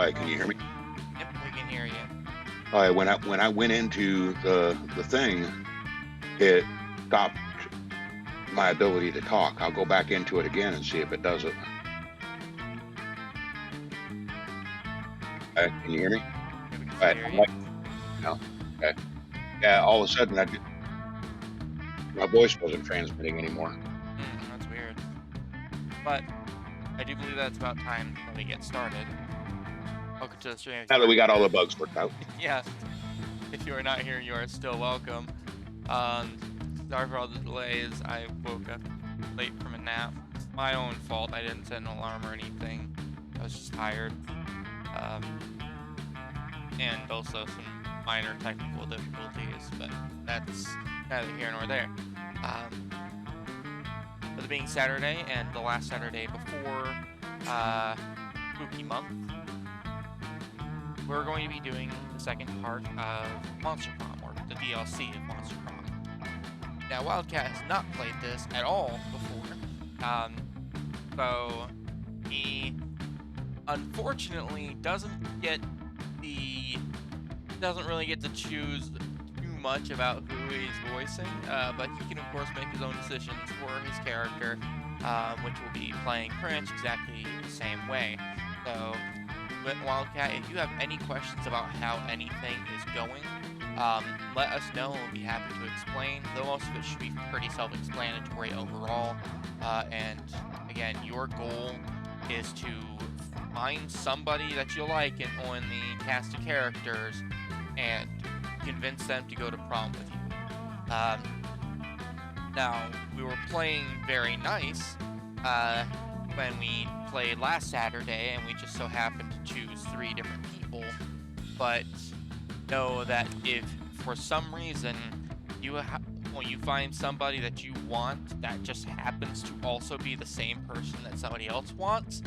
All right, can you hear me? Yep, we can hear you. All right, when I went into the thing, it stopped my ability to talk. I'll go back into it again and see if it does it. Okay, can you hear me? Yeah, we can All right, hear I'm you. like, no. Okay. Yeah, all of a sudden my voice wasn't transmitting anymore. That's weird. But I do believe that's about time that we get started. Welcome to the stream. Now that we got all the bugs worked out. Yeah, if you are not here, you are still welcome. Sorry for all the delays. I woke up late from a nap. My own fault. I didn't set an alarm or anything. I was just tired. And also some minor technical difficulties, but that's neither here nor there. With it being Saturday and the last Saturday before Spooky Month, we're going to be doing the second part of Monster Prom, or the DLC of Monster Prom. Now, Wildcat has not played this at all before, so he unfortunately doesn't really get to choose too much about who he's voicing, but he can of course make his own decisions for his character, which will be playing pretty much exactly the same way. So, with Wildcat, if you have any questions about how anything is going, let us know and we'll be happy to explain, though most of it should be pretty self-explanatory overall, and again, your goal is to find somebody that you like on the cast of characters and convince them to go to prom with you. Now, we were playing very nice when we played last Saturday, and we just so happened to choose 3 different people, but know that if for some reason you find somebody that you want that just happens to also be the same person that somebody else wants,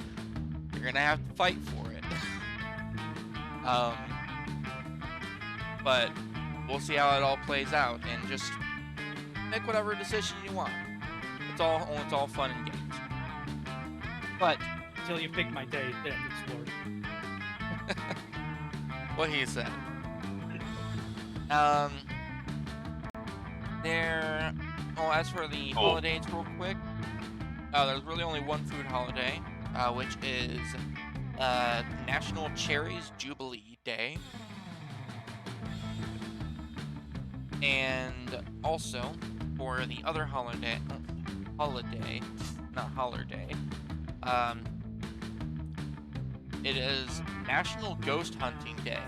you're gonna have to fight for it. But we'll see how it all plays out, and just make whatever decision you want. It's all fun and games. But until you pick my date, then it's worth. What he said. As for the holidays, real quick, there's really only one food holiday, which is National Cherries Jubilee Day. And also, for the other holiday, it is National Ghost Hunting Day,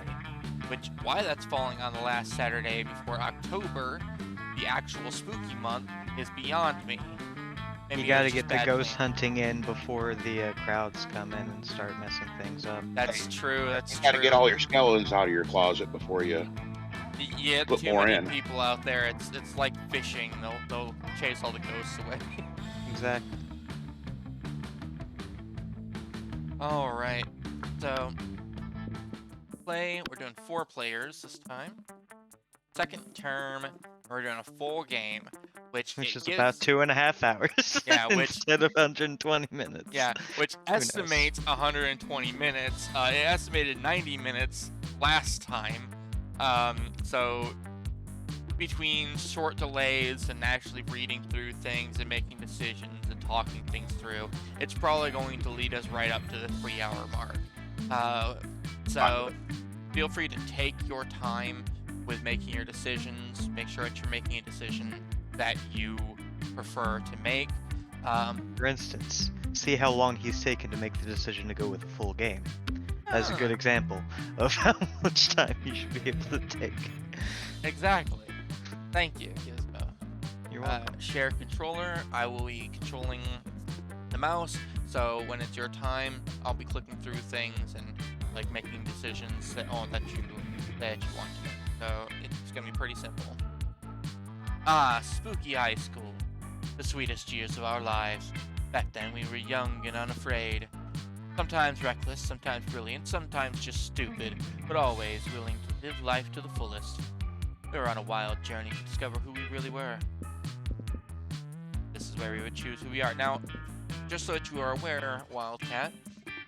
which, why that's falling on the last Saturday before October, the actual spooky month, is beyond me. Maybe you gotta get the ghost hunting in before the crowds come in and start messing things up. That's true, You gotta get all your skeletons out of your closet before you put too more many in. people out there. It's like fishing. They'll chase all the ghosts away. Exactly. All right. So we're doing 4 players this time. Second term, we're doing a full game, which is about 2.5 hours. Yeah, instead of 120 minutes. Yeah, which estimates 120 minutes. It estimated 90 minutes last time. So between short delays and actually reading through things and making decisions and talking things through, it's probably going to lead us right up to the 3-hour mark. So feel free to take your time with making your decisions. Make sure that you're making a decision that you prefer to make. For instance, see how long he's taken to make the decision to go with a full game. That's a good example of how much time you should be able to take. Exactly. Thank you, Gizmo. You're welcome. Share controller. I will be controlling the mouse, so when it's your time, I'll be clicking through things and like making decisions that you want to make. So it's gonna be pretty simple. Spooky high school. The sweetest years of our lives. Back then we were young and unafraid. Sometimes reckless, sometimes brilliant, sometimes just stupid, but always willing to live life to the fullest. We were on a wild journey to discover who we really were. This is where we would choose who we are. Now, just so that you are aware, Wildcat,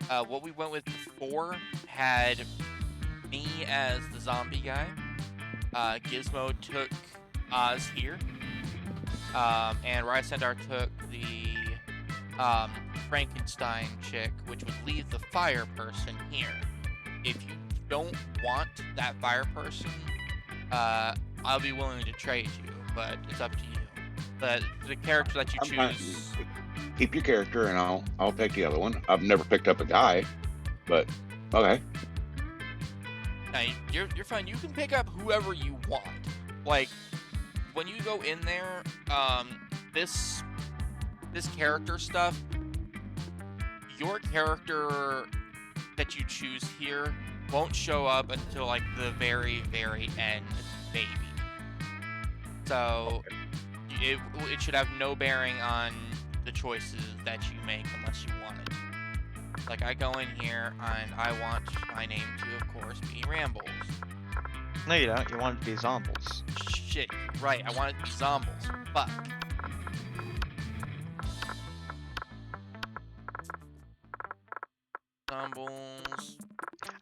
What we went with before had me as the zombie guy. Gizmo took Oz here. And Rysandar took the Frankenstein chick, which would leave the fire person here. If you don't want that fire person, I'll be willing to trade you, but it's up to you. But the character that you I'm fine. choose, Keep your character, and I'll take the other one. I've never picked up a guy, but okay. now you're fine. You can pick up whoever you want. Like when you go in there, this character stuff, your character that you choose here won't show up until like the very, very end, maybe. So it should have no bearing on the choices that you make unless you want it. Like I go in here and I want my name to, of course, be Rambles. No, you don't. You want it to be Zombles. Shit, right? I want it to be Zombles. Fuck. Zombles.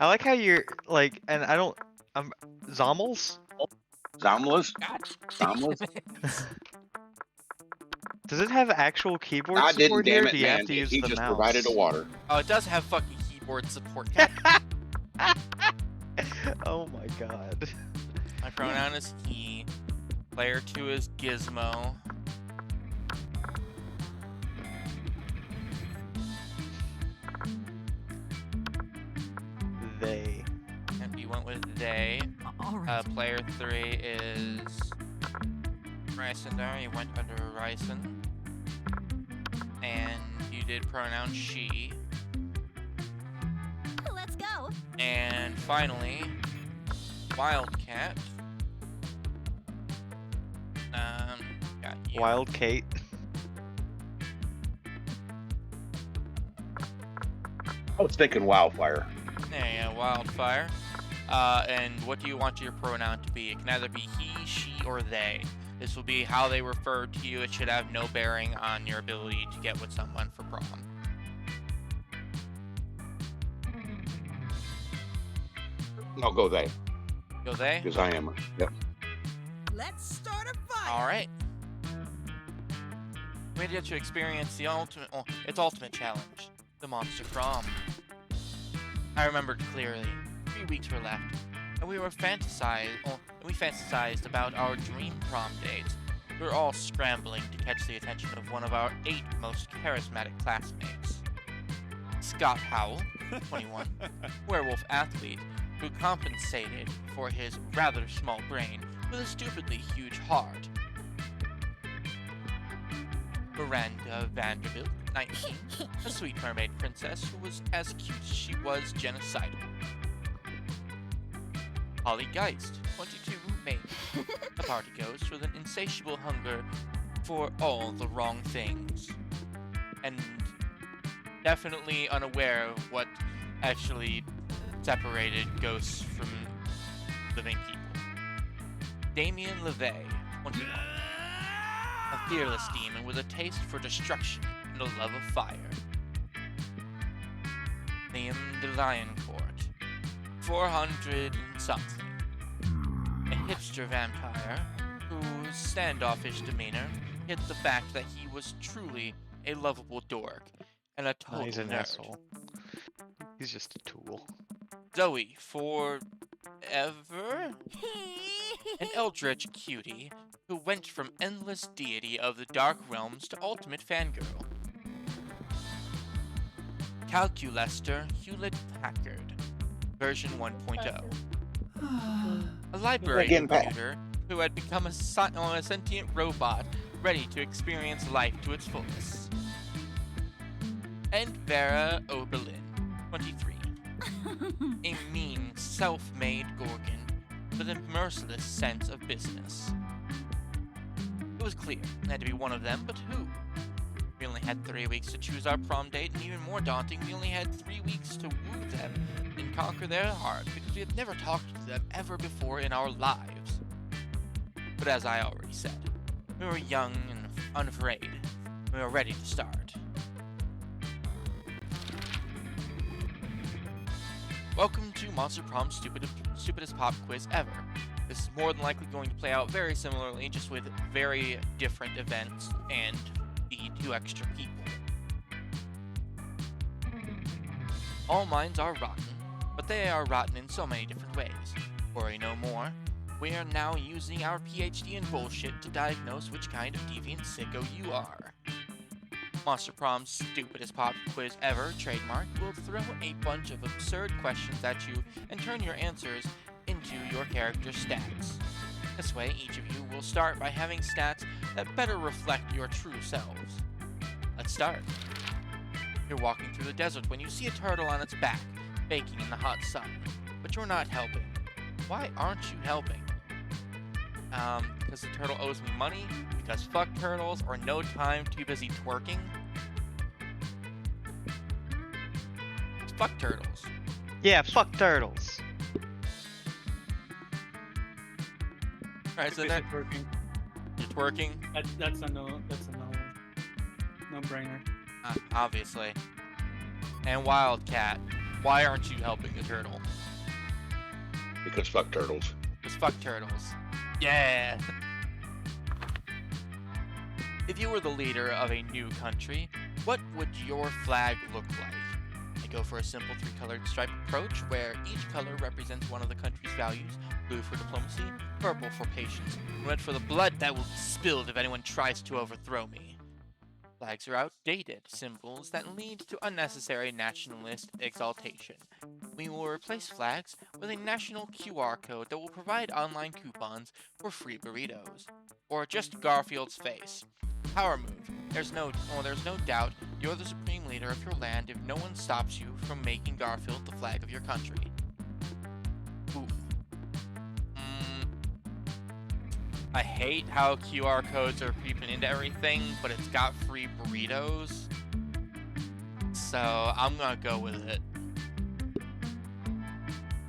I like how you're like, and I don't. Zombles? Zomless? God. Zomless? Does it have actual keyboard I didn't, support here? damn Or it, do you man. have to use He the just mouse? provided the water. Oh, it does have fucking keyboard support. Oh my god. My pronoun is he. Player 2 is Gizmo. They. And we went with they. All right. Player 3 is Rysandar. You went under Ryson. And you did pronoun she. Let's go. And finally, Wildcat. Got you. Wild Kate. I was thinking wildfire. There you go, Wildfire. And what do you want your pronoun to be? It can either be he, she, or they. This will be how they refer to you. It should have no bearing on your ability to get with someone for prom. I'll go they, Go they? because I am. Yep. Let's start a fight. Alright. We get to experience the ultimate challenge, the Monster Prom. I remembered clearly. 3 weeks were left, and we fantasized about our dream prom date. We were all scrambling to catch the attention of one of our 8 most charismatic classmates. Scott Howell, 21, werewolf athlete, who compensated for his rather small brain with a stupidly huge heart. Miranda Vanderbilt, 19, a sweet mermaid princess who was as cute as she was genocidal. Holly Geist, 22, maiden, a party ghost with an insatiable hunger for all the wrong things, and definitely unaware of what actually separated ghosts from living people. Damien LeVay, 21, a fearless demon with a taste for destruction and a love of fire. Liam de Lioncourt, 400 and something, a hipster vampire whose standoffish demeanor hid the fact that he was truly a lovable dork and a total He's an nerd. asshole. He's just a tool. Zoe, forever, an eldritch cutie who went from endless deity of the dark realms to ultimate fangirl. Calculester Hewlett-Packard, version 1.0. A library Again, Pat. computer who had become a sentient robot ready to experience life to its fullest. And Vera Oberlin, 23. A mean, self-made Gorgon with a merciless sense of business. It was clear it had to be one of them, but who? We only had 3 weeks to choose our prom date, and even more daunting, we only had 3 weeks to woo them and conquer their hearts, because we had never talked to them ever before in our lives. But as I already said, we were young and unafraid. We were ready to start. Welcome to Monster Prom's stupidest pop quiz ever. This is more than likely going to play out very similarly, just with very different events and the 2 extra people. All minds are rotten, but they are rotten in so many different ways. Worry no more. We are now using our PhD in bullshit to diagnose which kind of deviant sicko you are. Monster Prom's stupidest pop quiz ever, trademark, will throw a bunch of absurd questions at you and turn your answers into your character's stats. This way, each of you will start by having stats that better reflect your true selves. Let's start. You're walking through the desert when you see a turtle on its back, baking in the hot sun, but you're not helping. Why aren't you helping? Because the turtle owes me money, because fuck turtles, or no time, too busy twerking? Fuck turtles. Yeah, fuck turtles. Alright, so If then it's working. you're twerking? That's a no. That's a no. No brainer. Obviously. And Wildcat, why aren't you helping the turtle? Because fuck turtles. Because fuck turtles. Yeah! If you were the leader of a new country, what would your flag look like? I go for a simple 3-colored stripe approach, where each color represents one of the country's values: blue for diplomacy, purple for patience, and red for the blood that will be spilled if anyone tries to overthrow me. Flags are outdated, symbols that lead to unnecessary nationalist exaltation. We will replace flags with a national QR code that will provide online coupons for free burritos. Or just Garfield's face. Power move. There's no doubt you're the supreme leader of your land if no one stops you from making Garfield the flag of your country. Ooh. I hate how QR codes are creeping into everything, but it's got free burritos. So I'm gonna go with it.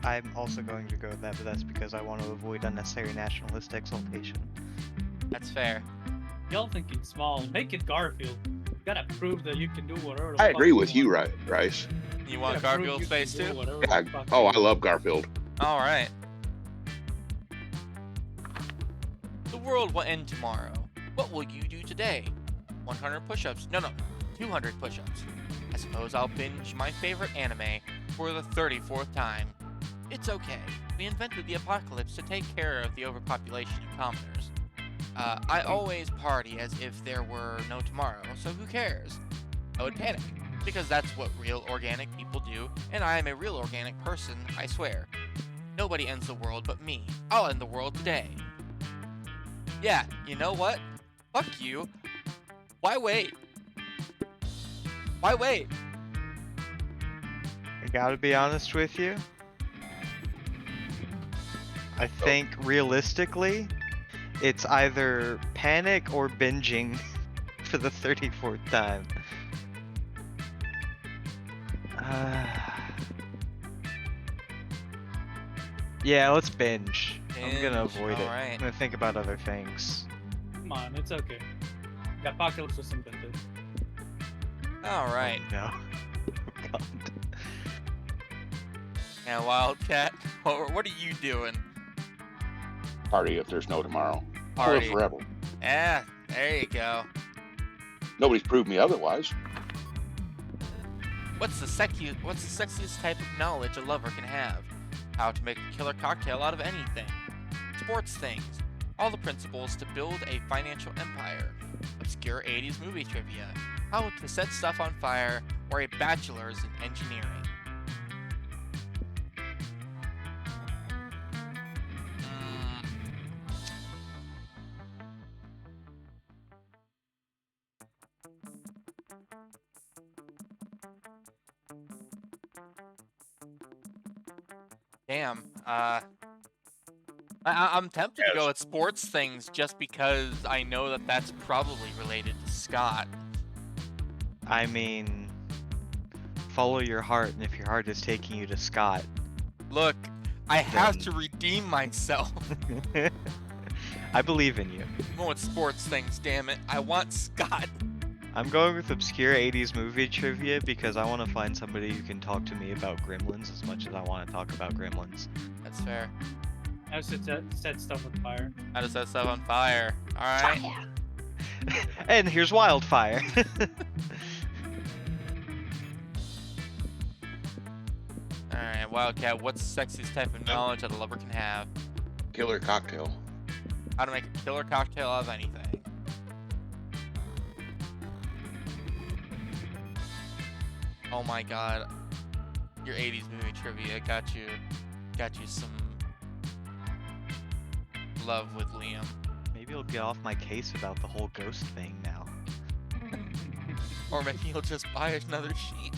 I'm also going to go with that, but that's because I want to avoid unnecessary nationalist exaltation. That's fair. Y'all thinking small. Make it Garfield. You gotta prove that you can do whatever. the I fuck agree with you, want. Rice. You want gotta prove Garfield's you can face do too? whatever Yeah, the fuck oh, you I want. love Garfield. Alright. The world will end tomorrow. What will you do today? 100 push-ups. No, 200 push-ups. I suppose I'll binge my favorite anime for the 34th time. It's okay. We invented the apocalypse to take care of the overpopulation of commoners. I always party as if there were no tomorrow, so who cares? I would panic, because that's what real organic people do, and I am a real organic person, I swear. Nobody ends the world but me. I'll end the world today. Yeah, you know what? Fuck you. Why wait? Why wait? I gotta be honest with you. I think realistically, it's either panic or binging for the 34th time. Yeah, let's binge. I'm gonna Binge, avoid it. alright. I'm gonna think about other things. Come on, it's okay. The apocalypse was invented. Alright. No. God. Now, Wildcat, what are you doing? Party if there's no tomorrow. Party. Live forever. Yeah, there you go. Nobody's proved me otherwise. What's the sexiest type of knowledge a lover can have? How to make a killer cocktail out of anything. Sports things. All the principles to build a financial empire. Obscure 80s movie trivia. How to set stuff on fire, or a bachelor's in engineering. Damn. I'm tempted to go with sports things just because I know that that's probably related to Scott. I mean, follow your heart, and if your heart is taking you to Scott, Look, I have Then- to redeem myself. I believe in you. I'm going with sports things, damn it. I want Scott. I'm going with obscure 80s movie trivia because I want to find somebody who can talk to me about Gremlins as much as I want to talk about Gremlins. That's fair. I just set stuff on fire. How does that stuff on fire? Alright. And here's Wildfire. Alright, Wildcat, what's the sexiest type of knowledge that a lover can have? Killer cocktail. How to make a killer cocktail out of anything. Oh my god. Your 80s movie trivia got you some love with Liam. Maybe he'll get off my case about the whole ghost thing now. Or maybe he'll just buy another sheet.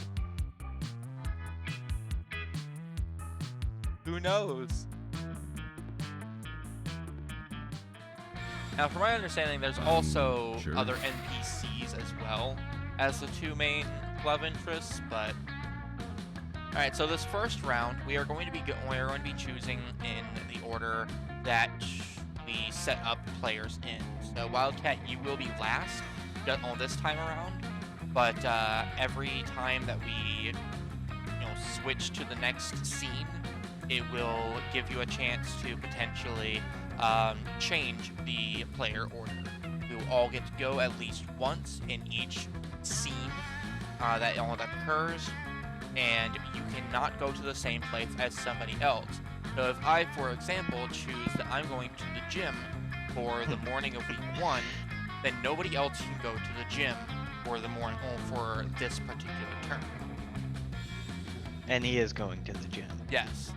Who knows? Now, from my understanding, there's also other NPCs as well as the two main love interests, but... Alright, so this first round, we are going to be choosing in the order that we set up players in. So, Wildcat, you will be last this time around, but every time that we switch to the next scene, it will give you a chance to potentially change the player order. We will all get to go at least once in each scene that occurs, and you cannot go to the same place as somebody else. So if I, for example, choose that I'm going to the gym for the morning of week 1, then nobody else can go to the gym for for this particular turn. And he is going to the gym. Yes.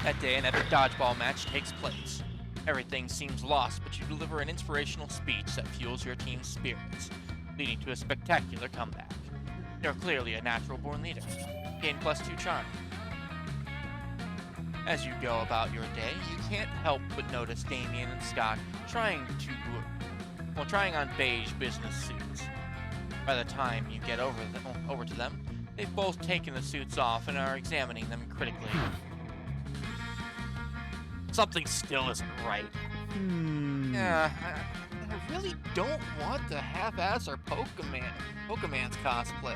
That day, an epic dodgeball match takes place. Everything seems lost, but you deliver an inspirational speech that fuels your team's spirits, leading to a spectacular comeback. You're clearly a natural-born leader. Gain +2 charm. As you go about your day, you can't help but notice Damien and Scott trying on beige business suits. By the time you get over to them, they've both taken the suits off and are examining them critically. Something still isn't right. Yeah, I really don't want to half-ass our Pokemon's cosplay.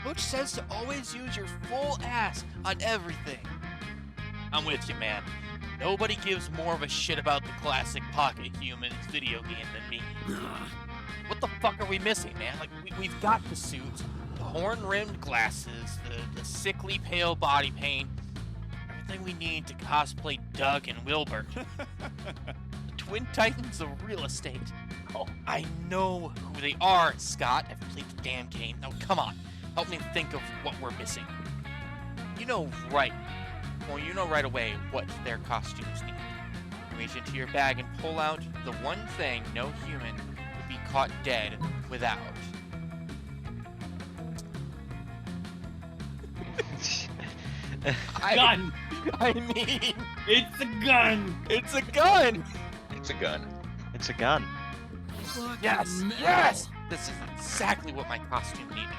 Coach says to always use your full ass on everything. I'm with you, man. Nobody gives more of a shit about the classic Pocket Humans video game than me. What the fuck are we missing, man? Like, we've got the suits, the horn-rimmed glasses, the sickly pale body paint, everything we need to cosplay Doug and Wilbur. The twin titans of real estate. Oh, I know who they are, Scott. I've played the damn game. Now, come on. Help me think of what we're missing. You know right away what their costumes need. You reach into your bag and pull out the one thing no human would be caught dead without. Gun! I mean... It's a gun! It's a gun! It's a gun. It's a gun. Yes! Yes! This is exactly what my costume needed.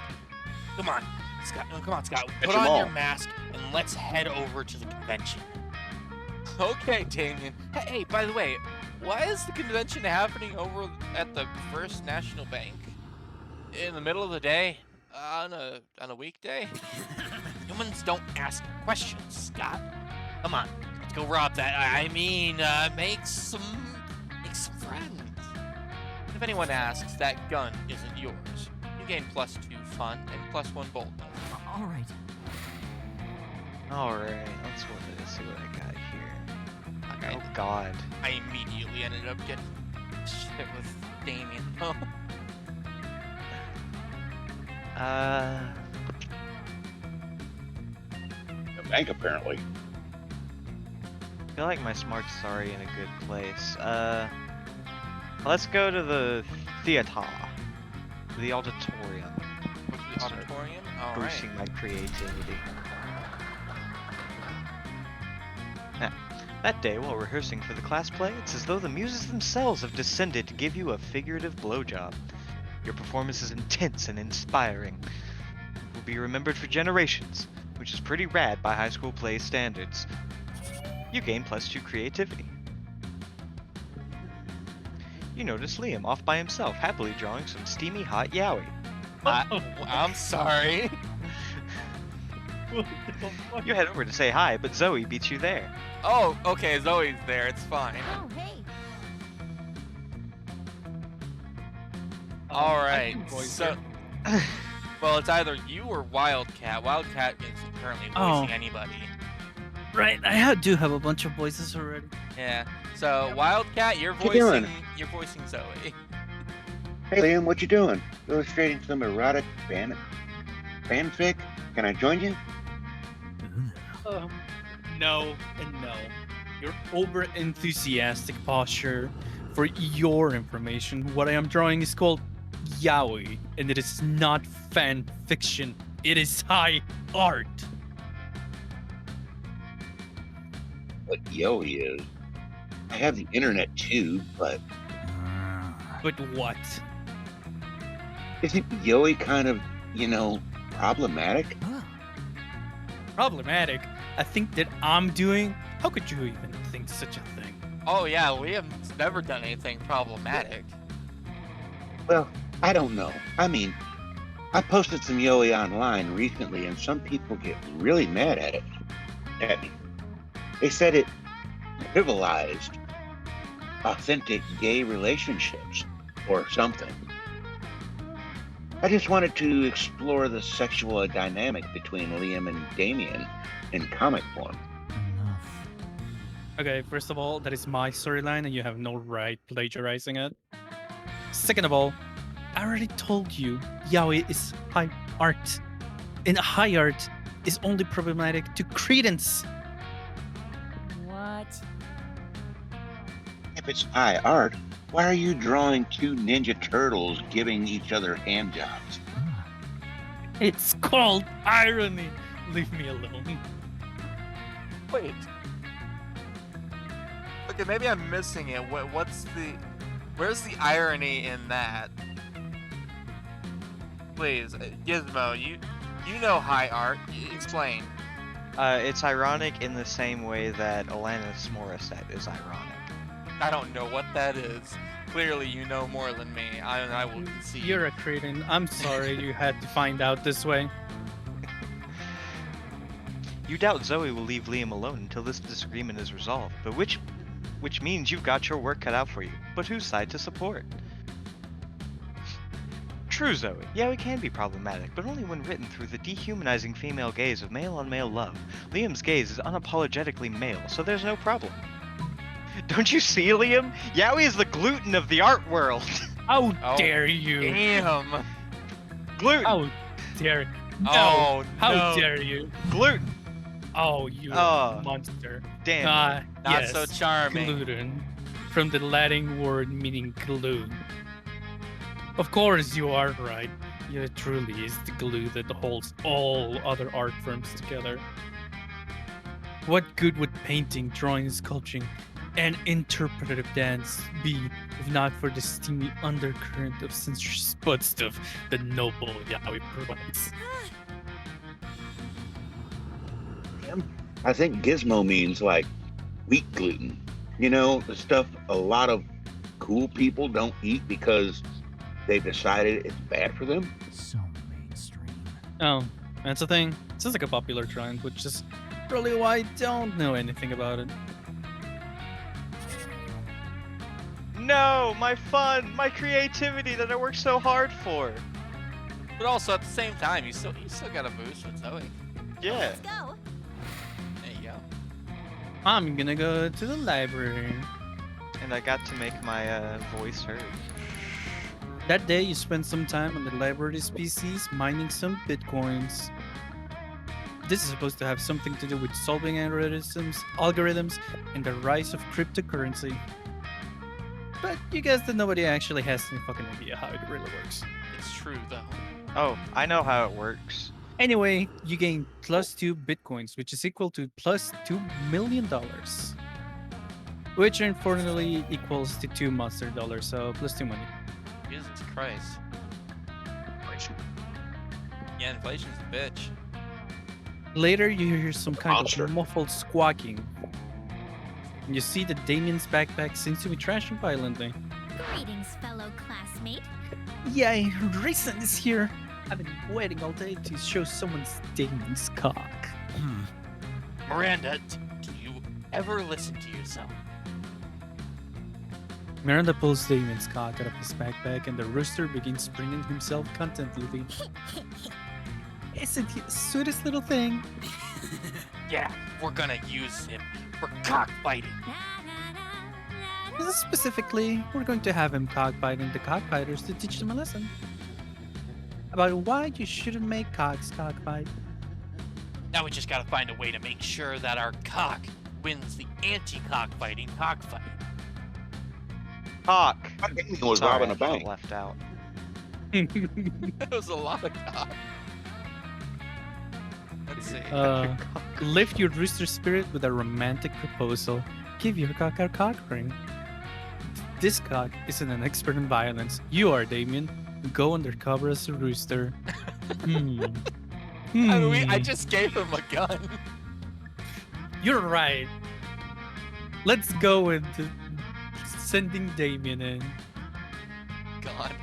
Come on, Scott. Put on your mask and let's head over to the convention. Okay, Damien. Hey, by the way, why is the convention happening over at the First National Bank? In the middle of the day? On a weekday? Humans don't ask questions, Scott. Come on, let's go rob that. I mean, make some friends. If anyone asks, that gun isn't yours. You gain +2 fun and +1 boldness. Alright. Alright, let's see what I got here. Okay. Oh god. I immediately ended up getting shit with Damien. Oh. The bank, apparently. I feel like my smarts is already in a good place. Let's go to the theater. The auditorium. The auditorium? Alright. Boosting my creativity. Now, that day, while rehearsing for the class play, it's as though the muses themselves have descended to give you a figurative blowjob. Your performance is intense and inspiring. It will be remembered for generations, which is pretty rad by high school play standards. You gain +2 creativity. You notice Liam off by himself, happily drawing some steamy hot yaoi. I'm sorry. What the fuck? You head over to say hi, but Zoe beats you there. Oh, okay, Zoe's there. It's fine. Oh, hey. All I right. can voice So, it. well, it's either you or Wildcat. Wildcat isn't currently voicing anybody. Right, I do have a bunch of voices already. Yeah. So, Wildcat, you're What you voicing. doing? You're voicing Zoe. Hey Liam, what you doing? Illustrating some erotic fanfic? Can I join you? No and no. Your over enthusiastic posture. For your information, what I am drawing is called yaoi, and it is not fan fiction. It is high art. What Yoey is. I have the internet too, but But what? isn't Yoey kind of, problematic? Problematic. I think that I'm doing. How could you even think such a thing? Oh yeah, Liam's never done anything problematic. Well, I don't know. I mean, I posted some Yoey online recently, and some people get really mad at me. They said it trivialized authentic gay relationships or something. I just wanted to explore the sexual dynamic between Liam and Damien in comic form. Okay, first of all, that is my storyline, and you have no right plagiarizing it. Second of all, I already told you, yaoi is high art, and high art is only problematic to Credence. What? If it's high art, why are you drawing two Ninja Turtles giving each other hand jobs? It's called irony. Leave me alone. Wait. Okay, maybe I'm missing it. Where's the irony in that? Please, Gizmo, you know high art. Explain. It's ironic in the same way that Alanis Morissette is ironic. I don't know what that is. Clearly, you know more than me. I will concede. You're a cretin. I'm sorry you had to find out this way. You doubt Zoe will leave Liam alone until this disagreement is resolved, but which means you've got your work cut out for you. But whose side to support? True, Zoe. Yeah, it can be problematic, but only when written through the dehumanizing female gaze of male-on-male love. Liam's gaze is unapologetically male, so there's no problem. Don't you see, Liam? Yaoi is the gluten of the art world. How Oh, dare you? Damn. Gluten. How dare No. Oh, How no. dare you? Gluten. Oh, you Oh, monster. Damn. Ah, Not yes. so charming. Gluten. From the Latin word meaning glue. Of course you are right. It truly is the glue that holds all other art forms together. What good would painting, drawing, sculpting, and interpretive dance be if not for the steamy undercurrent of sensuous butt stuff that noble yaoi provides? I think gizmo means like wheat gluten. The stuff a lot of cool people don't eat because they've decided it's bad for them. So mainstream. Oh, that's a thing. It sounds like a popular trend, which is probably why I don't know anything about it. No, my fun, my creativity that I worked so hard for. But also at the same time, you still got a boost with Zoe. Yeah. Let's go. There you go. I'm gonna go to the library. And I got to make my voice heard. That day, you spent some time on the library's PCs mining some bitcoins. This is supposed to have something to do with solving algorithms, and the rise of cryptocurrency. But you guess that nobody actually has any fucking idea how it really works. It's true though. Oh, I know how it works. Anyway, you gain plus 2 bitcoins, which is equal to plus $2 million. Which unfortunately equals to 2 monster dollars, so plus 2 money. Jesus Christ. Yeah, inflation's a bitch. Later, you hear some kind Monster. of muffled squawking. And you see that Damien's backpack seems to be trashing violently. Greetings, fellow classmate. Yay, Raisin is here. I've been waiting all day to show someone's Damon's cock. Miranda, do you ever listen to yourself? Miranda pulls Damon's cock out of his backpack and the rooster begins preening himself contentedly. Isn't he the sweetest little thing? Yeah, we're gonna use him for cockfighting. Specifically, we're going to have him cockfighting the cockfighters to teach them a lesson about why you shouldn't make cocks cockfight. Now we just gotta find a way to make sure that our cock wins the anti-cockfighting cockfight. Cock. Damien was Sorry, robbing I a felt bank. left out. That was a lot of cock. Let's see. Lift your rooster spirit with a romantic proposal. Give your cock a cock ring. This cock isn't an expert in violence. You are, Damien. Go undercover as a rooster. I just gave him a gun. You're right. Let's go with sending Damien in. God.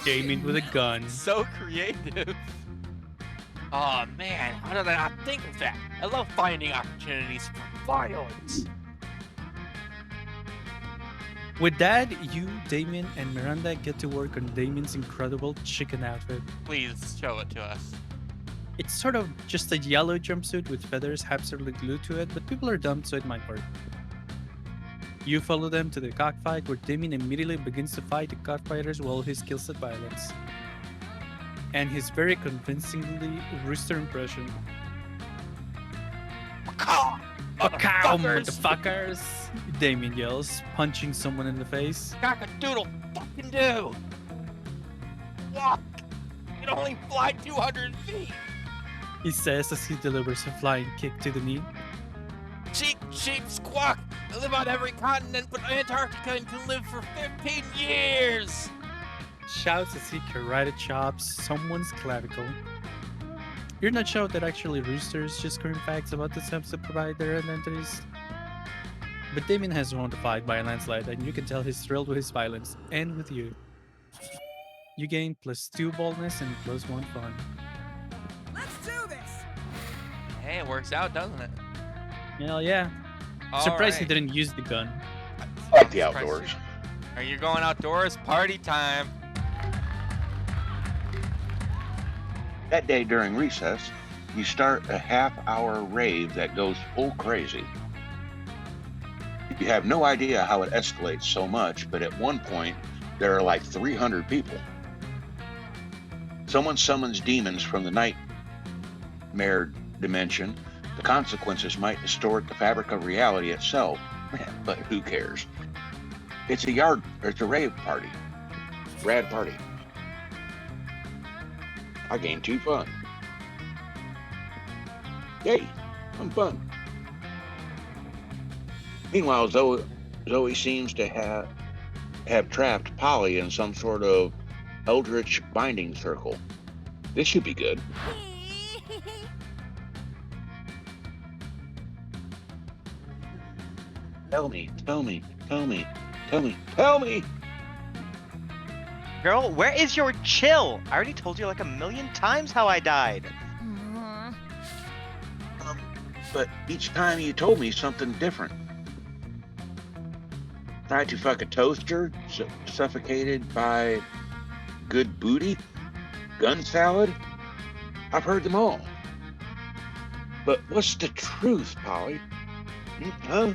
Damien with a gun. So creative. Oh man, how did I not think of that? I love finding opportunities for violence. With that, you, Damien, and Miranda get to work on Damien's incredible chicken outfit. Please show it to us. It's sort of just a yellow jumpsuit with feathers absurdly glued to it, but people are dumb, so it might work. You follow them to the cockfight, where Damien immediately begins to fight the cockfighters while he skills at violence. And his very convincingly rooster impression. Macaw! Macaw, motherfuckers! Damien yells, punching someone in the face. Cock-a-doodle fucking do! Walk! You can only fly 200 feet! He says as he delivers a flying kick to the knee. Sheep, squawk! I live on every continent but Antarctica and can live for 15 years! Shouts as he karate chops someone's clavicle. You're not sure that actually roosters just scream facts about the attempts to provide their identities. But Damien has won the fight by a landslide, and you can tell he's thrilled with his violence, and with you. You gain +2 boldness and +1 fun. Let's do this! Hey, it works out, doesn't it? Hell yeah. All Surprised he right. didn't use the gun. I like the Surprised outdoors. you- Are you going outdoors? Party time! That day during recess, you start a half-hour rave that goes full crazy. You have no idea how it escalates so much, but at one point, there are like 300 people. Someone summons demons from the nightmare dimension. The consequences might distort the fabric of reality itself, but who cares? It's a rave party. Rad party. I gained 2 fun. Yay, I'm fun. Meanwhile, Zoe seems to have trapped Polly in some sort of eldritch binding circle. This should be good. Tell me. Girl, where is your chill? I already told you like 1,000,000 times how I died. But each time you told me something different. Tried to fuck a toaster, suffocated by good booty, gun salad. I've heard them all. But what's the truth, Polly? Huh?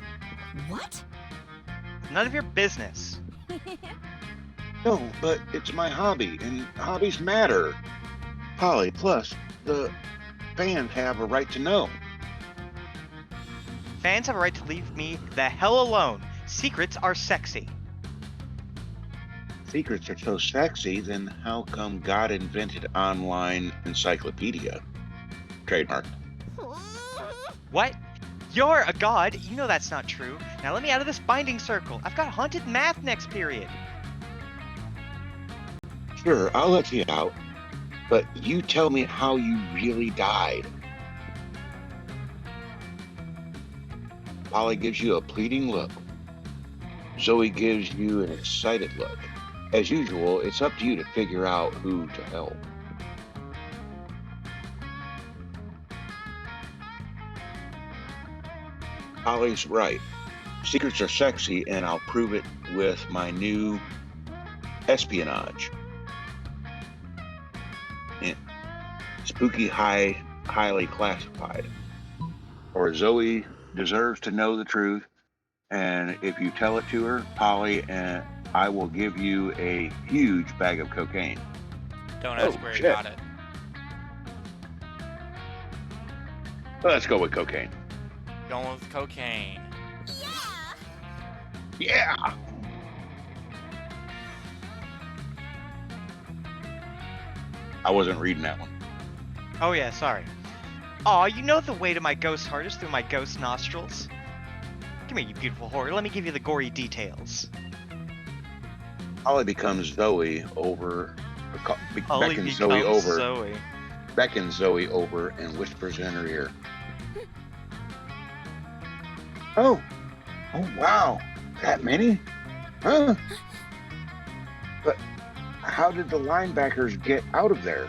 What? None of your business. No, but it's my hobby, and hobbies matter. Polly, plus, the fans have a right to know. Fans have a right to leave me the hell alone. Secrets are sexy. Secrets are so sexy, then how come God invented online encyclopedia? Trademark. What? You're a god? You know that's not true. Now let me out of this binding circle. I've got haunted math next period. Sure, I'll let you out, but you tell me how you really died. Polly gives you a pleading look. Zoe gives you an excited look. As usual, it's up to you to figure out who to help. Holly's right. Secrets are sexy, and I'll prove it with my new espionage. And spooky, highly classified. Or Zoe deserves to know the truth, and if you tell it to her, Polly, and I will give you a huge bag of cocaine. Don't ask where he shit. got it. Let's go with cocaine. Going with cocaine. Yeah! Yeah! I wasn't reading that one. Oh yeah, sorry. Aw, you know the way to my ghost heart is through my ghost nostrils. Come here, you beautiful whore. Let me give you the gory details. Polly becomes Zoe over, Polly beckons Zoe becomes over, Zoe. beckons Zoe over, and whispers in her ear. Oh wow, that many? Huh? But how did the linebackers get out of there?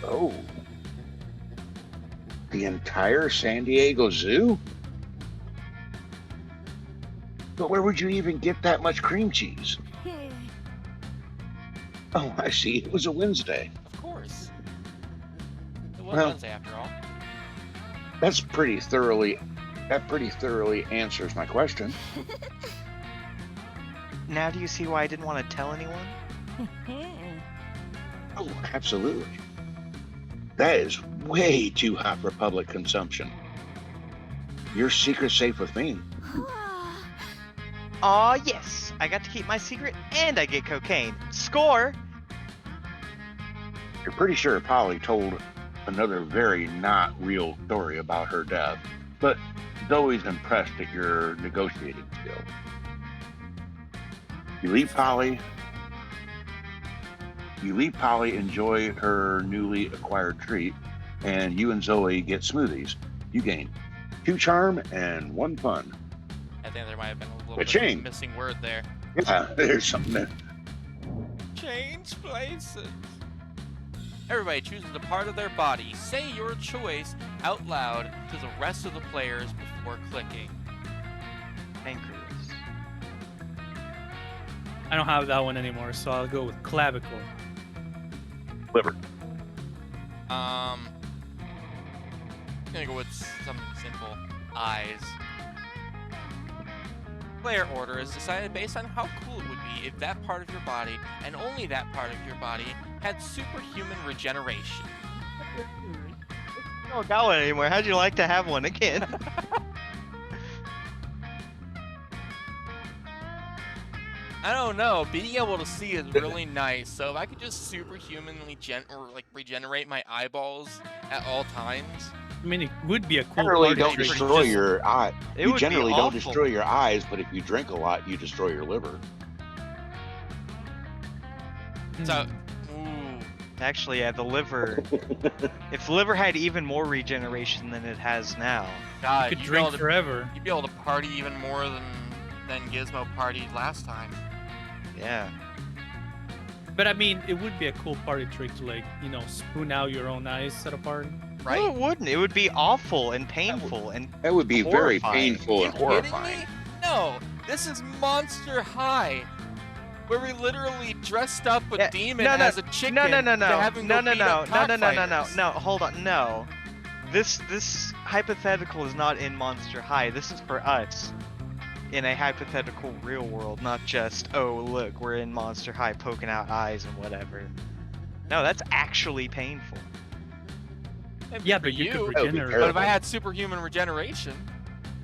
Oh, the entire San Diego Zoo? But where would you even get that much cream cheese? Oh, I see. It was a Wednesday. Of course. It was Well- Wednesday after all. That pretty thoroughly answers my question. Now do you see why I didn't want to tell anyone? Oh, absolutely. That is way too hot for public consumption. Your secret's safe with me. Aw, yes. I got to keep my secret and I get cocaine. Score! You're pretty sure Polly told another very not real story about her death, but Zoe's impressed at your negotiating skill. You leave Polly enjoy her newly acquired treat, and you and Zoe get smoothies. You gain 2 charm and 1 fun. I think there might have been a little Ka-ching. bit of a missing word there. Yeah, there's something there. Change places. Everybody chooses a part of their body. Say your choice out loud to the rest of the players before clicking. Pancreas. I don't have that one anymore, so I'll go with clavicle. Liver. I'm gonna go with something simple. Eyes. Player order is decided based on how cool it would be if that part of your body, and only that part of your body, had superhuman regeneration. I don't got one anymore. How'd you like to have one again? I don't know. Being able to see is really nice. So if I could just superhumanly regenerate my eyeballs at all times. I mean, it would be a cool Generally, party don't trick. destroy your eye. It You would be generally don't awful. destroy your eyes, but if you drink a lot, you destroy your liver. So, Hmm. ooh, Actually, yeah, the liver. If the liver had even more regeneration than it has now. God, You could you'd be able drink to, forever. you'd be able to party even more than Gizmo partied last time. Yeah. But I mean, it would be a cool party trick to, like, spoon out your own eyes at a party. Right? No, it wouldn't. It would be awful and painful and That would be very Horrifying. painful and You kidding horrifying. me? No, this is Monster High, where we literally dressed up a Yeah, demon no, no, as a chicken no. to have him go beat up cockfighters. No. Hold on. No. This hypothetical is not in Monster High. This is for us. In a hypothetical real world, not just, oh, look, we're in Monster High poking out eyes and whatever. No, that's actually painful. It'd be Yeah, for but you could That would be regenerate. But if I terrible. had superhuman regeneration,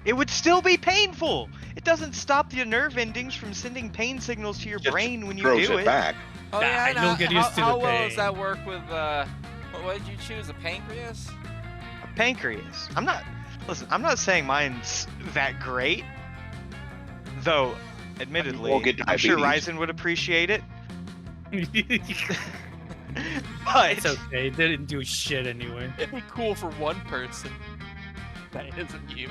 It would still be painful! It doesn't stop the nerve endings from sending pain signals to your Just brain when you Throws do it it. back. oh Nah, yeah, you'll get used to how the well does pain. that work with what did you choose? A pancreas? A pancreas. I'm not saying mine's that great. Though, admittedly, won't get I'm sure diabetes. Ryzen would appreciate it. It's But okay. They didn't do shit anyway. It'd be cool for one person. That isn't you.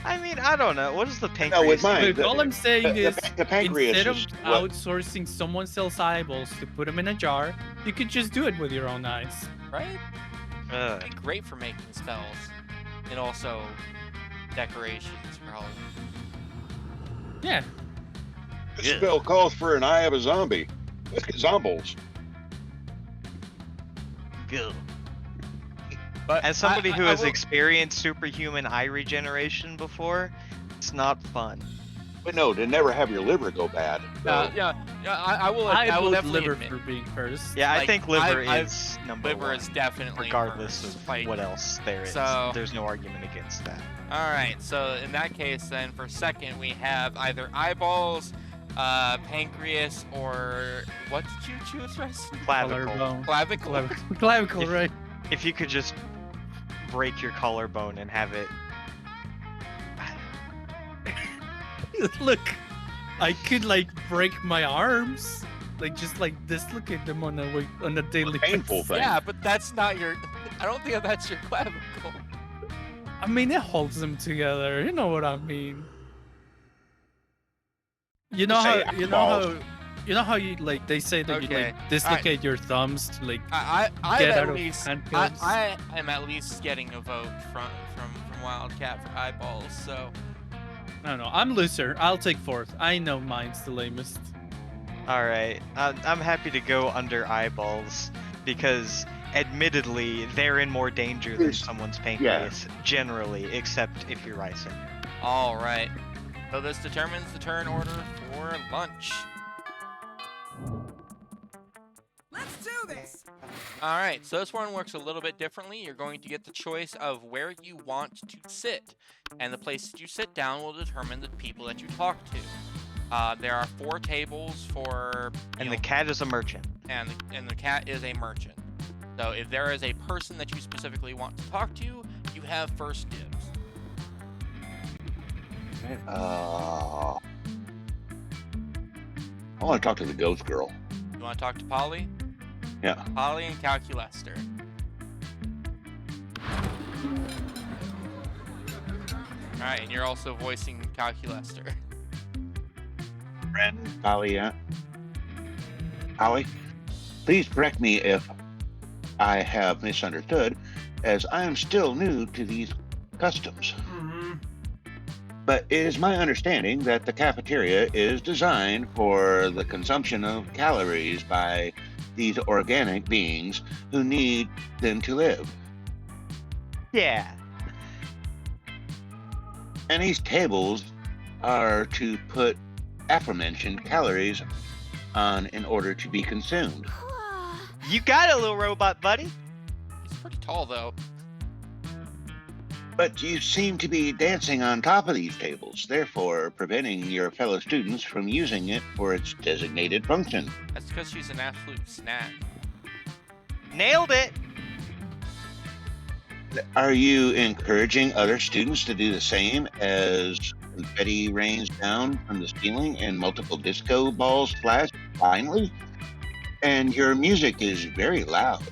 I mean, I don't know. What is the No, pancreas? with mine, Look, all I'm saying is, the pancreas instead of is what, outsourcing someone else's eyeballs to put them in a jar, you could just do it with your own eyes. Right? Ugh. It'd be great for making spells. And also decorations for Halloween. Yeah. This spell calls for an eye of a zombie. Let's get zombies. Gah. But As somebody who I has will- experienced superhuman eye regeneration before, it's not fun. But no, to never have your liver go bad. So, yeah, I will. I I will vote definitely liver admit, for being first. Yeah, I Like, think liver I- is number liver one, is definitely regardless first. of Like, what else there is. so- There's no argument against that. All right, so in that case, then for second we have either eyeballs, pancreas, or what did you choose, Preston? Clavicle. Collarbone. Clavicle. Clavicle, If- right? If you could just break your collarbone and have it. Look, I could like break my arms, like just like this. Look at them on a daily painful basis. thing. Yeah, but that's not your. I don't think that's your clavicle. I mean, it holds them together. You know what I mean? You know Say how you know how eyeballs. you know how you like they say that you Okay, like dislocate your thumbs to like I'm get at out of least. handcuffs. I am at least getting a vote from Wildcat for eyeballs. So I don't know. I'm looser. I'll take fourth. I know mine's the lamest. All right, I'm happy to go under eyeballs because, admittedly, they're in more danger than Yes. someone's pancreas generally, except if you're icing. all right. So this determines the turn order for lunch. Let's do this. All right, so this one works a little bit differently. You're going to get the choice of where you want to sit, and the place that you sit down will determine the people that you talk to. There are 4 tables for, And the cat is a merchant. and the cat is a merchant. So if there is a person that you specifically want to talk to, you have first dibs. I want to talk to the ghost girl. You want to talk to Polly? Yeah. Polly and Calculester. All right, and you're also voicing Calculester. Friend, Polly, Polly, please correct me if I have misunderstood, as I am still new to these customs. But it is my understanding that the cafeteria is designed for the consumption of calories by these organic beings who need them to live. Yeah. And these tables are to put aforementioned calories on in order to be consumed. You got it, little robot buddy. He's pretty tall, though. But you seem to be dancing on top of these tables, therefore preventing your fellow students from using it for its designated function. That's because she's an absolute snack. Nailed it. Are you encouraging other students to do the same as confetti rains down from the ceiling and multiple disco balls flash finally? And your music is very loud,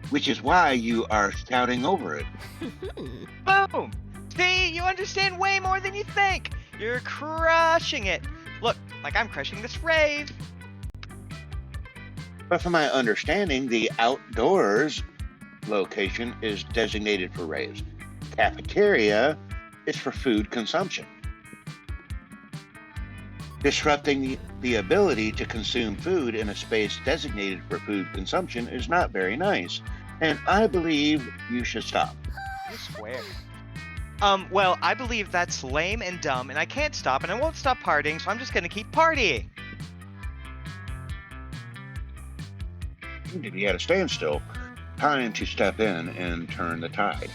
which is why you are shouting over it. Boom. See, you understand way more than you think. You're crushing it. Look, like I'm crushing this rave. But from my understanding, the outdoors location is designated for raves. Cafeteria is for food consumption. Disrupting the ability to consume food in a space designated for food consumption is not very nice, and I believe you should stop. You swear. Well, I believe that's lame and dumb, and I can't stop, and I won't stop partying, so I'm just gonna keep partying. Seem to be at a standstill. Time to step in and turn the tide.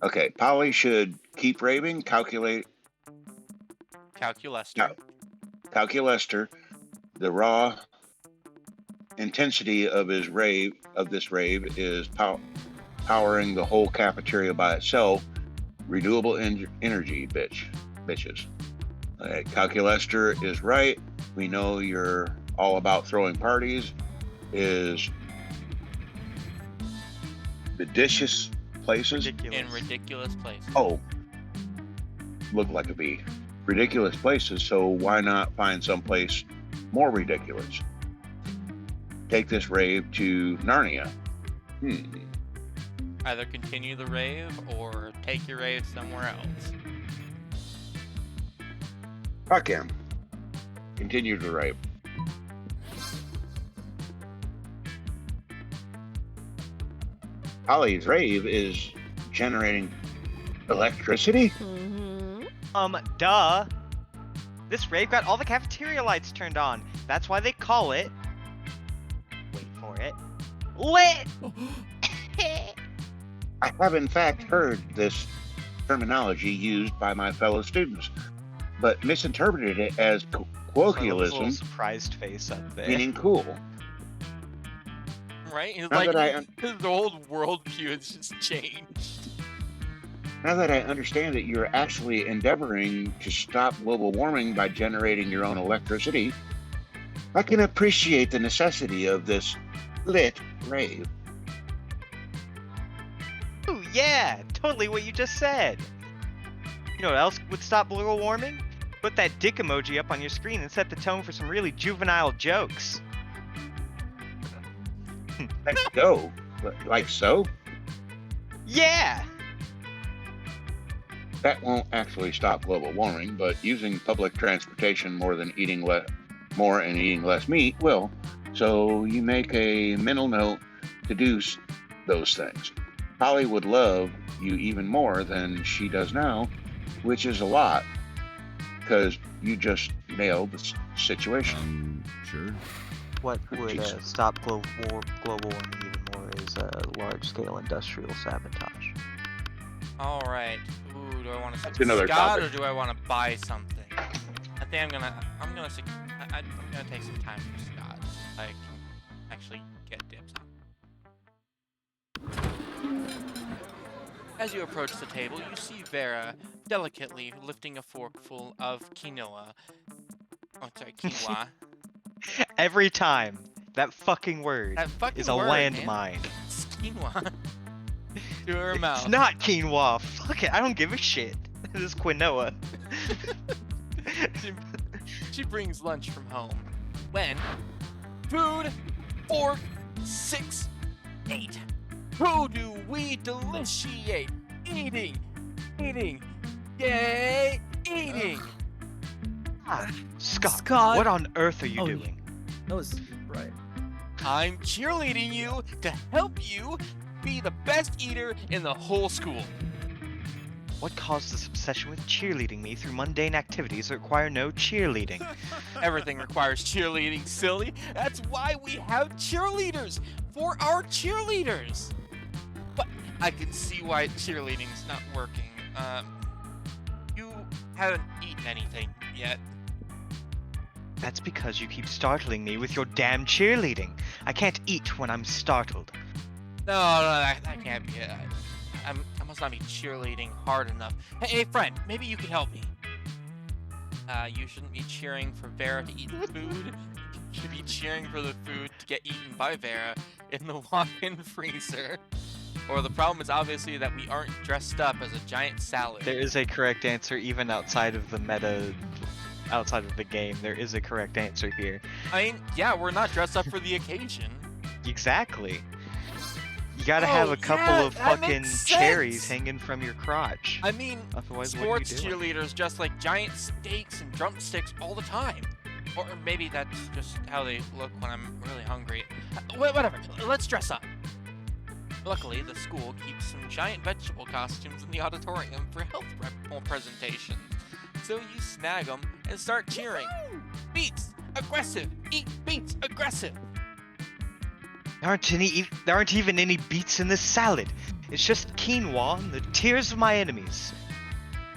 Okay, Polly should keep raving, Calculester. No. Calculester, the raw intensity of this rave is powering the whole cafeteria by itself. Renewable energy, bitches. Calculester is right. We know you're all about throwing parties. Is Seditious places? Ridiculous. In ridiculous places. Oh, look like a bee. Ridiculous places, so why not find someplace more ridiculous? Take this rave to Narnia. Either continue the rave or take your rave somewhere else. Fuck him. Continue the rave. Holly's rave is generating electricity? Duh. This rave got all the cafeteria lights turned on. That's why they call it. Wait for it. Lit! I have in fact heard this terminology used by my fellow students, but misinterpreted it as My little colloquialism, surprised face up there. meaning cool. Right? He's Now like, that I his whole worldview has just changed. Now that I understand that you're actually endeavoring to stop global warming by generating your own electricity, I can appreciate the necessity of this lit rave. Ooh, yeah, totally what you just said. You know what else would stop global warming? Put that dick emoji up on your screen and set the tone for some really juvenile jokes. Let's go. Like so? Yeah! That won't actually stop global warming, but using public transportation more and eating less meat will. So you make a mental note to do those things. Holly would love you even more than she does now, which is a lot, because you just nailed the situation. Sure. What would stop global warming even more is large-scale industrial sabotage. All right. Ooh, do I want to That's sip another Scott topic. or do I want to buy something? I think I'm gonna take some time for Scott. I can actually get dibs on. As you approach the table, you see Vera delicately lifting a forkful of quinoa. Oh, sorry, quinoa. Every time, that fucking word That fucking is a word, man. landmine. It's quinoa. To her mouth. It's not quinoa. Fuck it, I don't give a shit. This is quinoa. She brings lunch from home. When food, fork, 6, 8. Who do we deliciate? Eating, yay, eating. Scott, what on earth are you Oh, doing? That was right. I'm cheerleading you to help you be the best eater in the whole school. What caused this obsession with cheerleading me through mundane activities that require no cheerleading? Everything requires cheerleading, silly. That's why we have cheerleaders. For our cheerleaders. But I can see why cheerleading's not working. You haven't eaten anything yet. That's because you keep startling me with your damn cheerleading. I can't eat when I'm startled. No, that can't be it. I must not be cheerleading hard enough. Hey, friend, maybe you can help me. You shouldn't be cheering for Vera to eat the food. You should be cheering for the food to get eaten by Vera in the walk-in freezer. Or the problem is obviously that we aren't dressed up as a giant salad. There is a correct answer even outside of the meta, outside of the game. There is a correct answer here. I mean, yeah, we're not dressed up for the occasion. Exactly. You gotta Oh, have a couple yeah, of that fucking makes cherries sense. hanging from your crotch. I mean, Otherwise, what are you sports doing? cheerleaders dress like giant steaks and drumsticks all the time. Or maybe that's just how they look when I'm really hungry. Whatever, let's dress up. Luckily, the school keeps some giant vegetable costumes in the auditorium for health presentations. So you snag them and start cheering. Beets, aggressive. Eat beets, aggressive. There aren't even any beets in this salad. It's just quinoa and the tears of my enemies.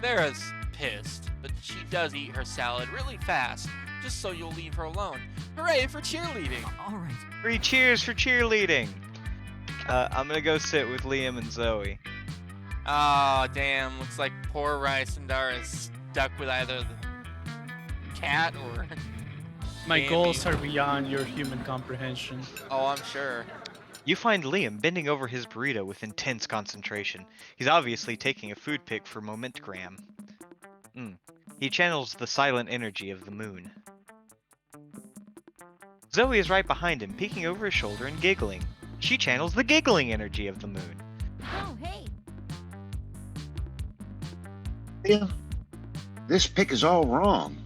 Vera's pissed, but she does eat her salad really fast, just so you'll leave her alone. Hooray for cheerleading! All right. 3 cheers for cheerleading. I'm gonna go sit with Liam and Zoe. Oh, damn. Looks like poor Rysandar is stuck with either the cat or... My Bambi. goals are beyond your human comprehension. Oh, I'm sure. You find Liam bending over his burrito with intense concentration. He's obviously taking a food pic for Momentgram. He channels the silent energy of the moon. Zoe is right behind him, peeking over his shoulder and giggling. She channels the giggling energy of the moon. Oh, hey. Yeah. This pic is all wrong.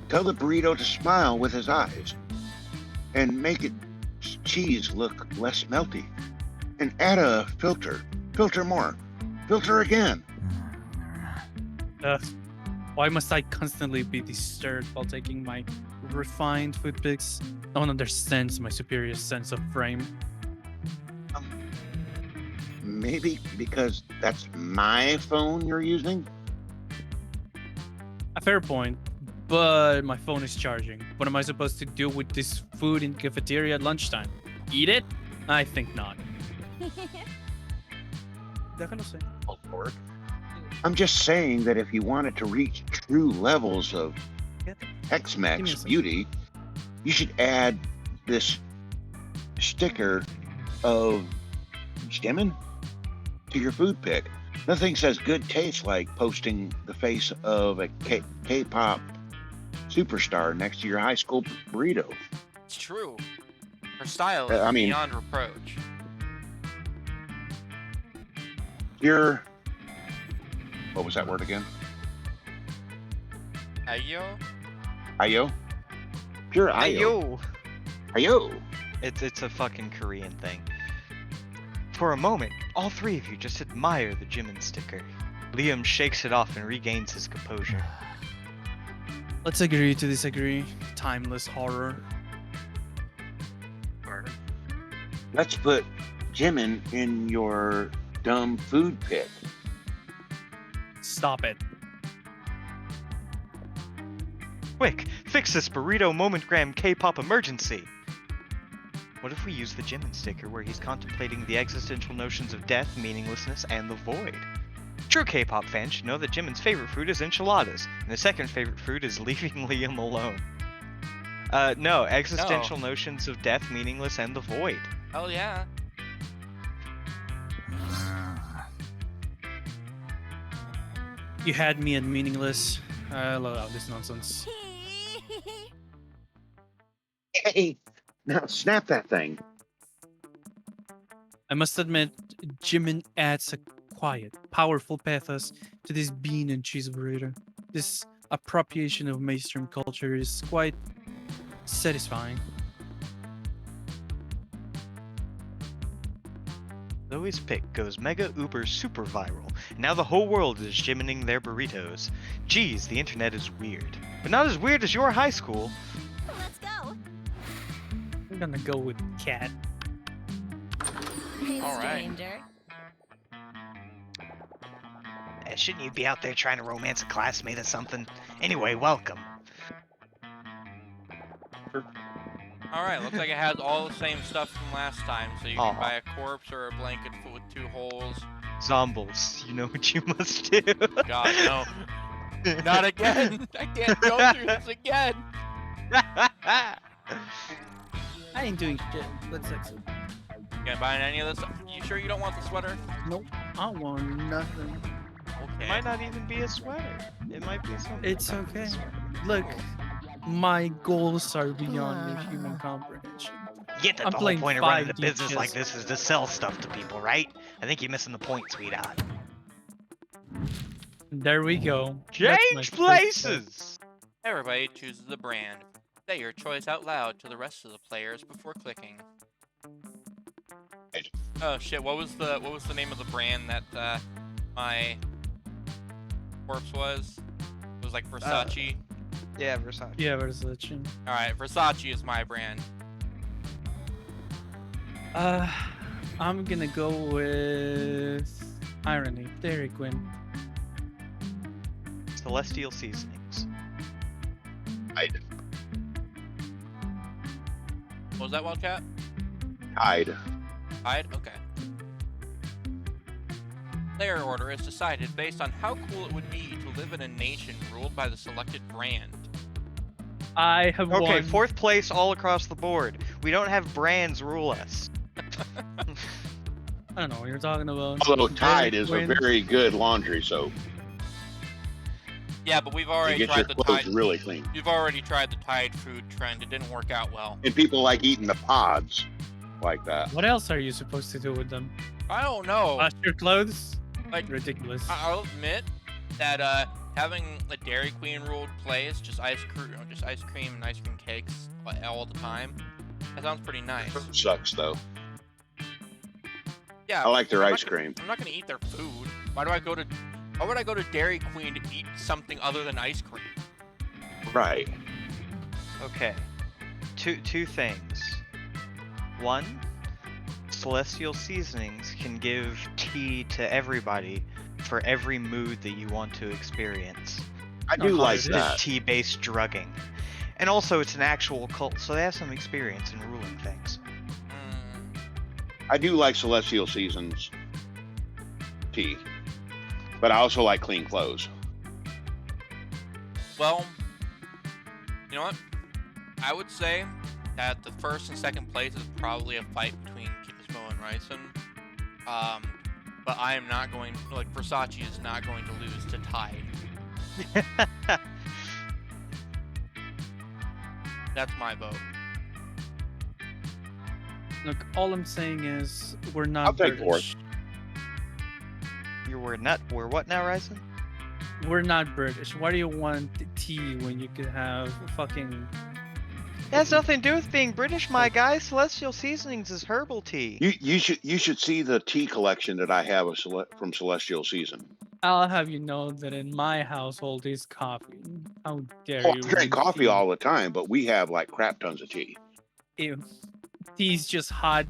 Tell the burrito to smile with his eyes and make its cheese look less melty. And add a filter. Filter more. Filter again. Why must I constantly be disturbed while taking my refined food pics? No one understands my superior sense of frame. Maybe because that's my phone you're using? A fair point, but my phone is charging. What am I supposed to do with this food in cafeteria at lunchtime? Eat it? I think not. Déjalo ser. Oh, Lord. I'm just saying that if you wanted to reach true levels of Give me a X-Max second. beauty, you should add this sticker of Jimin to your food pic. Nothing says good taste like posting the face of a K-pop superstar next to your high school burrito. It's true. Her style I is mean- beyond reproach. Your what was that word again? Ayo? Ayo? Pure Hey, Ayo. yo! Ayo. It's a fucking Korean thing. For a moment, all three of you just admire the Jimin sticker. Liam shakes it off and regains his composure. Let's agree to disagree. Timeless horror. Let's put Jimin in your dumb food pic. Stop it. Quick, fix this burrito momentgram K-pop emergency! What if we use the Jimin sticker where he's contemplating the existential notions of death, meaninglessness, and the void? True K-pop fans should know that Jimin's favorite food is enchiladas, and his second favorite food is leaving Liam alone. No, existential notions of death, meaningless, and the void. Hell yeah. You had me at meaningless. I love all this nonsense. Hey, now snap that thing. I must admit, Jimin adds a quiet, powerful pathos to this bean and cheese burrito. This appropriation of mainstream culture is quite satisfying. Zoe's pic goes mega uber super viral, and now the whole world is Jimining their burritos. Geez, the internet is weird. But not as weird as your high school. Let's go. I'm gonna go with cat. Hey, All right. stranger. Shouldn't you be out there trying to romance a classmate or something? Anyway, welcome. Alright, looks like it has all the same stuff from last time, so you can Aw. buy a corpse or a blanket with 2 holes. Zombles, you know what you must do. God, no. Not again! I can't go through this again! I ain't doing shit. Let's exit. You gonna buy any of this? You sure you don't want the sweater? Nope. I want nothing. It Okay. might not even be a sweater. It might be something. It's about the okay. sweater. Look, my goals are beyond your human comprehension. You get that I'm the whole playing point of running a 5D business like chess. this is to sell stuff to people, right? I think you're missing the point, sweetheart. There we go. That's my Change first step. places! Everybody chooses a brand. Say your choice out loud to the rest of the players before clicking. Oh shit! What was the name of the brand that my corpse was? It was like Versace. Yeah, Versace. Yeah, Versace. All right, Versace is my brand. I'm gonna go with irony. Dairy Queen. Celestial Seasonings. Hide. What was that, Wildcat? Hide. Hide? Okay. Player order is decided based on how cool it would be to live in a nation ruled by the selected brand. I have Okay, won. 4th place all across the board. We don't have brands rule us. I don't know what you're talking about. Although Dairy Tide is a Queen. very good laundry soap. Yeah, but we've It already gets your tried the clothes Tide. really clean. We've already tried the Tide food trend. It didn't work out well. And people like eating the pods like that. What else are you supposed to do with them? I don't know. Wash your clothes? Like, Ridiculous. I'll admit that having a Dairy Queen ruled place, just ice cream and ice cream cakes all the time. That sounds pretty nice. Sucks though. Yeah. I like their I'm ice cream. I'm not gonna eat their food. Why would I go to Dairy Queen to eat something other than ice cream? Right. Okay. Two things. One, Celestial Seasonings can give tea to everybody for every mood that you want to experience. I do like it is. that. Tea-based drugging. And also, it's an actual cult, so they have some experience in ruling things. Mm, I do like Celestial Seasons tea. But I also like clean clothes. well, you know what? I would say that the first and second place is probably a fight between Gizmo and Ryson. But I am not going. Like Versace is not going to lose to Tide. That's my vote. Look, all I'm saying is we're not I'll take British. We're what now, Ryzen? We're not British. Why do you want tea when you could have fucking... It has nothing to do with being British, my guy. Celestial Seasonings is herbal tea. You should see the tea collection that I have from Celestial Season. I'll have you know that in my household is coffee. How dare Oh, I you? drink coffee all the time, but we have like crap tons of tea. Ew. Tea's just hot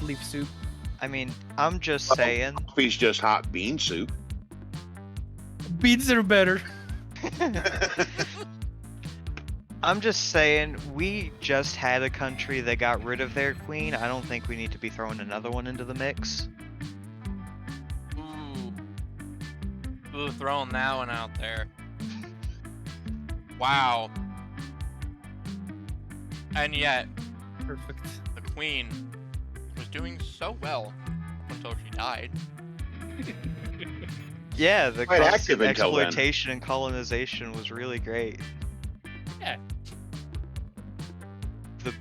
leaf soup. I mean, I'm just Well, saying. Coffee's just hot bean soup. Beans are better. I'm just saying, we just had a country that got rid of their queen. I don't think we need to be throwing another one into the mix. Ooh, throwing that one out there. Wow. And yet, Perfect. the Queen was doing so well until she died. Yeah, the Quite constant active until then. exploitation and colonization was really great. Yeah. The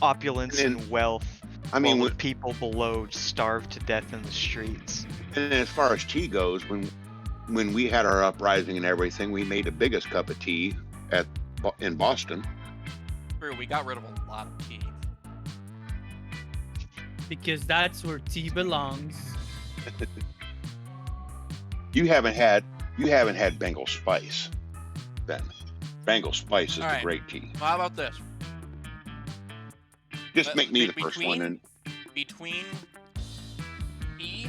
opulence And and wealth, I mean, while the people below starved to death in the streets. and as far as tea goes, when we had our uprising and everything, we made the biggest cup of tea in Boston. True, we got rid of a lot of tea. Because that's where tea belongs. You haven't had Bengal Spice, then. Bengal Spice is All the right. great tea. Well, how about this? Just make me the first between- one, and Between tea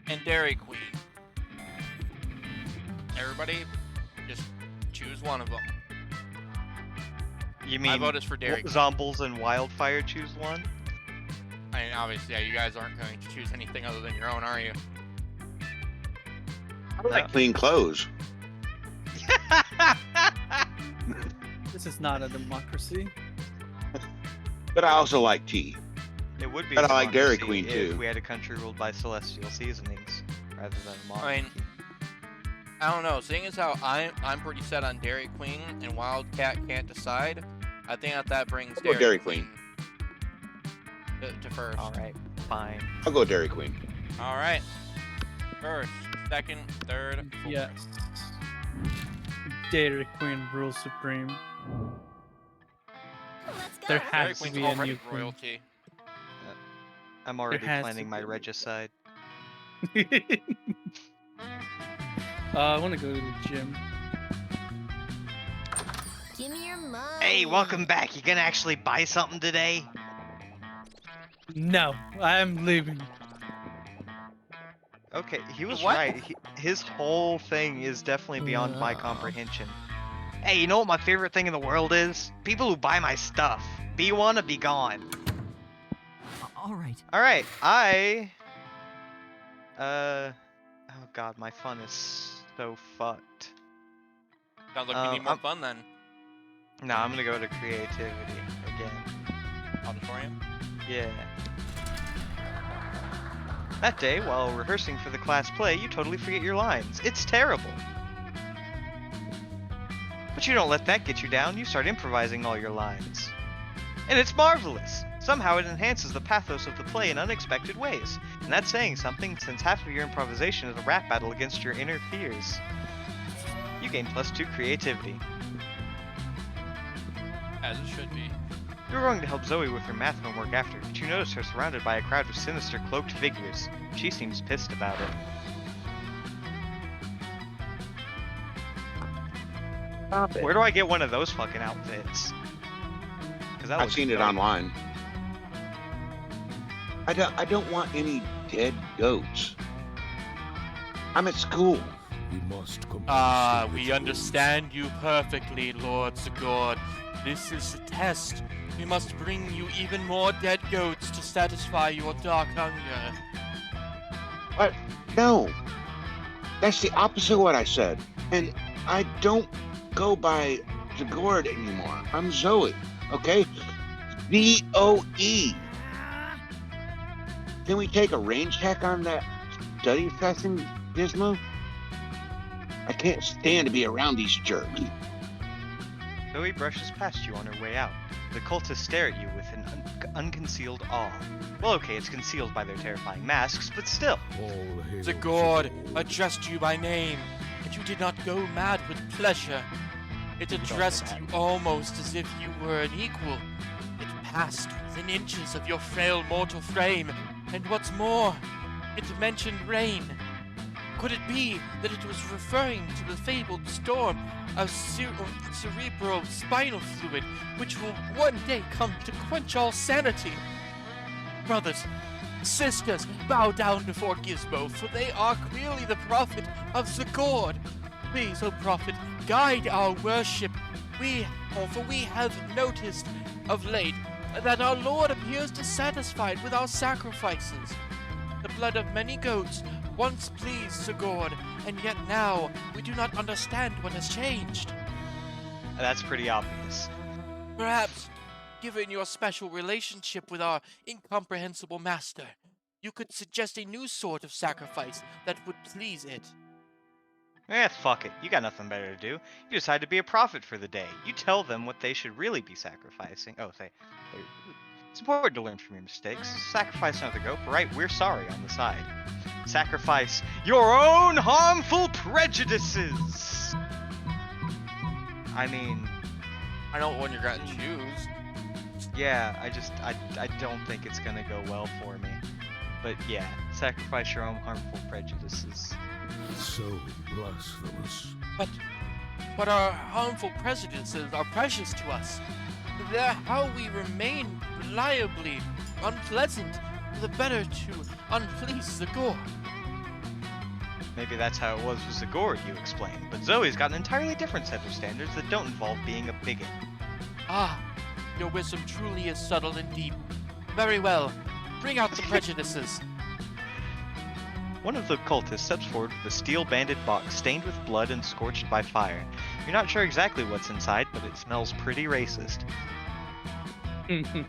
and Dairy Queen. Everybody, just choose one of them. You My mean vote is for Dairy Queen. Zombles and Wildfire choose one? I mean, obviously, yeah, you guys aren't going to choose anything other than your own, are you? I like clean clothes. This is not a democracy. But I also like tea. It would be. But I like Dairy democracy Queen, too. If we had a country ruled by celestial seasonings rather than a monarchy. I mean, I don't know. Seeing as how I'm pretty set on Dairy Queen and Wildcat can't decide, I think that brings I'll go Dairy Queen. to first. All right, fine. I'll go Dairy Queen. All right. First, second, third, fourth. Yes. Dairy Queen rules supreme. Let's go. There Dairy has to Queen's be a already new queen. royalty. I'm already has to planning my be. regicide. I want to go to the gym. Give me your money. Hey, welcome back. You gonna actually buy something today? No, I'm leaving. Okay, he was What? right. His whole thing is definitely beyond my comprehension. Hey, you know what my favorite thing in the world is? People who buy my stuff. Be one or be gone. All right. Alright, oh god, my fun is so fucked. Sounds like we need more I'm- fun then. No, I'm gonna go to creativity again. Auditorium. Yeah. That day, while rehearsing for the class play, you totally forget your lines. It's terrible. But you don't let that get you down. You start improvising all your lines. And it's marvelous! Somehow it enhances the pathos of the play in unexpected ways. And that's saying something, since half of your improvisation is a rap battle against your inner fears. You gain +2 creativity. As it should be. You're going to help Zoe with her math homework after, but you notice her surrounded by a crowd of sinister cloaked figures. She seems pissed about it. Stop it. Where do I get one of those fucking outfits? 'Cause that I've looks seen it dope. online. I don't want any dead goats. I'm at school. We must complete Ah, the we ritual. understand you perfectly, Lord Sigurd. This is a test. We must bring you even more dead goats to satisfy your dark hunger. What? No. That's the opposite of what I said. And I don't go by Zagord anymore. I'm Zoe. Okay? ZOE. Can we take a range check on that study session, Gizmo? I can't stand to be around these jerks. Zoe brushes past you on her way out. The cultists stare at you with an unconcealed awe. Well, okay, it's concealed by their terrifying masks, but still. All hail Sigurd Sigurd. addressed you by name, and you did not go mad with pleasure. It addressed you almost as if you were an equal. It passed within inches of your frail mortal frame, and what's more, it mentioned rain. Could it be that it was referring to the fabled storm of cerebral spinal fluid, which will one day come to quench all sanity? Brothers, sisters, bow down before Gizmo, for they are clearly the prophet of Sigurd. Please, O prophet, guide our worship. For we have noticed of late that our Lord appears dissatisfied with our sacrifices. The blood of many goats once pleased Sigurd, and yet now we do not understand what has changed. That's pretty obvious. Perhaps, given your special relationship with our incomprehensible master, you could suggest a new sort of sacrifice that would please it. Fuck it. You got nothing better to do. You decide to be a prophet for the day. You tell them what they should really be sacrificing. It's important to learn from your mistakes. Sacrifice another goat, but write "we're sorry" on the side. Sacrifice your own harmful prejudices! I mean, I know what one you're gonna choose. yeah, I don't think it's gonna go well for me. But yeah, sacrifice your own harmful prejudices. So blasphemous. But our harmful prejudices are precious to us. They're how we remain reliably unpleasant, the better to unplease Sigurd. Maybe that's how it was with Zagord, you explain, but Zoe's got an entirely different set of standards that don't involve being a bigot. Ah, your wisdom truly is subtle and deep. Very well. Bring out the prejudices. One of the cultists steps forward with a steel-banded box stained with blood and scorched by fire. You're not sure exactly what's inside, but it smells pretty racist.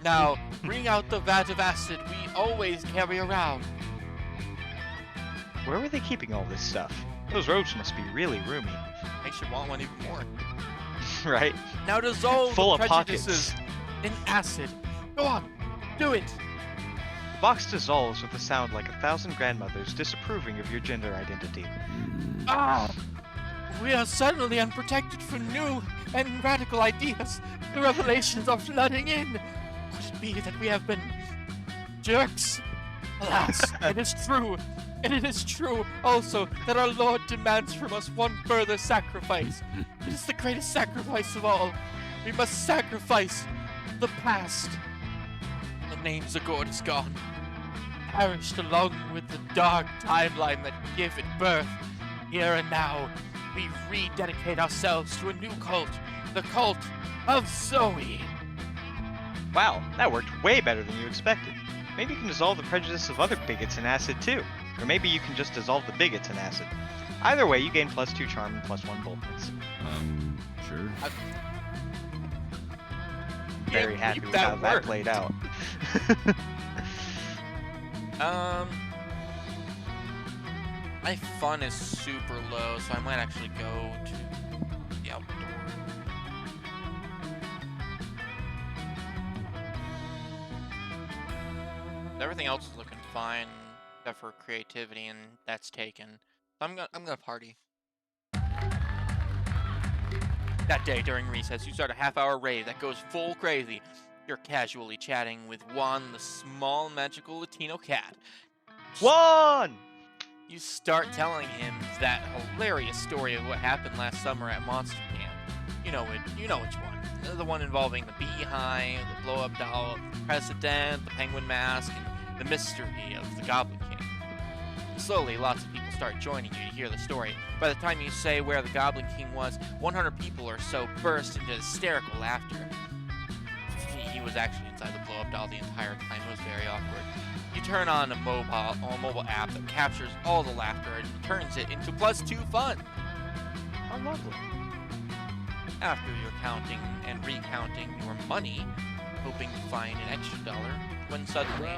Now, bring out the vat of acid we always carry around. Where were they keeping all this stuff? Those robes must be really roomy. Makes you want one even more. Right? Now dissolve Full the of prejudices pockets. in acid. Go on, do it. The box dissolves with a sound like 1,000 grandmothers disapproving of your gender identity. Ah! We are suddenly unprotected from new and radical ideas. The revelations are flooding in. Could it be that we have been jerks? Alas, it is true. And it is true also that our Lord demands from us one further sacrifice. It is the greatest sacrifice of all. We must sacrifice the past. The name Zagord is gone. Perished along with the dark timeline that gave it birth. Here and now, we rededicate ourselves to a new cult, the cult of Zoe. Wow, that worked way better than you expected. Maybe you can dissolve the prejudice of other bigots in acid too. Or maybe you can just dissolve the bigots in acid. Either way, you gain +2 charm and +1 boldness. Sure. very happy reap with that how that work. played out. My fun is super low, so I might actually go to the outdoor. Everything else is looking fine, except for creativity, and that's taken. So I'm gonna party. That day during recess, you start a half-hour rave that goes full crazy. You're casually chatting with Juan, the small magical Latino cat. Juan! You start telling him that hilarious story of what happened last summer at Monster Camp. You know which one. The one involving the beehive, the blow-up doll, the president, the penguin mask, and the mystery of the Goblin King. Slowly, lots of people start joining you to hear the story. By the time you say where the Goblin King was, 100 people or so burst into hysterical laughter. He was actually inside the blow-up doll the entire time. It was very awkward. You turn on a mobile app that captures all the laughter and turns it into +2 fun. How lovely. After you're counting and recounting your money, hoping to find an extra dollar, when suddenly,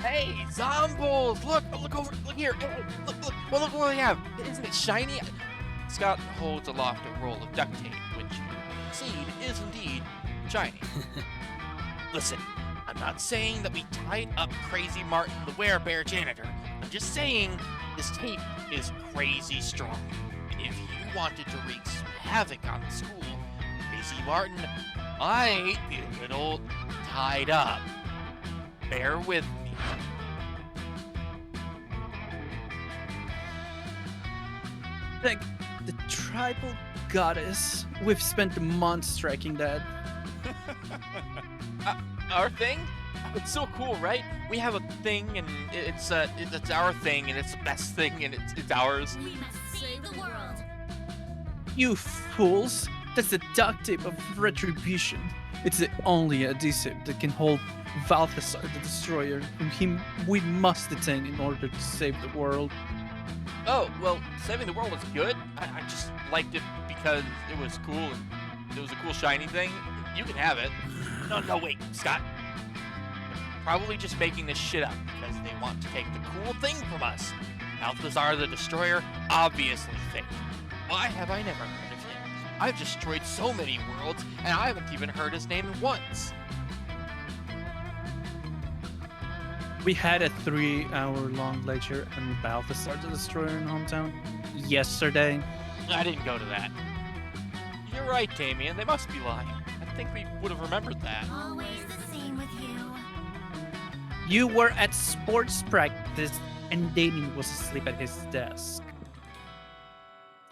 hey, Zombles! Look over, look here! Hey, look! Well, look what we have! Isn't it shiny? Scott holds aloft a roll of duct tape, which you concede is indeed shiny. Listen, I'm not saying that we tied up Crazy Martin, the werebear janitor. I'm just saying this tape is crazy strong. And if you wanted to wreak some havoc on the school, Crazy Martin might be a little tied up. Bear with me. Like the tribal goddess. We've spent months tracking that. Our thing? It's so cool, right? We have a thing, and it's our thing, and it's the best thing, and it's ours. We must save the world. You fools! That's the duct tape of retribution. It's the only adhesive that can hold Balthasar the Destroyer, whom we must detain in order to save the world. Oh, well, saving the world was good. I just liked it because it was cool, and it was a cool shiny thing. You can have it. No, wait, Scott. Probably just making this shit up because they want to take the cool thing from us. Balthazar the Destroyer, obviously fake. Why have I never heard of him? I've destroyed so many worlds, and I haven't even heard his name once. We had a 3-hour-long lecture on Balthasar the Destroyer in hometown yesterday. I didn't go to that. You're right, Damien. They must be lying. I think we would have remembered that. Always the same with you. You were at sports practice, and Damien was asleep at his desk.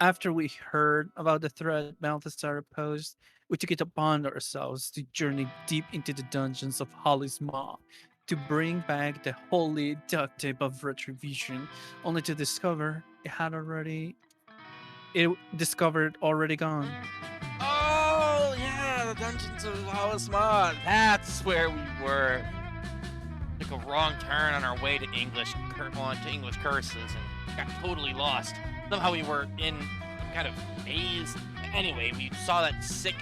After we heard about the threat Balthasar posed, we took it upon ourselves to journey deep into the dungeons of Holly's Maw to bring back the holy duct tape of retribution, only to discover it discovered already gone. Oh, yeah, the Dungeons of Hollis Maw. That's where we were. Took a wrong turn on our way to English curses and got totally lost. Somehow we were in some kind of maze. Anyway, we saw that sick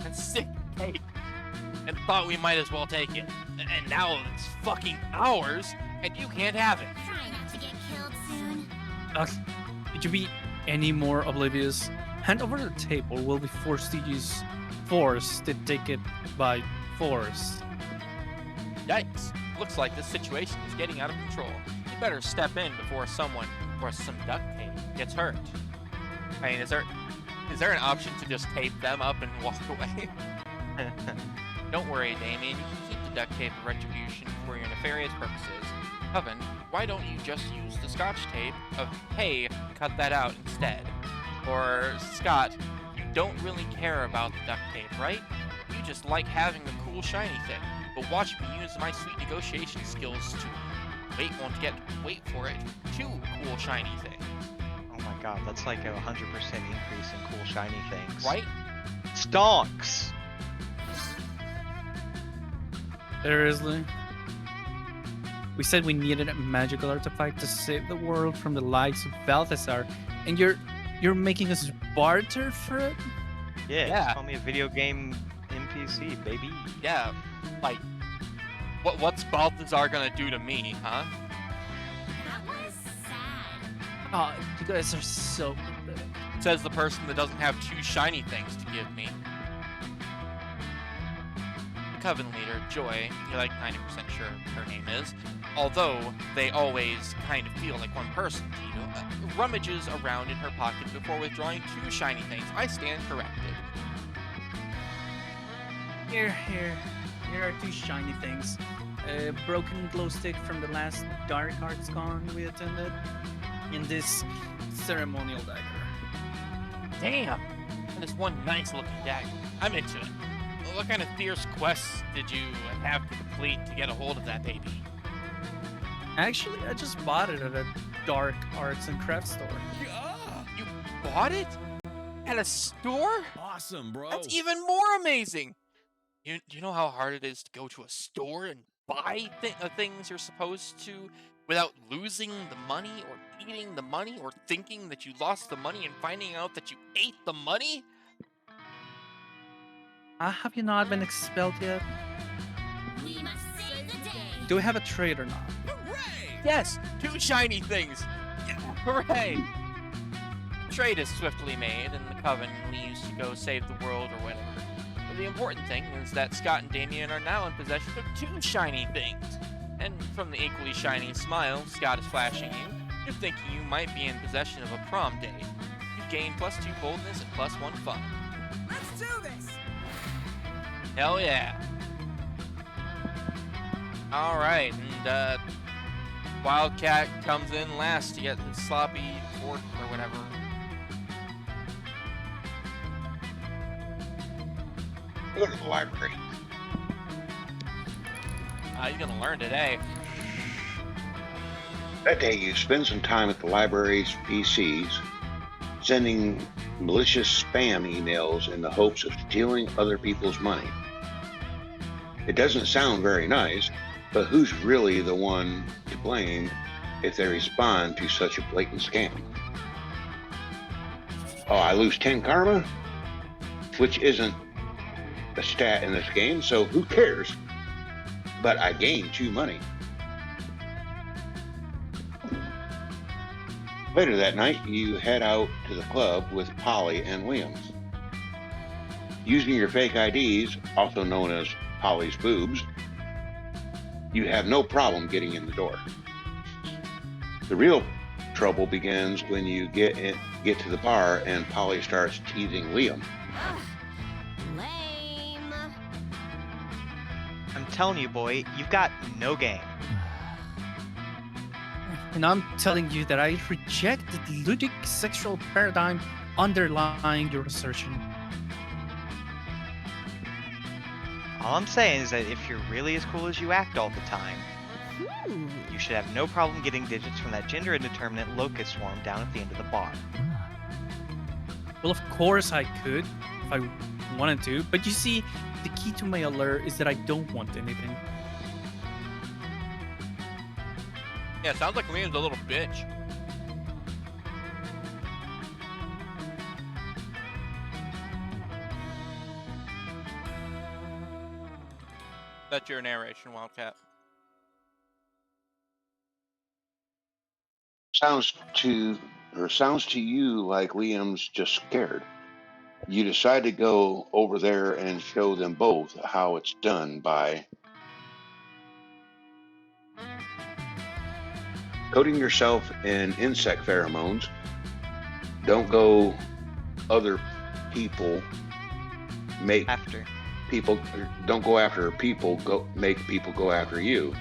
that sick tape and thought we might as well take it. And now it's fucking ours, and you can't have it. Try not to get killed soon. Could you be any more oblivious? Hand over the tape or we'll be forced to use force to take it by force. Yikes. Looks like this situation is getting out of control. You better step in before someone or some duct tape gets hurt. I mean, is there an option to just tape them up and walk away? Don't worry, Damien. You can keep the duct tape of retribution for your nefarious purposes. Coven, why don't you just use the scotch tape of, hey, cut that out instead? Or, Scott, you don't really care about the duct tape, right? You just like having the cool shiny thing. But watch me use my sweet negotiation skills to wait for it, to cool shiny thing. Oh my god, that's like a 100% increase in cool shiny things. Right? Stonks! Seriously? We said we needed a magical artifact to save the world from the likes of Balthasar, and you're making us barter for it? Yeah, Yeah. just call me a video game NPC, baby. Yeah, like, what's Balthazar gonna do to me, huh? That was sad. Oh, you guys are so pathetic. Says the person that doesn't have 2 shiny things to give me. The Coven leader, Joy, you're like 90% sure her name is, although they always kind of feel like one person to you, rummages around in her pocket before withdrawing 2 shiny things. I stand corrected. Here are 2 shiny things. A broken glow stick from the last Dark Arts Con we attended, and this ceremonial dagger. Damn! And this one nice looking dagger. I'm into it. What kind of fierce quests did you have to complete to get a hold of that baby? Actually, I just bought it at a Dark Arts and Crafts store. You bought it? At a store? Awesome, bro. That's even more amazing! Do you know how hard it is to go to a store and buy things you're supposed to without losing the money or eating the money or thinking that you lost the money and finding out that you ate the money? Have you not been expelled yet? We must save the day. Do we have a trade or not? Yes! 2 shiny things! Yeah, hooray! Trade is swiftly made, and the Coven leaves to go save the world or whatever. But the important thing is that Scott and Damien are now in possession of 2 shiny things. And from the equally shiny smile Scott is flashing you, you're thinking you might be in possession of a prom date. You gain +2 boldness and +1 fun. Let's do this! Hell yeah. Alright, and Wildcat comes in last to get his sloppy fork or whatever. Go to the library. You're gonna learn today. That day, you spend some time at the library's PCs, sending malicious spam emails in the hopes of stealing other people's money. It doesn't sound very nice, but who's really the one to blame if they respond to such a blatant scam? Oh, I lose 10 karma? Which isn't a stat in this game, so who cares? But I gain 2 money. Later that night, you head out to the club with Polly and Williams. Using your fake IDs, also known as Polly's boobs, you have no problem getting in the door. The real trouble begins when you get to the bar and Polly starts teasing Liam. Ugh. Lame. I'm telling you, boy, you've got no game. And I'm telling you that I reject the ludic sexual paradigm underlying your assertion. All I'm saying is that if you're really as cool as you act all the time, you should have no problem getting digits from that gender indeterminate locust swarm down at the end of the bar. Well, of course I could, if I wanted to, but you see, the key to my allure is that I don't want anything. Yeah, sounds like Liam's a little bitch. That's your narration, Wildcat. Sounds to you like Liam's just scared. You decide to go over there and show them both how it's done by coating yourself in insect pheromones. Don't go other people make After. people don't go after people, go make people go after you.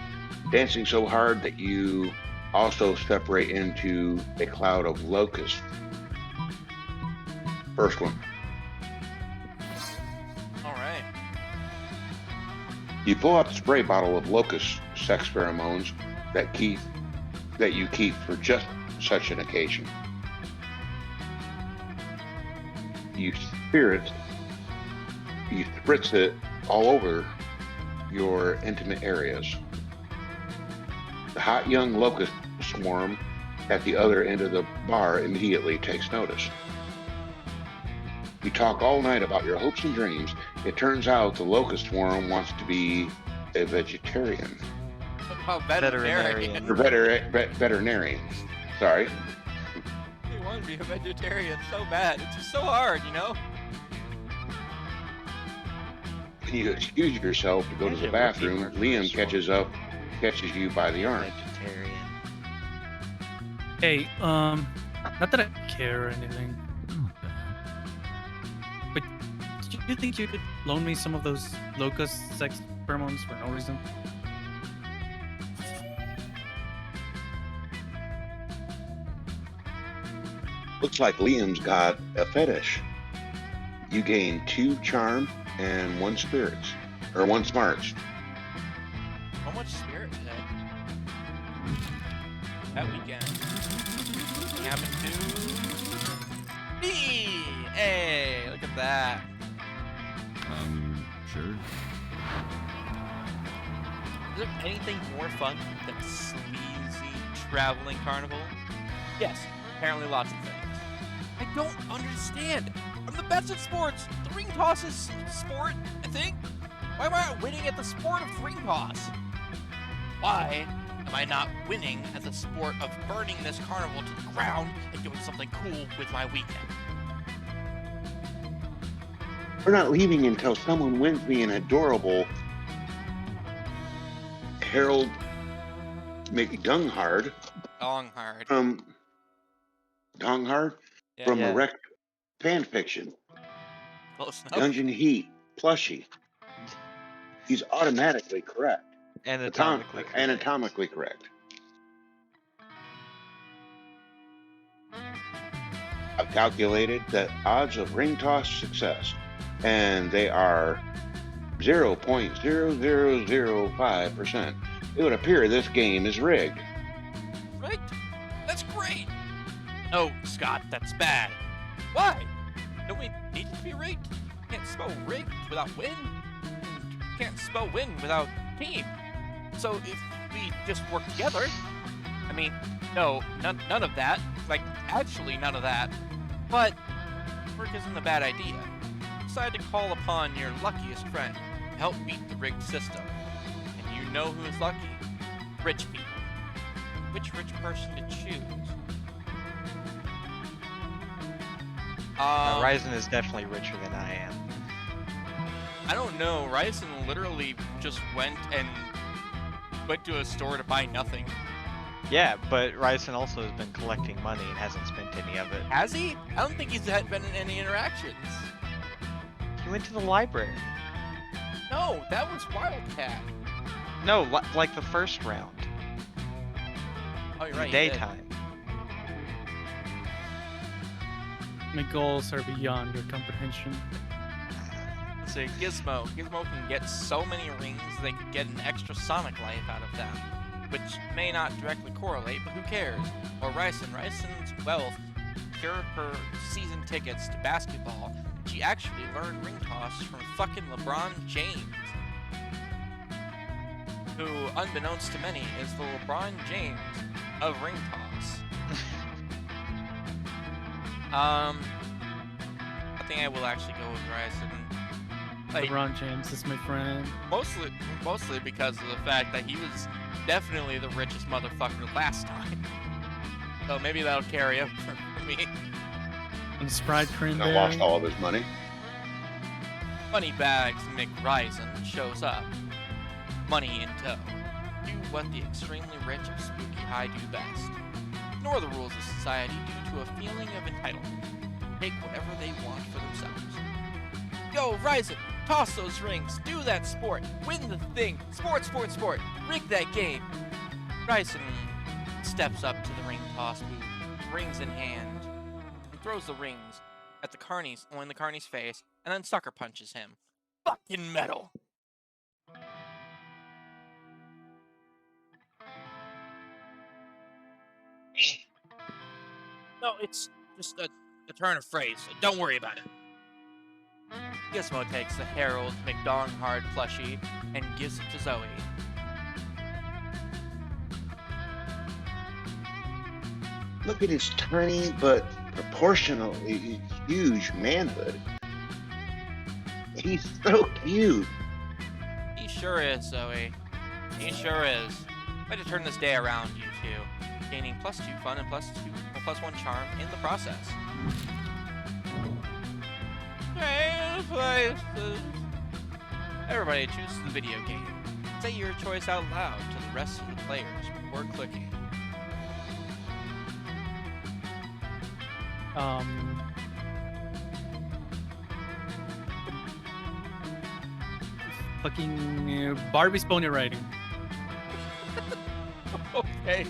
Dancing so hard that you also separate into a cloud of locusts. First one. Alright. You pull out the spray bottle of locust sex pheromones that you keep for just such an occasion. You spritz it all over your intimate areas. The hot young locust swarm at the other end of the bar immediately takes notice. You talk all night about your hopes and dreams. It turns out the locust worm wants to be a vegetarian. Oh, veterinarian. Or veterinarian. Sorry. You want to be a vegetarian so bad. It's just so hard, you know? When you excuse yourself to go to the bathroom, Liam catches you by the arm. Vegetarian. Hey, not that I care or anything, but do you think you could loan me some of those locust sex pheromones for no reason? Looks like Liam's got a fetish. You gain 2 charm and 1 spirits. Or 1 smarts. How much spirit is that? That weekend. Happened to me! Hey, look at that. Sure. Is there anything more fun than sleazy traveling carnival? Yes, apparently lots of things. I don't understand. I'm the best at sports. The ring toss is sport, I think. Why am I not winning at the sport of ring toss? Why am I not winning at the sport of burning this carnival to the ground and doing something cool with my weekend? We're not leaving until someone wins me an adorable Harold McDunghard Donghard. from Donghard Yeah, from yeah. Erect fan fiction. close enough. Dungeon Heat plushie. He's automatically correct. Anatomically correct. Anatomically correct. I've calculated that odds of ring toss success, and they are 0.0005%. It would appear this game is rigged. Right? That's great. No, Scott, that's bad. Why? Don't we need it to be rigged? Can't spell rigged without win. Can't spell win without team. So if we just work together, I mean, no, none of that. Like, actually none of that. But work isn't a bad idea. Decide to call upon your luckiest friend to help beat the rigged system. And you know who is lucky? Rich people. Which rich person to choose? Ryzen is definitely richer than I am. I don't know. Ryzen literally just went to a store to buy nothing. Yeah, but Ryzen also has been collecting money and hasn't spent any of it. Has he? I don't think he's had been in any interactions. He went to the library. No, that was Wildcat. No, like the first round. Oh, you're In right. the he did. daytime. My goals are beyond your comprehension. Let's say Gizmo. Gizmo can get so many rings they could get an extra Sonic life out of them, which may not directly correlate, but who cares? Or Ryson's wealth secured her season tickets to basketball. She actually learned ring toss from fucking LeBron James, who, unbeknownst to many, is the LeBron James of ring toss. I think I will actually go with Ryson. Like, LeBron James is my friend. mostly because of the fact that he was definitely the richest motherfucker last time. So maybe that'll carry up for me. And Sprite I Cranberry. lost all of his money. Moneybags McRyson shows up. Money in tow. Do what the extremely rich of Spooky High do best. Ignore the rules of society due to a feeling of entitlement. Take whatever they want for themselves. Yo, Ryzen, toss those rings, do that sport, win the thing, sport, rig that game. Ryzen steps up to the ring toss booth, rings in hand, and throws the rings at the Carney's face, and then sucker punches him. Fucking metal. No, it's just a turn of phrase. Don't worry about it. Gizmo takes the Harold McDonghard plushie and gives it to Zoe. Look at his tiny but proportionally huge manhood. He's so cute. He sure is, Zoe. He sure is. Way to turn this day around, you two. Gaining +2 fun and +1 charm in the process. Everybody chooses the video game. Say your choice out loud to the rest of the players before clicking. Fucking Barbie's pony riding. Okay.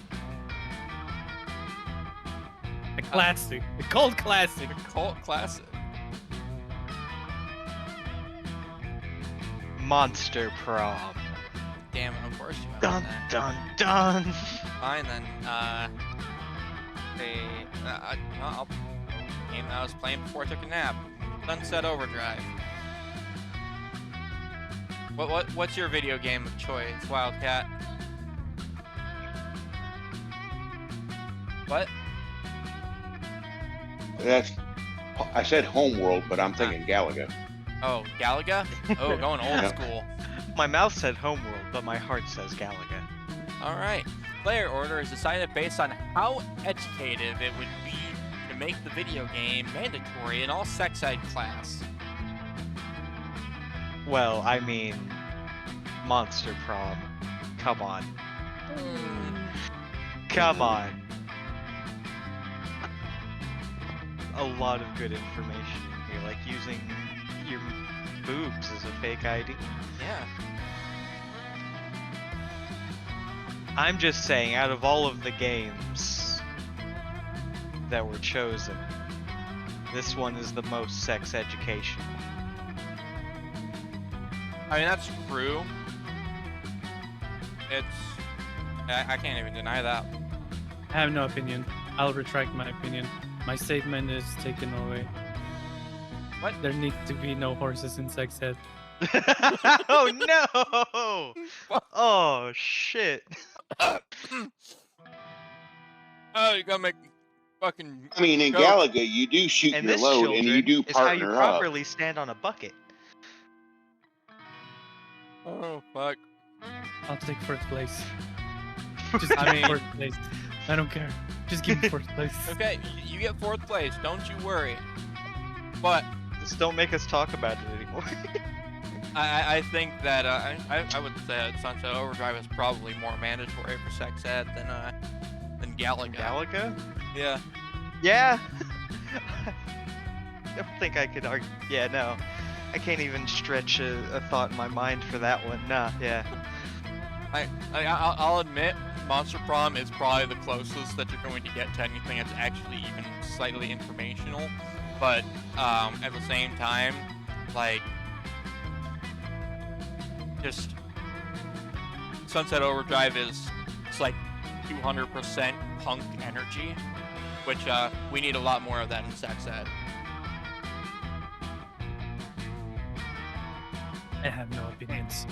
A classic. A cult classic. A cult classic. Monster Prom. Damn it, of course you have Dun that. dun dun. Fine then, I'll game I was playing before I took a nap. Sunset Overdrive. What's your video game of choice, Wildcat? What? I said Homeworld, but I'm thinking Galaga. Oh, Galaga? Oh, going old school. My mouth said Homeworld, but my heart says Galaga. Alright. Player order is decided based on how educative it would be to make the video game mandatory in all sex ed class. Well, I mean, Monster Prom. Come on. Come on. A lot of good information in here, like using your boobs as a fake ID. Yeah. I'm just saying, out of all of the games that were chosen, this one is the most sex educational. I mean, that's true. I can't even deny that. I have no opinion. I'll retract my opinion. My statement is taken away. What? There needs to be no horses in sex ed. Oh no! Oh shit! Oh, you gotta make fucking. I mean, in Go. Galaga, you do shoot And your this, load, children, and you do is how you partner up. properly stand on a bucket. Oh fuck. I'll take fourth place. Just give I me mean- fourth place. I don't care. Just give me fourth place. Okay, you get 4th place. Don't you worry. But Just don't make us talk about it anymore. I think that I would say that Sunset Overdrive is probably more mandatory for sex ed than Galaga. Galaga? Yeah. Yeah. I don't think I could argue. Yeah, no. I can't even stretch a thought in my mind for that one. Nah, yeah. I'll admit, Monster Prom is probably the closest that you're going to get to anything that's actually even slightly informational. But at the same time, like, just Sunset Overdrive is it's like 200% punk energy, which we need a lot more of that in sex ed. I have no opinions.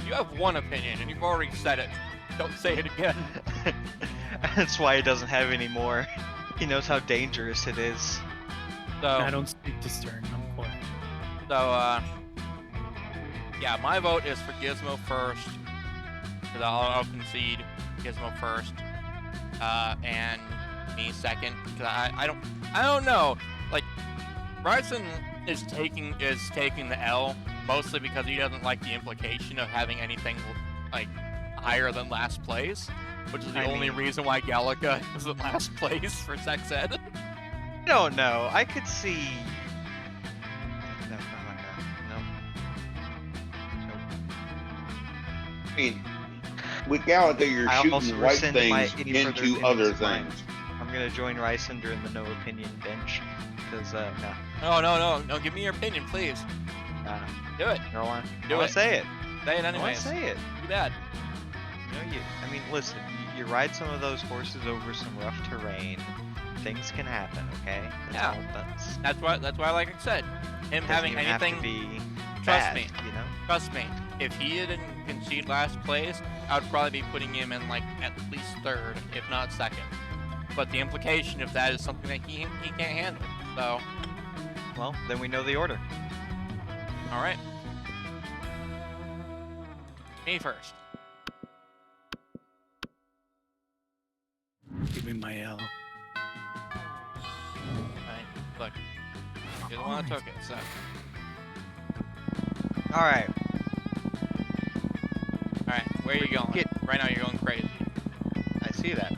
You have one opinion, and you've already said it. Don't say it again. That's why he doesn't have any more. He knows how dangerous it is. I So, don't speak this turn. I'm quiet. yeah, my vote is for Gizmo first, because I'll concede Gizmo first, and me second, because I don't know, like, Bryson is taking the L mostly because he doesn't like the implication of having anything like higher than last place, which is the only reason why Galaga is in last place for sex ed. I don't know. I could see. No, I'm not gonna. No. I mean, with Galaga, you're I also shooting white rescind my things any further into opinions other of mine. things. I'm gonna join Rysander in the no opinion bench. Because, no. No, give me your opinion, please. Do it. I don't want Do to it. say it. Say it I don't want anyways. to say it. Too bad. You know, I mean, listen, you ride some of those horses over some rough terrain. Things can happen, okay? That's Yeah. all that's. That's why, like I said, him Doesn't having even anything. have to be Trust bad, me. you know? Trust me, if he didn't concede last place, I would probably be putting him in like at least 3rd, if not 2nd. But the implication of that is something that he can't handle. So Well, then we know the order. All right. Me first. Give me my L. Alright, look. You're the one that took it, so. Alright. Alright, where are you going? Right now you're going crazy. I see that.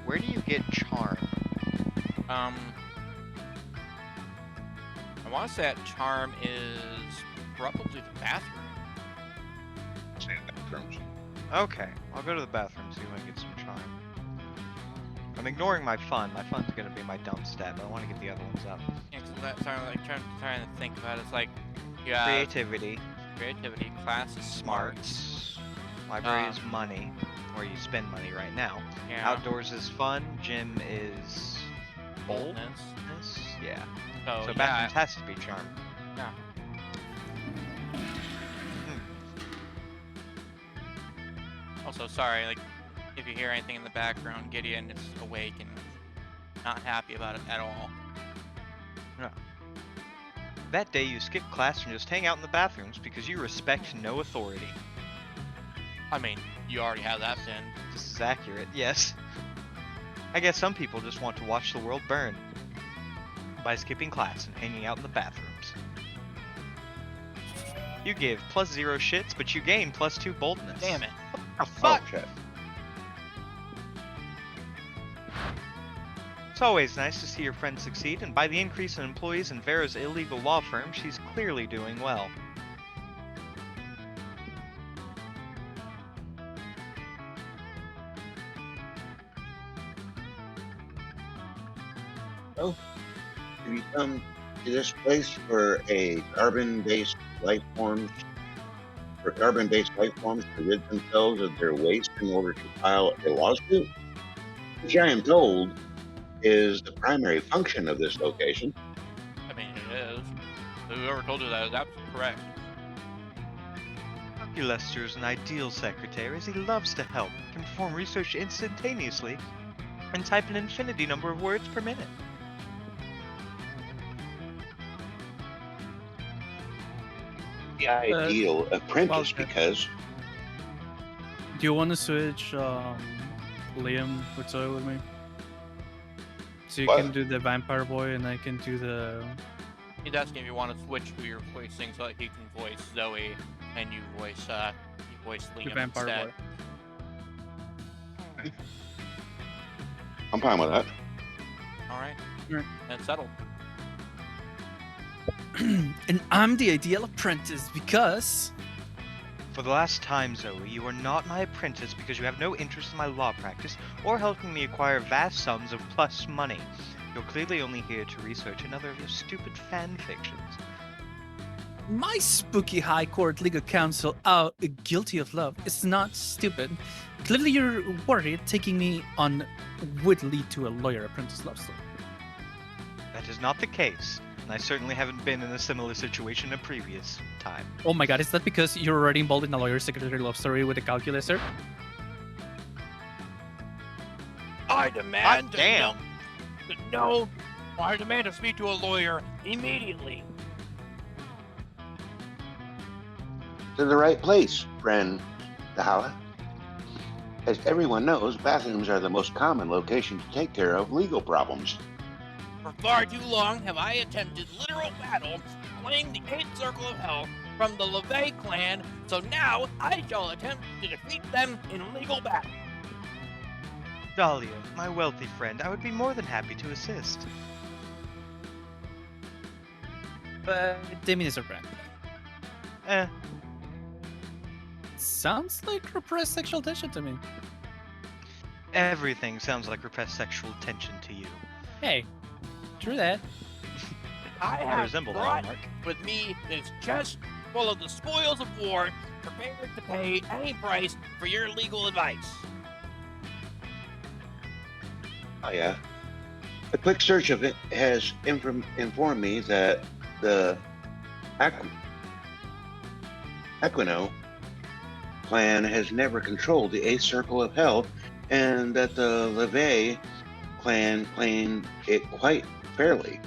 Where do you get charm? I want to say that charm is probably the bathroom. Bathrooms. Okay, I'll go to the bathroom, see if I can get some charm. I'm ignoring my fun. My fun's gonna be my dumb stat, but I want to get the other ones up. Yeah, because that's like trying to think about it. It's like you have Creativity, class is smarts, library is money, or you spend money right now. Yeah. Outdoors is fun, gym is boldness. boldness. Yeah. So, So bathrooms has to be charm. Yeah. Also, sorry, like, if you hear anything in the background, Gideon is awake and not happy about it at all. That day you skip class and just hang out in the bathrooms because you respect no authority. I mean, you already have that pin. This is accurate, yes. I guess some people just want to watch the world burn by skipping class and hanging out in the bathrooms. You give +0 shits, but you gain +2 boldness. Damn it. Oh, fuck! Oh, shit. It's always nice to see your friends succeed, and by the increase in employees in Vera's illegal law firm, she's clearly doing well. Have you come to this place for carbon-based life forms to rid themselves of their waste in order to file a lawsuit? Which I am told is the primary function of this location. I mean, it is. Whoever told you that is absolutely correct. Dr. Lester is an ideal secretary as he loves to help, can perform research instantaneously, and type an infinity number of words per minute. The ideal apprentice because Do you want to switch Liam with Zoe with me? So you What? can do the vampire boy and I can do the... He's asking if you want to switch who you're voicing so that he can voice Zoe and you voice the Liam vampire instead. boy. I'm fine with that. Alright. Alright. That's settled. And I'm the ideal apprentice because... For the last time, Zoe, you are not my apprentice because you have no interest in my law practice or helping me acquire vast sums of plus money. You're clearly only here to research another of your stupid fan fictions. My spooky high court legal counsel out guilty of love is not stupid. Clearly you're worried taking me on would lead to a lawyer apprentice love story. That is not the case, and I certainly haven't been in a similar situation a previous time. Oh my god, is that because you're already involved in a lawyer secretary love story with a calculator? I demand Hot damn! No! I demand to speak to a lawyer immediately! To the right place, friend Dahala. As everyone knows, bathrooms are the most common location to take care of legal problems. For far too long have I attempted literal battle, playing the 8th Circle of Hell from the LeVay clan, so now I shall attempt to defeat them in legal battle. Dahlia, my wealthy friend, I would be more than happy to assist. But Damien is a friend. Eh, Sounds like repressed sexual tension to me. everything sounds like repressed sexual tension to you. Hey, true that. I I have resemble that brought remark. with me this chest full of the spoils of war, prepared to pay any price for your legal advice. Oh yeah. A quick search of it has informed me that the Equino clan has never controlled the 8th Circle of Hell, and that the LeVay clan claimed it quite fairly.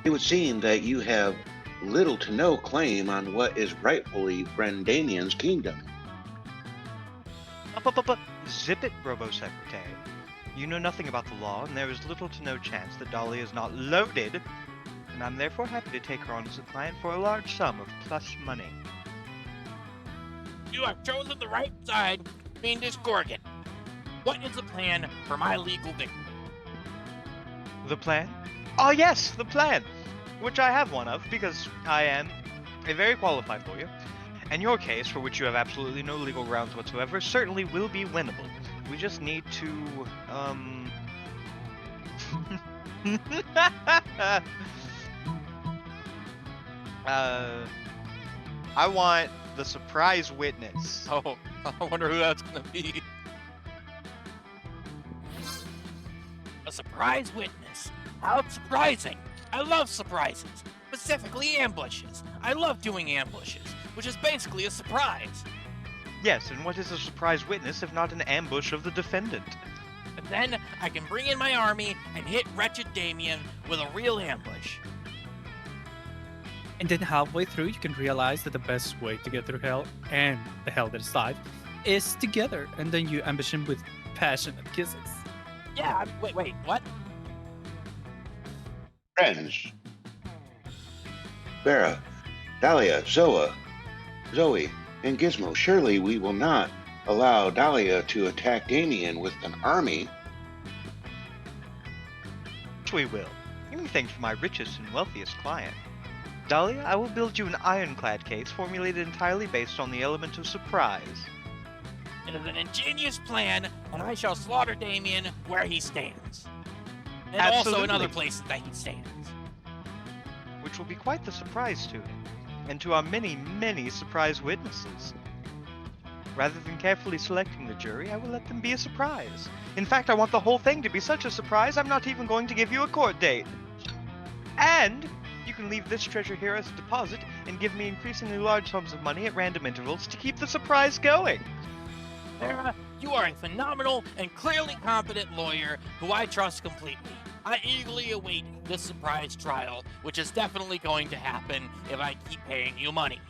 It would seem that you have little to no claim on what is rightfully friend Damien's kingdom. Zip it, Robo-Secretary. You know nothing about the law, and there is little to no chance that Dahlia is not loaded, and I'm therefore happy to take her on as a client for a large sum of plus money. You have chosen the right side, Fiendish Gorgon. What is the plan for my legal victory? The plan? Oh yes, the plan! Which I have one of, because I am a very qualified lawyer, and your case, for which you have absolutely no legal grounds whatsoever, certainly will be winnable. We just need to, I want the surprise witness. Oh, I wonder who that's gonna be. A surprise witness. How surprising! I love surprises, specifically ambushes. I love doing ambushes, which is basically a surprise. Yes, and what is a surprise witness if not an ambush of the defendant? But then I can bring in my army and hit wretched Damien with a real ambush. And then halfway through, you can realize that the best way to get through hell and the hell that is life is together, and then you ambush him with passionate kisses. Yeah, wait, what? Friends. Vera, Dahlia, Zoe, and Gizmo, surely we will not allow Dahlia to attack Damien with an army. We will. Anything for my richest and wealthiest client. Dahlia, I will build you an ironclad case formulated entirely based on the element of surprise. It is an ingenious plan, and I shall slaughter Damien where he stands. And also in other Absolutely. places that he stands. Which will be quite the surprise to him, and to our many, many surprise witnesses. Rather than carefully selecting the jury, I will let them be a surprise. In fact, I want the whole thing to be such a surprise, I'm not even going to give you a court date. And you can leave this treasure here as a deposit and give me increasingly large sums of money at random intervals to keep the surprise going. Vera, you are a phenomenal and clearly competent lawyer who I trust completely. I eagerly await this surprise trial, which is definitely going to happen if I keep paying you money.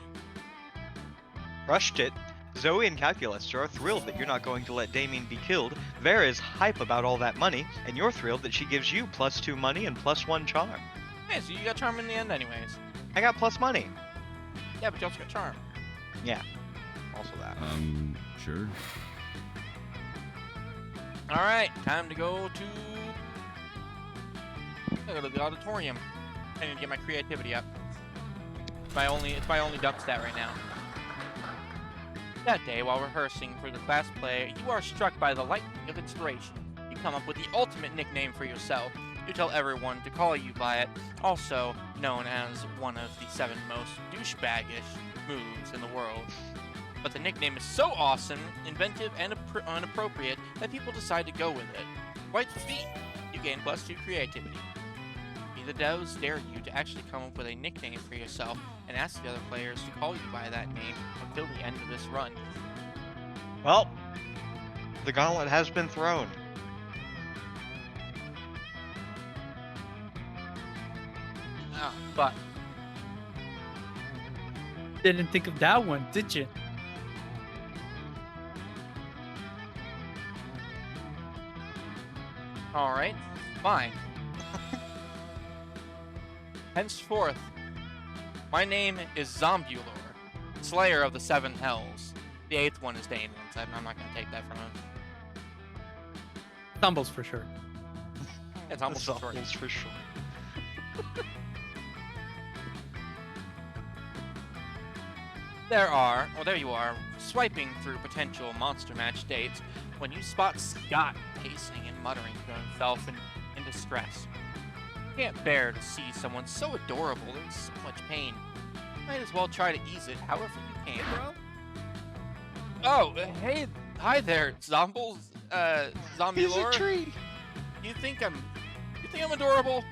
Rushed it. Zoe and Calculus are thrilled that you're not going to let Damien be killed. Vera is hype about all that money, and you're thrilled that she gives you +2 money and +1 charm. Yeah, so you got charm in the end anyways. I got plus money. Yeah, but you also got charm. Yeah, also that. Sure. Alright, time to go to the auditorium. I need to get my creativity up. It's my only dump stat right now. That day, while rehearsing for the class play, you are struck by the lightning of inspiration. You come up with the ultimate nickname for yourself. You tell everyone to call you by it, also known as one of the 7 most douchebaggish moves in the world. But the nickname is so awesome, inventive, and inappropriate that people decide to go with it. Quite the feat. You gain +2 creativity. The devs dare you to actually come up with a nickname for yourself and ask the other players to call you by that name until the end of this run. Well, the gauntlet has been thrown. But Didn't think of that one, did you? alright, fine. Henceforth, my name is Zombulor, Slayer of the 7 Hells. The 8th one is Damien's. I'm not going to take that from him. Stumbles for sure. It's almost short. Stumbles for sure. There you are, swiping through potential monster match dates when you spot Scott pacing and muttering to himself in distress. You can't bear to see someone so adorable in so much pain. Might as well try to ease it however you can, bro. Oh, hey, hi there, Zombulor. He's a tree. You think I'm adorable?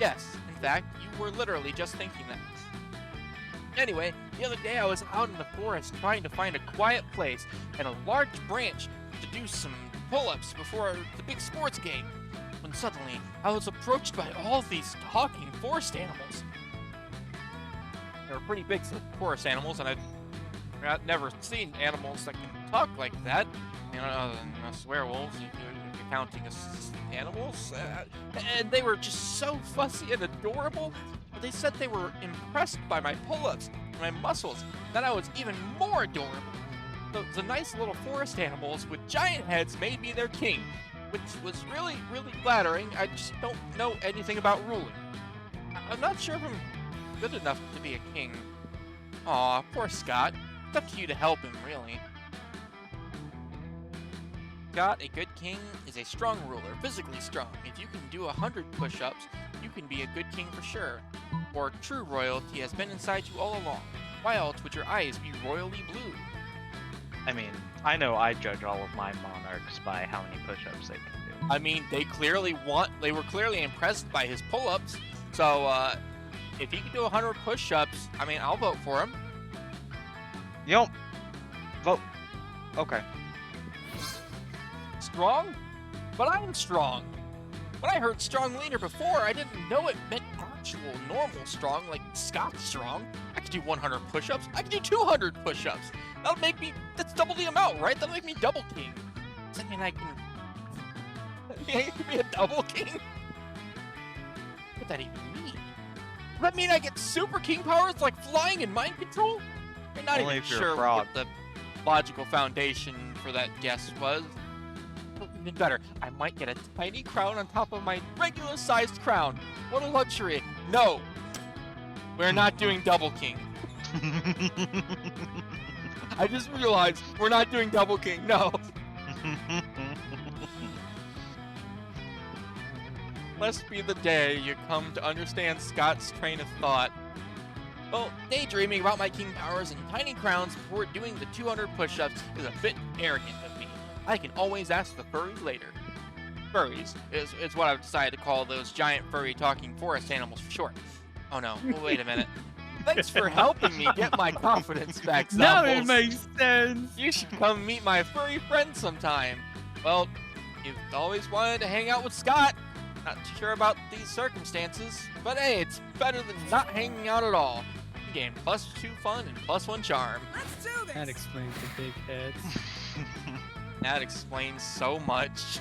Yes, in fact, you were literally just thinking that. Anyway, the other day I was out in the forest trying to find a quiet place and a large branch to do some pull-ups before the big sports game. when suddenly I was approached by all these talking forest animals. They were pretty big forest animals, and I've never seen animals that can talk like that. You know, other than us werewolves, if you're counting us animals. And they were just so fussy and adorable. But they said they were impressed by my pull-ups and my muscles, that I was even more adorable. The nice little forest animals with giant heads made me their king, which was really, really flattering. I just don't know anything about ruling. I'm not sure if I'm good enough to be a king. Aw, poor Scott. It's up to you to help him, really. Scott, a good king is a strong ruler, physically strong. If you can do 100 push-ups, you can be a good king for sure. Or true royalty has been inside you all along. Why else would your eyes be royally blue? I mean, I know I judge all of my monarchs by how many push-ups they can do. I mean, they were clearly impressed by his pull-ups. So, if he can do 100 push-ups, I mean, I'll vote for him. You don't vote. Okay. Strong? But I am strong. When I heard strong leader before, I didn't know it meant actual normal strong, like Scott strong. I could do 100 push-ups. I could do 200 push-ups. That's double the amount, right? That'll make me double king. Does that mean I can be a double king? What does that even mean? Does that mean I get super king powers like flying and mind control? I'm not Only even if you're a sure frog. what the logical foundation for that guess was. Even better, I might get a tiny crown on top of my regular-sized crown. What a luxury. No, we're not doing double king. I just realized we're not doing double king. No. Must be the day you come to understand Scott's train of thought. Well, daydreaming about my king powers and tiny crowns before doing the 200 push-ups is a bit arrogant of me. I can always ask the furries later. Furries is what I've decided to call those giant furry talking forest animals for short. Oh no, well, wait a minute. Thanks for helping me get my confidence back, Now it Zombles. makes sense. You should come meet my furry friends sometime. Well, you've always wanted to hang out with Scott. Not too sure about these circumstances, but hey, it's better than not hanging out at all. You gain +2 fun and +1 charm. Let's do this. That explains the big heads. That explains so much.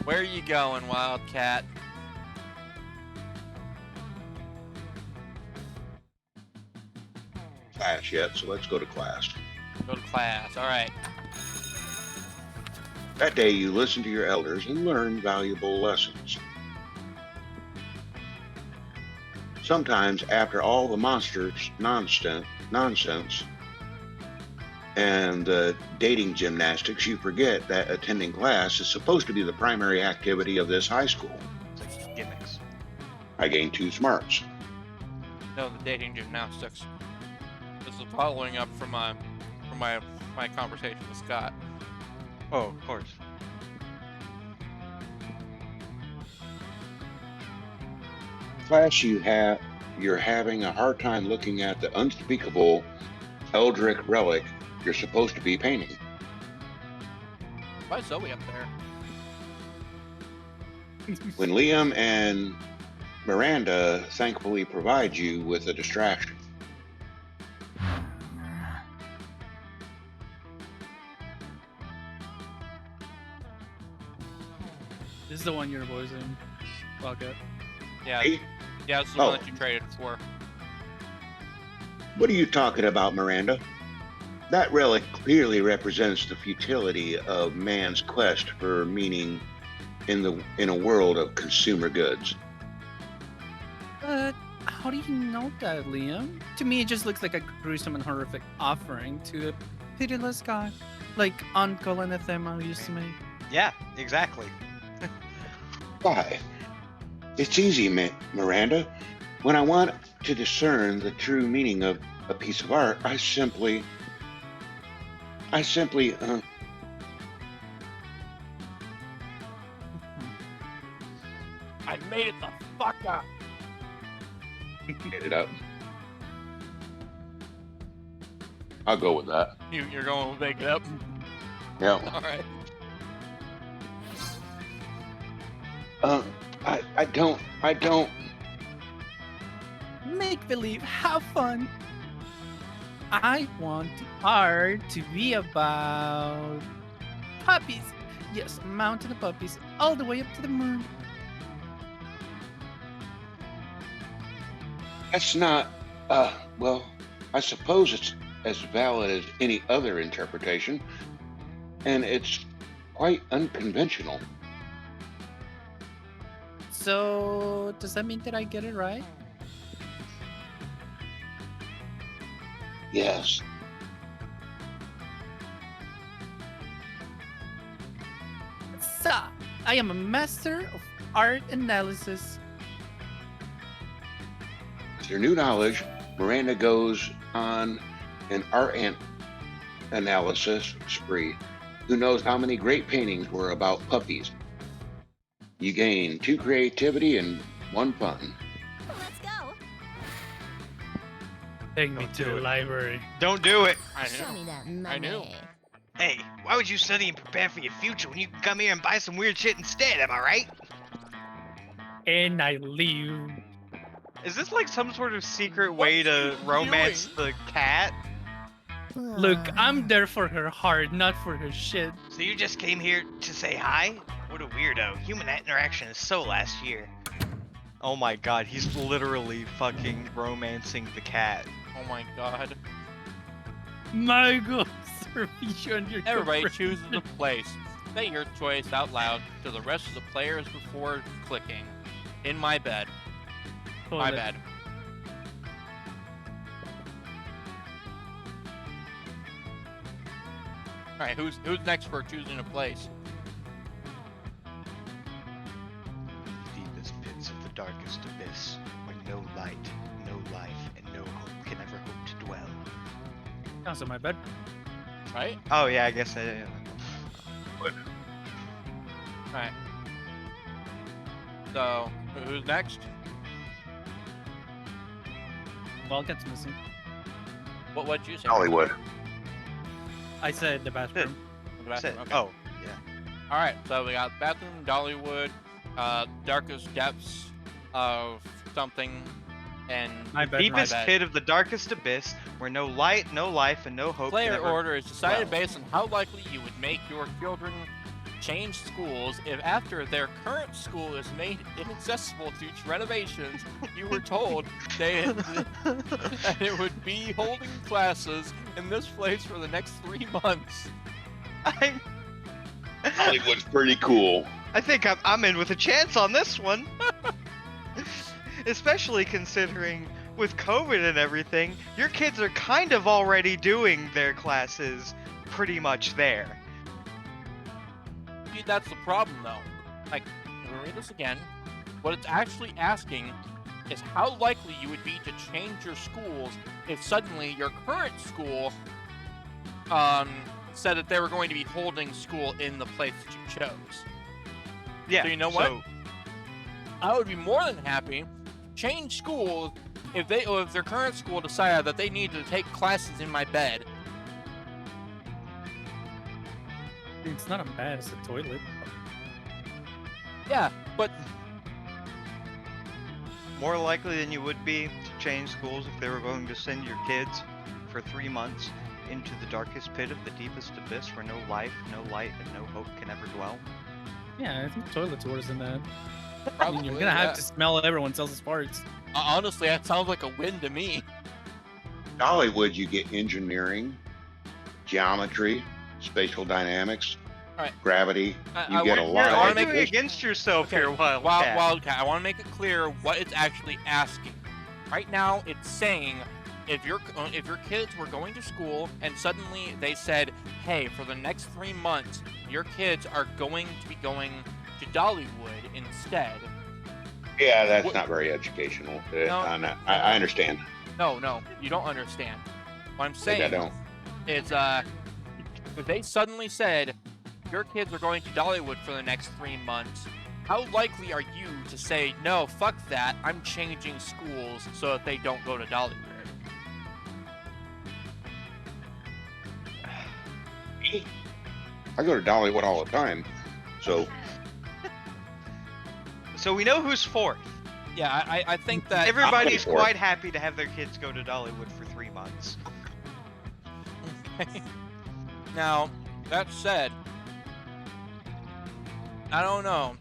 Where are you going, Wildcat? Class yet, so let's go to class. Go to class. All right. That day, you listen to your elders and learn valuable lessons. Sometimes, after all the monsters nonsense and the dating gymnastics, you forget that attending class is supposed to be the primary activity of this high school. It's like gimmicks. I gained 2 smarts. No, the dating gymnastics. This is following up from my conversation with Scott. Oh, of course. Class, you're having a hard time looking at the unspeakable Eldritch relic you're supposed to be painting. Why is Zoe up there? When Liam and Miranda thankfully provide you with a distraction. This is the one you're voicing. Okay. Yeah, Hey, yeah, this is the Oh. one that you traded for. what are you talking about, Miranda? That relic clearly represents the futility of man's quest for meaning in a world of consumer goods. But how do you know that, Liam? To me, it just looks like a gruesome and horrific offering to a pitiless god, like Uncle Anathema used to make. Yeah, exactly. Why? It's easy, Miranda. When I want to discern the true meaning of a piece of art, I simply I made it the fuck up. get it up. I'll go with that. You're going to make it up. Yeah. All right. Uh, I don't. Make believe, have fun. I want art to be about puppies. Yes, a mountain of puppies all the way up to the moon. That's not. Well, I suppose it's as valid as any other interpretation, and it's quite unconventional. So, does that mean that I get it right? Yes. So, I am a master of art analysis. With your new knowledge, Miranda goes on an analysis spree. Who knows how many great paintings were about puppies? You gain 2 creativity and 1 fun. Let's go. Take me Don't to do the it. library. Don't do it. I Show know. me that I knew. money. Hey, why would you study and prepare for your future when you can come here and buy some weird shit instead? Am I right? And I leave. Is this like some sort of secret What way are to you romance doing? the cat? Look, I'm there for her heart, not for her shit. So you just came here to say hi? What a weirdo. Human interaction is so last year. Oh my god, he's literally fucking romancing the cat. Oh my god. My God, sir, be sure your Everybody girlfriend. chooses a place. Say your choice out loud to the rest of the players before clicking. In my bed. My Toilet. bed. Alright, who's next for choosing a place? Deepest pits of the darkest abyss, where no light, no life, and no hope can ever hope to dwell. Sounds in my bed. Right? Oh yeah, I guess I... Alright. So, who's next? Wildcat's missing. What'd you say? Hollywood. I said the bathroom. The bathroom, okay. Oh, yeah. Alright, so we got bathroom, Dollywood, darkest depths of something, and My bed. Deepest bad. pit of the darkest abyss, where no light, no life, and no hope player can ever... order is decided well. based on how likely you would make your children change schools if after their current school is made inaccessible due to renovations, you were told that it would be holding classes in this place for the next 3 months. Hollywood's pretty cool. I think I'm in with a chance on this one. Especially considering with COVID and everything, your kids are kind of already doing their classes pretty much there. See, that's the problem though. Like, I'm gonna read this again. What it's actually asking is how likely you would be to change your schools if suddenly your current school said that they were going to be holding school in the place that you chose. Yeah. So you know what? So, I would be more than happy to change schools if their current school decided that they needed to take classes in my bed. It's not as bad as a toilet. Yeah, but more likely than you would be to change schools if they were going to send your kids for 3 months into the darkest pit of the deepest abyss where no life, no light, and no hope can ever dwell. Yeah, I think toilet's worse than that. I probably, mean, you're gonna have yeah. to smell everyone else's farts. Honestly, that sounds like a win to me. Hollywood, you get engineering, geometry, spatial dynamics, Alright. gravity. I You get a want- lot I of wanna You're make arguing it- against yourself Okay, here, Wildcat. Wildcat, I want to make it clear what it's actually asking. Right now, it's saying if your kids were going to school and suddenly they said, "Hey, for the next 3 months, your kids are going to be going to Dollywood instead." Yeah, that's What- not very educational. No. I understand. No, you don't understand. What I'm Maybe saying I don't. is, if they suddenly said your kids are going to Dollywood for the next 3 months, how likely are you to say, no, fuck that, I'm changing schools so that they don't go to Dollywood? I go to Dollywood all the time, so So we know who's fourth. Yeah, I think that Everybody's fourth. quite happy to have their kids go to Dollywood for 3 months. Now, that said, I don't know.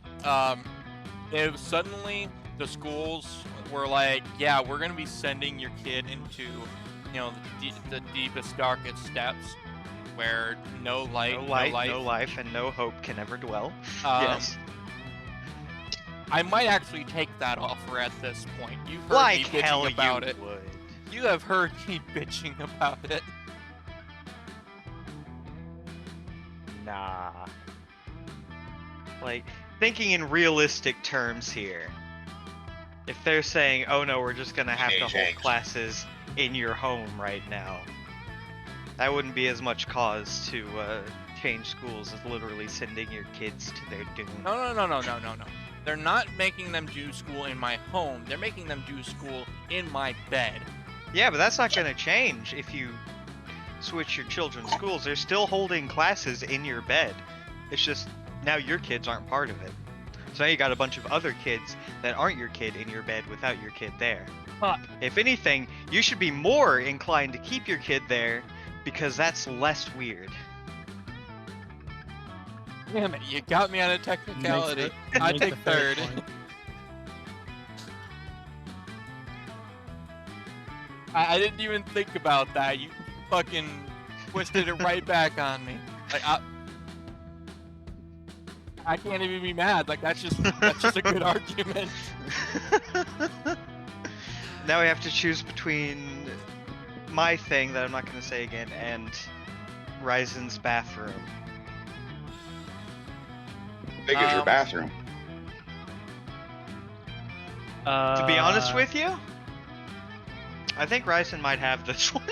If suddenly the schools were like, yeah, we're gonna be sending your kid into, the deepest, darkest steps, where no light, No light, no life, and no hope can ever dwell. Yes. I might actually take that offer at this point. You've heard Like me bitching hell about you it. would. You have heard me bitching about it. Nah. Like, thinking in realistic terms here. If they're saying, oh no, we're just gonna have to Teenage hold angst. classes in your home right now, that wouldn't be as much cause to change schools as literally sending your kids to their doom. No. They're not making them do school in my home. They're making them do school in my bed. Yeah, but that's not gonna change if you switch your children's schools. They're still holding classes in your bed. It's just now your kids aren't part of it. So now you got a bunch of other kids that aren't your kid in your bed without your kid there. But If anything, you should be more inclined to keep your kid there because that's less weird. Damn it, you got me on a technicality. I take third. I didn't even think about that. You fucking twisted it right back on me. Like I can't even be mad. Like that's just a good argument. Now we have to choose between my thing that I'm not going to say again and Ryzen's bathroom. Big as your bathroom. To be honest with you, I think Ryzen might have this one.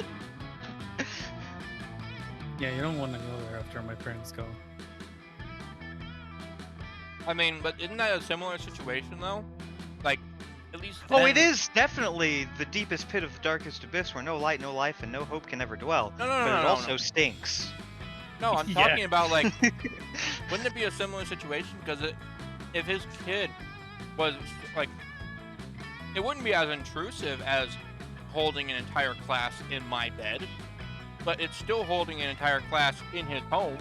Yeah, you don't want to go there after my parents go. I mean, but isn't that a similar situation though? Like, at least. Oh, it then- is definitely the deepest pit of the darkest abyss where no light, no life, and no hope can ever dwell. No, but it no. also stinks. No, I'm Yeah. talking about like, wouldn't it be a similar situation? Because if his kid was like, it wouldn't be as intrusive as holding an entire class in my bed, but it's still holding an entire class in his home.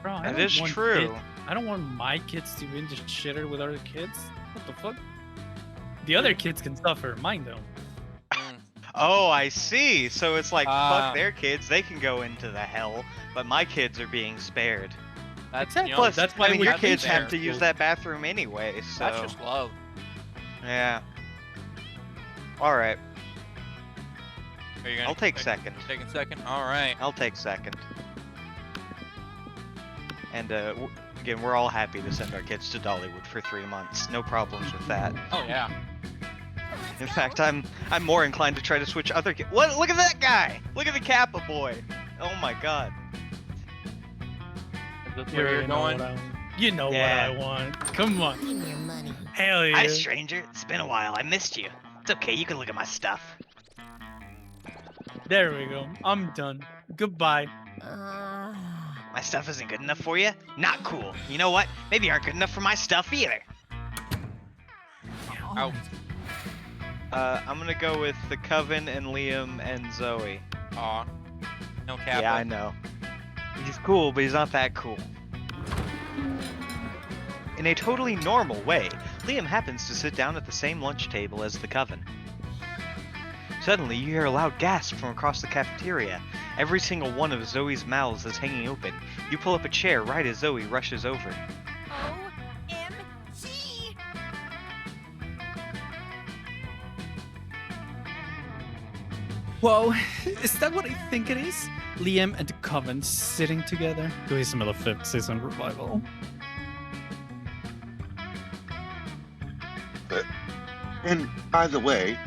Bro, I That don't is want true. I don't want my kids to be into shitter with other kids. What the fuck? The other kids can suffer, mine don't. Oh, I see. So it's like, Ah. fuck their kids, they can go into the hell, but my kids are being spared. That's Exactly. you know, Plus, that's I why mean, we your have kids them have there. to use that bathroom anyway, so... that's just love. Yeah. Alright, Are you gonna I'll take second. Taking second. All right. I'll take second. And, again, we're all happy to send our kids to Dollywood for 3 months. No problems with that. Oh yeah. In fact, I'm more inclined to try to switch other kids. What? Look at that guy! Look at the Kappa boy! Oh my god. Is this You where you're already know going? what I want. You know Yeah. what I want. Come on. Give me your money. Hell yeah. Hi, stranger. It's been a while. I missed you. It's okay. You can look at my stuff. There we go. I'm done. Goodbye. My stuff isn't good enough for you? Not cool. You know what? Maybe you aren't good enough for my stuff either. Out. I'm gonna go with the Coven and Liam and Zoe. Aw. No Kappa. Yeah, I know. He's cool, but he's not that cool. In a totally normal way, Liam happens to sit down at the same lunch table as the Coven. Suddenly, you hear a loud gasp from across the cafeteria. Every single one of Zoe's mouths is hanging open. You pull up a chair right as Zoe rushes over. OMG! Whoa, is that what I think it is? Liam and the Coven sitting together? Do you smell a fifth season revival? And by the way,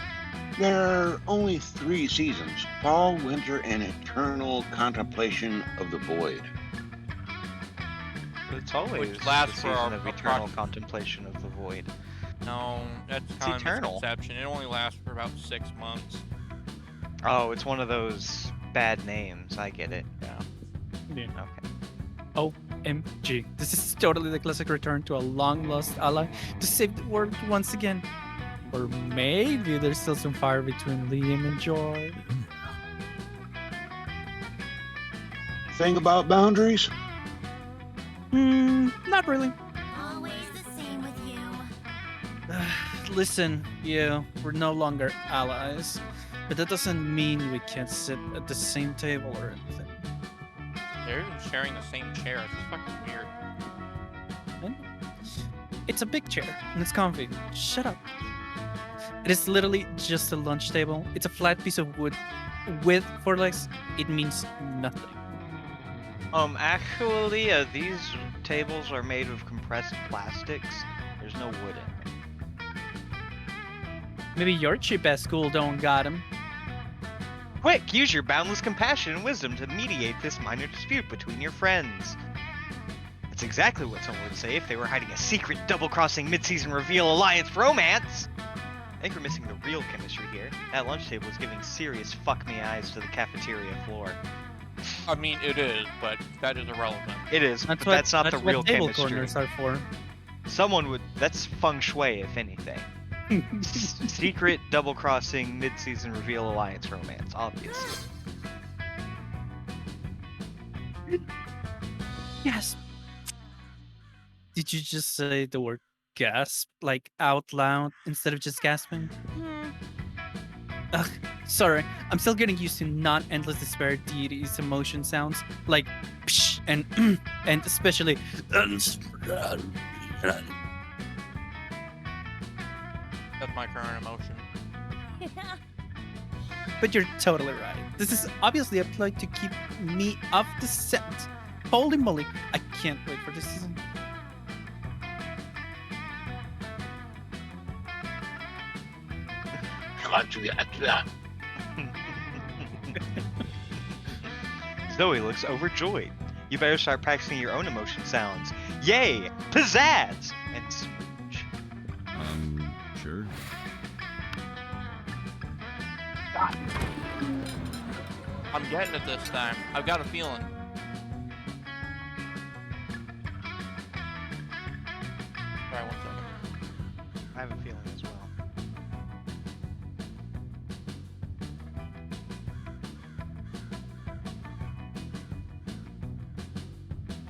there are only 3 seasons: fall, winter, and eternal contemplation of the void. It's always Which lasts the for season our of eternal approx- contemplation of the void. No, that's It's kind of a eternal. misconception. It only lasts for about 6 months. Oh, it's one of those bad names. I get it. Yeah. Okay. Oh, OMG. This is totally the classic return to a long lost ally to save the world once again. Or maybe there's still some fire between Liam and George. Thing about boundaries? Not really. Always the same with you. Listen, we're no longer allies, but that doesn't mean we can't sit at the same table or anything. They're even sharing the same chair. It's fucking weird. And it's a big chair, and it's comfy. Shut up. It is literally just a lunch table. It's a flat piece of wood with 4 legs. It means nothing. Actually, these tables are made of compressed plastics. There's no wood in them. Maybe your cheap ass school don't got him. Quick, use your boundless compassion and wisdom to mediate this minor dispute between your friends. That's exactly what someone would say if they were hiding a secret double-crossing mid-season reveal alliance romance. I think we're missing the real chemistry here. That lunch table is giving serious fuck-me eyes to the cafeteria floor. I mean, it is, but that is irrelevant. It is, That's but that's not the real what table chemistry. corners are for. Someone would... That's feng shui, if anything. Secret double-crossing mid-season reveal alliance romance, obviously. Yes. Did you just say the word gasp, like out loud, instead of just gasping? Ugh, sorry. I'm still getting used to non-endless despair deities emotion sounds, like psh and especially That's my current emotion. But you're totally right. This is obviously a ploy to keep me off the set. Holy moly, I can't wait for this season. Zoe looks overjoyed. You better start practicing your own emotion sounds. Yay! Pizzazz! And smooch. Sure. I'm getting it this time. I've got a feeling. Alright, 1 second. I have a feeling as well.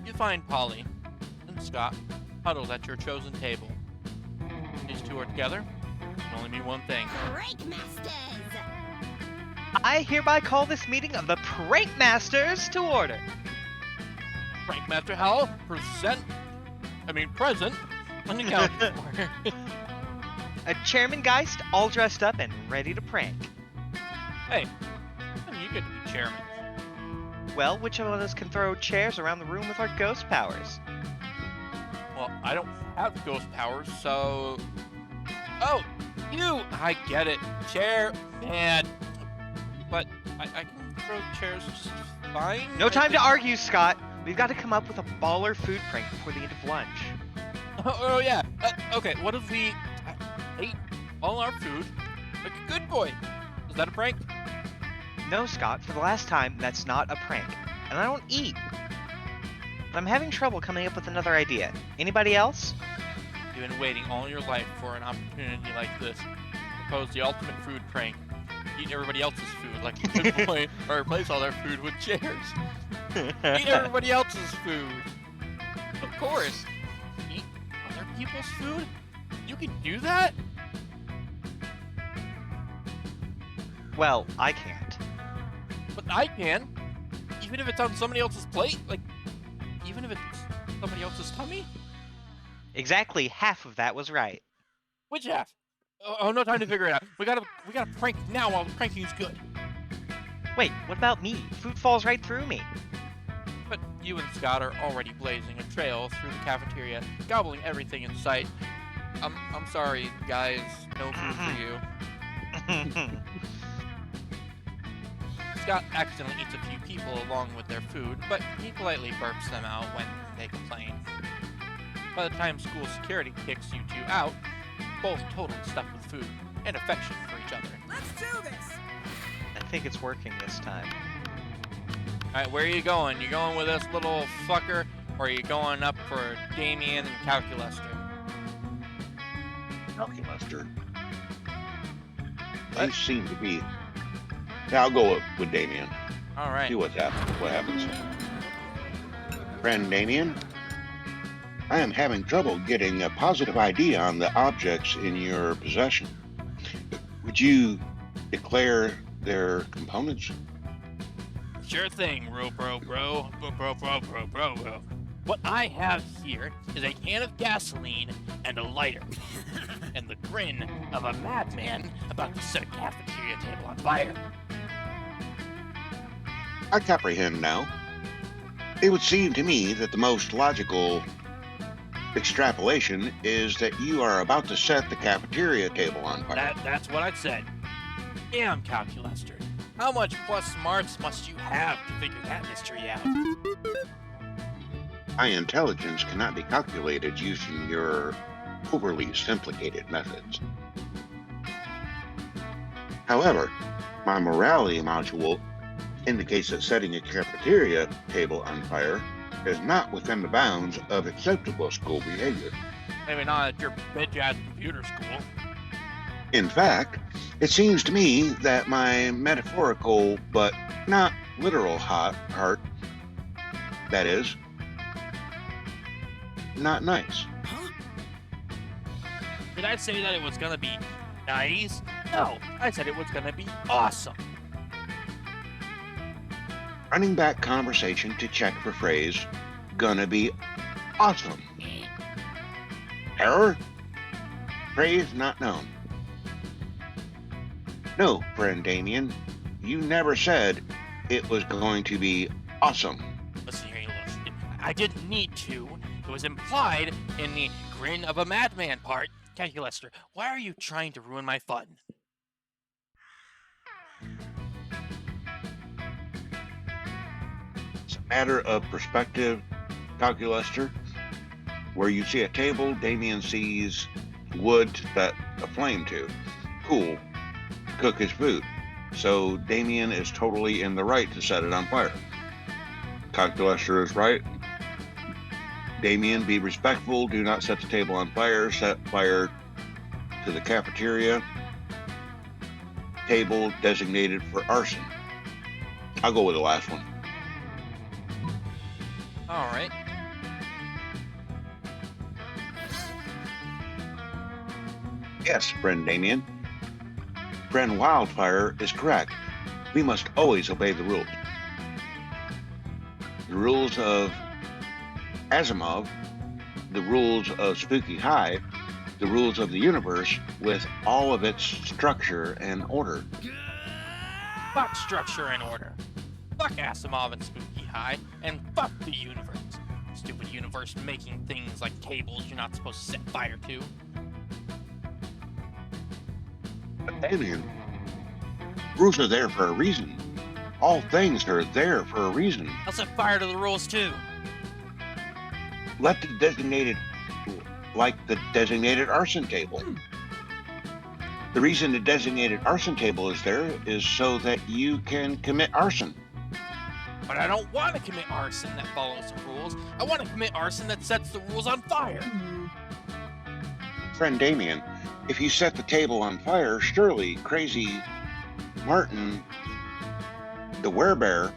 You find Polly and Scott huddled at your chosen table. These two are together. It can only mean one thing. Break Masters! I hereby call this meeting of the Prank Masters to order. Frank Master Howell, present, and accounted for. Chairman Geist, all dressed up and ready to prank. Hey, you get to be chairman. Well, which of us can throw chairs around the room with our ghost powers? Well, I don't have ghost powers, so... Oh, you! I get it. Chair, man. But I can throw chairs just fine. No I time to think- argue, Scott. We've got to come up with a baller food prank before the end of lunch. Oh yeah. Okay, what if we ate all our food like a good boy? Is that a prank? No, Scott, for the last time, that's not a prank. And I don't eat. But I'm having trouble coming up with another idea. Anybody else? You've been waiting all your life for an opportunity like this. Propose the ultimate food prank. Eat everybody else's food like a good boy, or replace all their food with chairs. Eat everybody else's food. Of course. Eat other people's food? You can do that? Well, I can't. But I can. Even if it's on somebody else's plate? Like, even if it's somebody else's tummy? Exactly half of that was right. Which half? Oh, no time to figure it out. We gotta prank now while the pranking's good. Wait, what about me? Food falls right through me. But you and Scott are already blazing a trail through the cafeteria, gobbling everything in sight. I'm sorry, guys. No food for you. Scott accidentally eats a few people along with their food, but he politely burps them out when they complain. By the time school security kicks you two out, both totally stuffed with food and affection for each other. Let's do this! I think it's working this time. Alright, where are you going? You going with this little fucker, Or are you going up for Damien and Calculuster? Calculuster. What? They seem to be. Yeah, I'll go with Damien. All right. See what happens. Friend Damien, I am having trouble getting a positive ID on the objects in your possession. Would you declare their components? Sure thing, bro. What I have here is a can of gasoline and a lighter, and the grin of a madman about to set a cafeteria table on fire. I comprehend now. It would seem to me that the most logical extrapolation is that you are about to set the cafeteria table on fire. That's what I said. Damn, Calculuster. How much plus smarts must you have to figure that mystery out? My intelligence cannot be calculated using your overly simplified methods. However, my morality module indicates that setting a cafeteria table on fire is not within the bounds of acceptable school behavior. Maybe not at your bitch-ass computer school. In fact, it seems to me that my metaphorical but not literal heart, that is, not nice. Did I say that it was gonna be nice? No, I said it was gonna be awesome. Running back conversation to check for phrase, gonna be awesome. Error? Phrase not known. No, friend Damien, you never said it was going to be awesome. Listen here, you little. I didn't need to. It was implied in the grin of a madman part. Calculuster, why are you trying to ruin my fun? It's a matter of perspective, Calculuster. Where you see a table, Damien sees wood to set a flame to. Cool. Cook his food. So Damien is totally in the right to set it on fire. Calculuster is right. Damien, be respectful. Do not set the table on fire. Set fire to the cafeteria table designated for arson. I'll go with the last one. All right. Yes, friend Damien. Friend Wildfire is correct. We must always obey the rules. The rules of Asimov, the rules of Spooky High, the rules of the universe with all of its structure and order. Fuck structure and order. Fuck Asimov and Spooky High, and fuck the universe. Stupid universe making things like tables you're not supposed to set fire to. But Damien, rules are there for a reason. All things are there for a reason. I'll set fire to the rules too. Let the designated, like the designated arson table. The reason the designated arson table is there is so that you can commit arson. But I don't want to commit arson that follows the rules. I want to commit arson that sets the rules on fire. Friend Damien, if you set the table on fire, surely crazy Martin, the werebear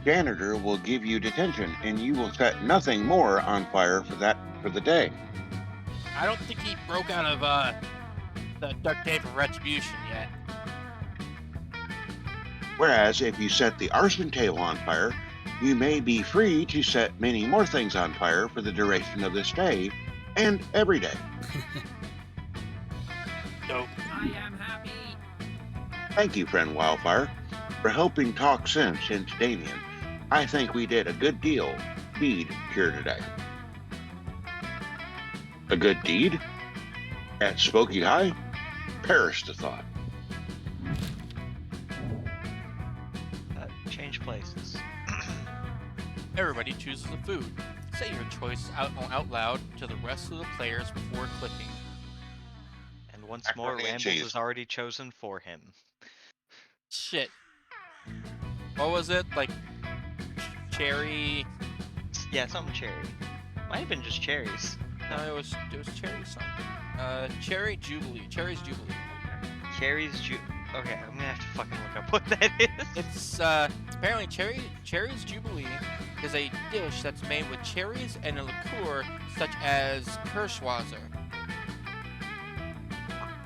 janitor, will give you detention, and you will set nothing more on fire for the day. I don't think he broke out of the Dark Day for Retribution yet. Whereas if you set the arson table on fire, you may be free to set many more things on fire for the duration of this day and every day. Dope. I am happy. Thank you, friend Wildfire, for helping talk sense into Damien. I think we did a good deed here today. A good deed? At Smoky High? Perish the thought. Change places. Everybody chooses a food. Say your choice out loud to the rest of the players before clicking. And once more, Macaroni and Randall cheese. is already chosen for him. Shit. What was it? Like cherry. Yeah, something cherry. Might have been just cherries. No, it was cherry something. Cherry Jubilee. Cherry's Jubilee. Cherries Okay, I'm gonna have to fucking look up what that is. It's apparently Cherry's Jubilee is a dish that's made with cherries and a liqueur such as Kirschwasser.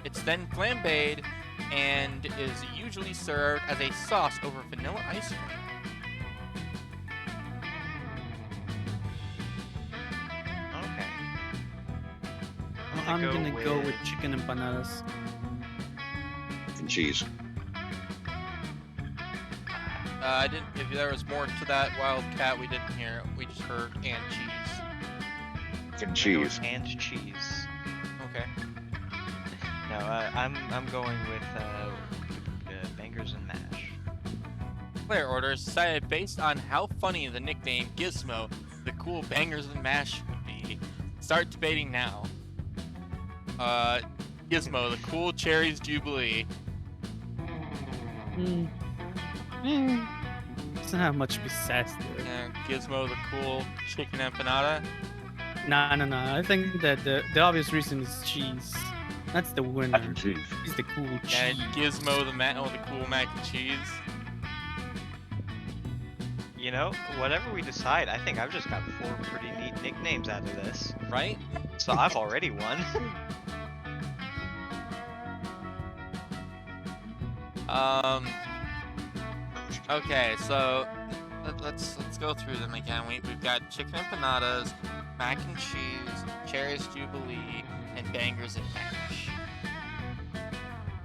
It's then flambéed and is usually served as a sauce over vanilla ice cream. Okay. I'm gonna go with chicken empanadas. And cheese. I didn't. If there was more to that Wildcat, we didn't hear it. We just heard and cheese. And cheese. And cheese. Okay. No, I'm going with bangers and mash. Player orders decided based on how funny the nickname Gizmo, the cool bangers and mash would be. Start debating now. Gizmo, the cool cherries Jubilee. Doesn't have much to be said there. And Gizmo, the cool chicken empanada. Nah. I think that the obvious reason is cheese. That's the Mac winner. and cheese. He's the cool And cheese. Gizmo, the cool mac and cheese. You know, whatever we decide, I think I've just got 4 pretty neat nicknames out of this. Right? So I've already won. Okay, so let's go through them again. We've got chicken empanadas, mac and cheese, cherries Jubilee, and bangers and mash.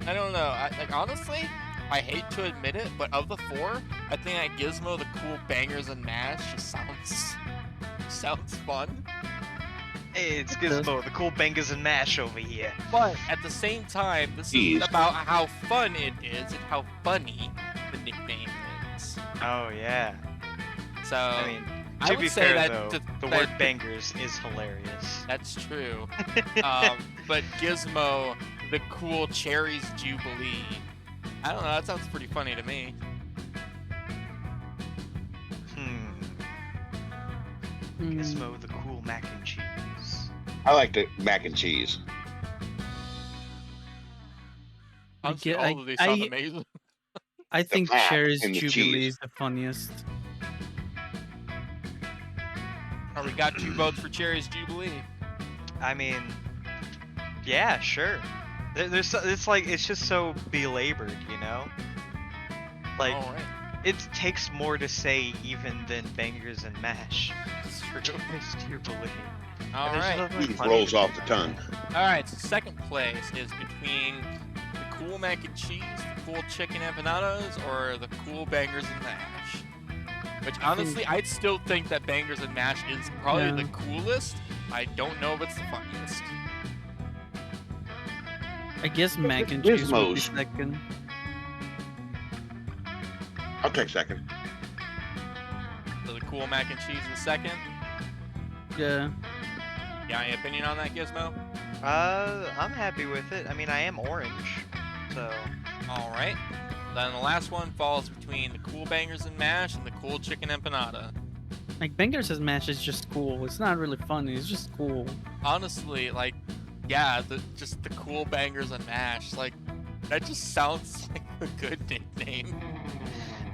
I don't know. Honestly, I hate to admit it, but of the 4, I think that Gizmo, the cool bangers and mash, just sounds fun. Hey, it's Gizmo, the cool bangers and mash over here. But at the same time, this Jeez. is about how fun it is and how funny the nickname is. Oh yeah. So I mean, I to would be say fair that though, the that- word bangers is hilarious. That's true. But Gizmo, the cool cherries Jubilee. I don't know. That sounds pretty funny to me. Gizmo, the cool mac and cheese. I like the mac and cheese. Honestly, get- all of these I- sound amazing. I think mac cherries and the Jubilee cheese. is the funniest. We got 2 votes for cherries Jubilee. I mean, yeah, sure. It's just so belabored, you know? Like, All right. it takes more to say even than bangers and mash. That's true. Cherries Jubilee. All And there's right. nothing It funny rolls to off say the about tongue. that. All right. So second place is between the cool mac and cheese, the cool chicken empanadas, or the cool bangers and mash. Which honestly, I'd still think that bangers and mash is probably Yeah. the coolest. I don't know if it's the funniest. I guess mac and cheese would be Gizmos. second. I'll take second. So the cool mac and cheese is second. Yeah. You got any opinion on that, Gizmo? I'm happy with it. I mean, I am orange, so All right. Then the last one falls between the cool bangers and mash and the cool chicken empanada. Like bangers and mash is just cool. It's not really funny. It's just cool. Honestly, like, yeah, just the cool bangers and mash, like, that just sounds like a good nickname.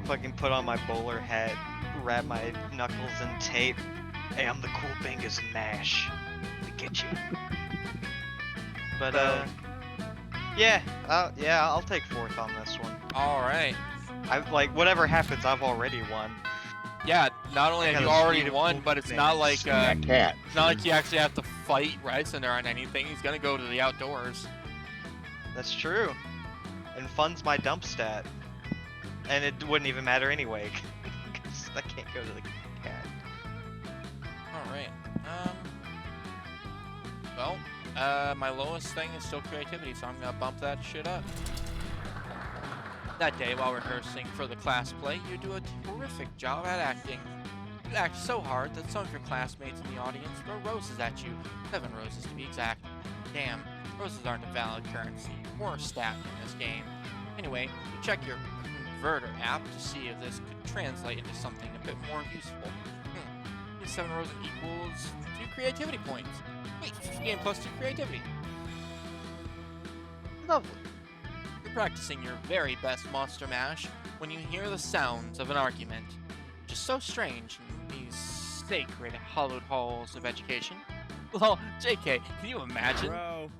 fucking put on my bowler hat, wrap my knuckles in tape. Hey, I'm the cool bangers and mash. We get you. But yeah, I'll take 4th on this one. All right. I like whatever happens, I've already won. Yeah, not only I have got you a already suite of won, cool but it's things. not like That cat. it's not like you actually have to fight Ryzen on anything. He's gonna go to the outdoors. That's true. And fun's my dump stat. And it wouldn't even matter anyway, 'cause I can't go to the cat. All right. Well, my lowest thing is still creativity, so I'm gonna bump that shit up. That day, while rehearsing for the class play, you do a terrific job at acting. You act so hard that some of your classmates in the audience throw roses at you. 7 roses to be exact. Damn, roses aren't a valid currency or a stat in this game. Anyway, you check your converter app to see if this could translate into something a bit more useful. 7 rows equals 2 creativity points. Wait, you gain plus 2 creativity. Lovely. You're practicing your very best Monster Mash when you hear the sounds of an argument, which is so strange in these sacred, hallowed halls of education. Well, JK, can you imagine? Bro.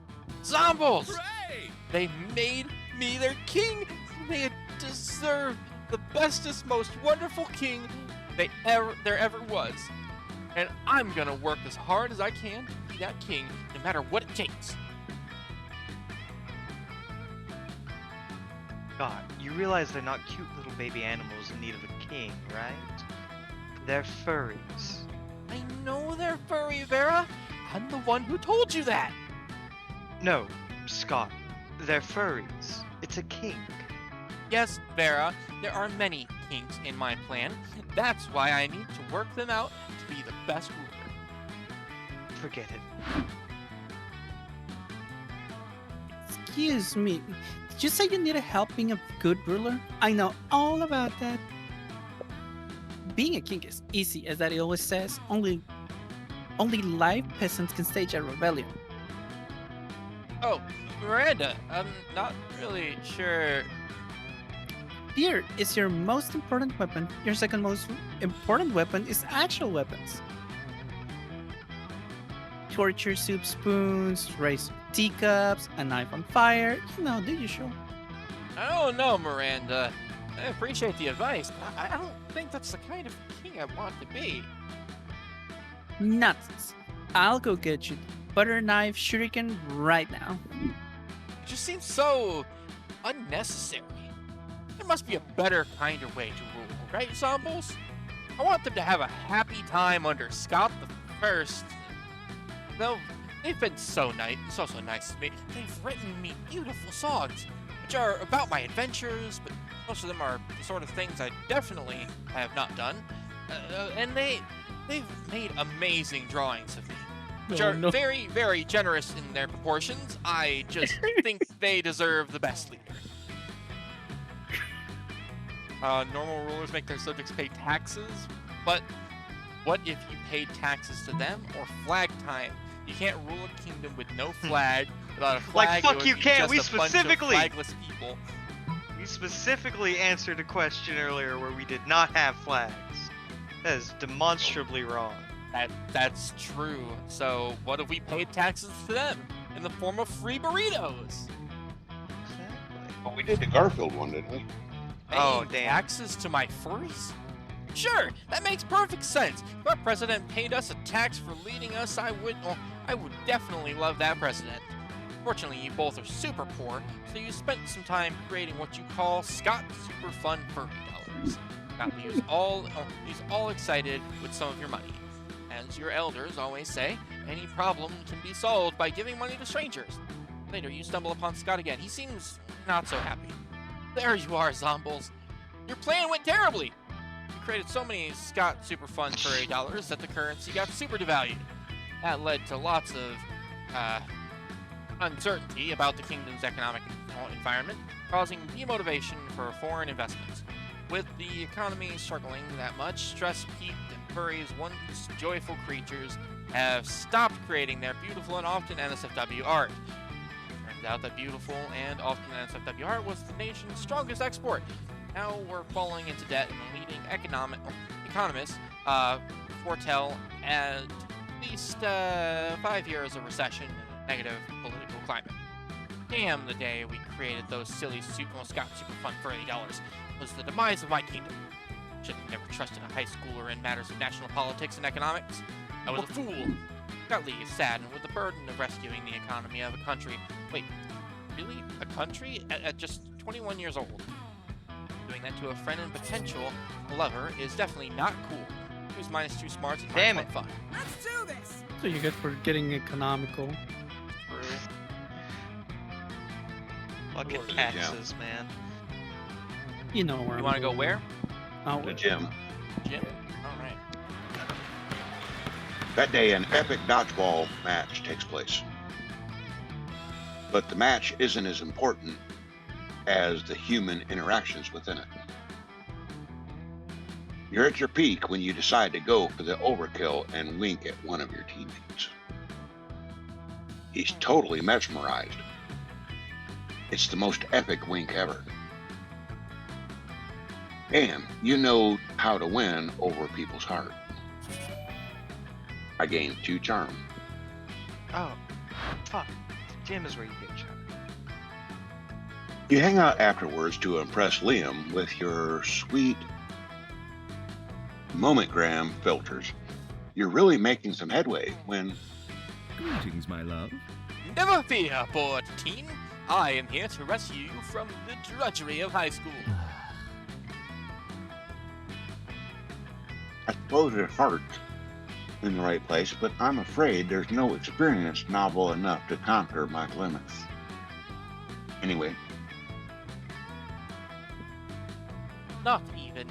Zombles! Hooray! They made me their king! They deserve the bestest, most wonderful king there ever was. And I'm gonna work as hard as I can to be that king, no matter what it takes. God, you realize they're not cute little baby animals in need of a king, right? They're furries. I know they're furry, Vera. I'm the one who told you that. No, Scott. They're furries. It's a kink. Yes, Vera, there are many kinks in my plan. That's why I need to work them out to be the best ruler. Forget it. Excuse me. Did you say you need a help being a good ruler? I know all about that. Being a king is easy, as Daddy always says. Only live peasants can stage a rebellion. Oh, Miranda, I'm not really sure. Fear is your most important weapon. Your second most important weapon is actual weapons. Torture soup spoons, raise teacups, a knife on fire. You know, the usual. I don't know, Miranda. I appreciate the advice. I don't think that's the kind of king I want to be. Nuts. I'll go get you the butter knife shuriken right now. It just seems so unnecessary. There must be a better, kinder way to rule, right, Zombles? I want them to have a happy time under Scott the First. Though they've been so nice to me. They've written me beautiful songs, which are about my adventures, but most of them are the sort of things I definitely have not done. And they've made amazing drawings of me, which are very, very generous in their proportions. I just think they deserve the best leader. Normal rulers make their subjects pay taxes, but what if you paid taxes to them or flag time? You can't rule a kingdom with no flag. Without a flag, Like, fuck it would you be can't. just We a bunch of specifically- flagless people. We specifically answered a question earlier where we did not have flags. That is demonstrably wrong. That's true. So what if we paid taxes to them in the form of free burritos? Exactly. Well, we did the Garfield one, didn't we? Oh, Paying damn. taxes to my furries? Sure, that makes perfect sense. If our president paid us a tax for leading us, I would definitely love that president. Fortunately, you both are super poor, so you spent some time creating what you call Scott Super Fun Furry Dollars. Got leaves all excited with some of your money. As your elders always say, any problem can be solved by giving money to strangers. Later, you stumble upon Scott again. He seems not so happy. There you are, Zombles. Your plan went terribly. You created so many Scott Super Fun Furry Dollars that the currency got super devalued. That led to lots of uncertainty about the kingdom's economic environment, causing demotivation for foreign investments. With the economy struggling that much, stress peaked and furries, once joyful creatures, have stopped creating their beautiful and often NSFW art. Turns out that beautiful and often NSFW art was the nation's strongest export. Now we're falling into debt, and the leading economists foretell at least 5 years of recession and a negative political climate. Damn the day we created those silly Scott Super Fun Furry Dollars. It was the demise of my kingdom. Should have never trusted a high schooler in matters of national politics and economics. I was a fool. Got Lee is sad, and with the burden of rescuing the economy of a country. Wait, really? A country? At just 21 years old. Doing that to a friend and potential lover is definitely not cool. 2's minus 2 smarts and Damn minus it. 1 fun. Let's do this! So you get for getting economical. True. Fucking Lord, taxes, man. You know where You want to go going. where? Oh, The gym. Jim? Alright. That day, an epic dodgeball match takes place. But the match isn't as important as the human interactions within it. You're at your peak when you decide to go for the overkill and wink at one of your teammates. He's totally mesmerized. It's the most epic wink ever. And you know how to win over people's heart. I gained 2 charm. Oh, fuck. Jam is where you get shot. You hang out afterwards to impress Liam with your sweet momentgram filters. You're really making some headway when Greetings, my love. Never fear, poor teen. I am here to rescue you from the drudgery of high school. I suppose your heart's in the right place, but I'm afraid there's no experience novel enough to conquer my limits. Anyway, Not even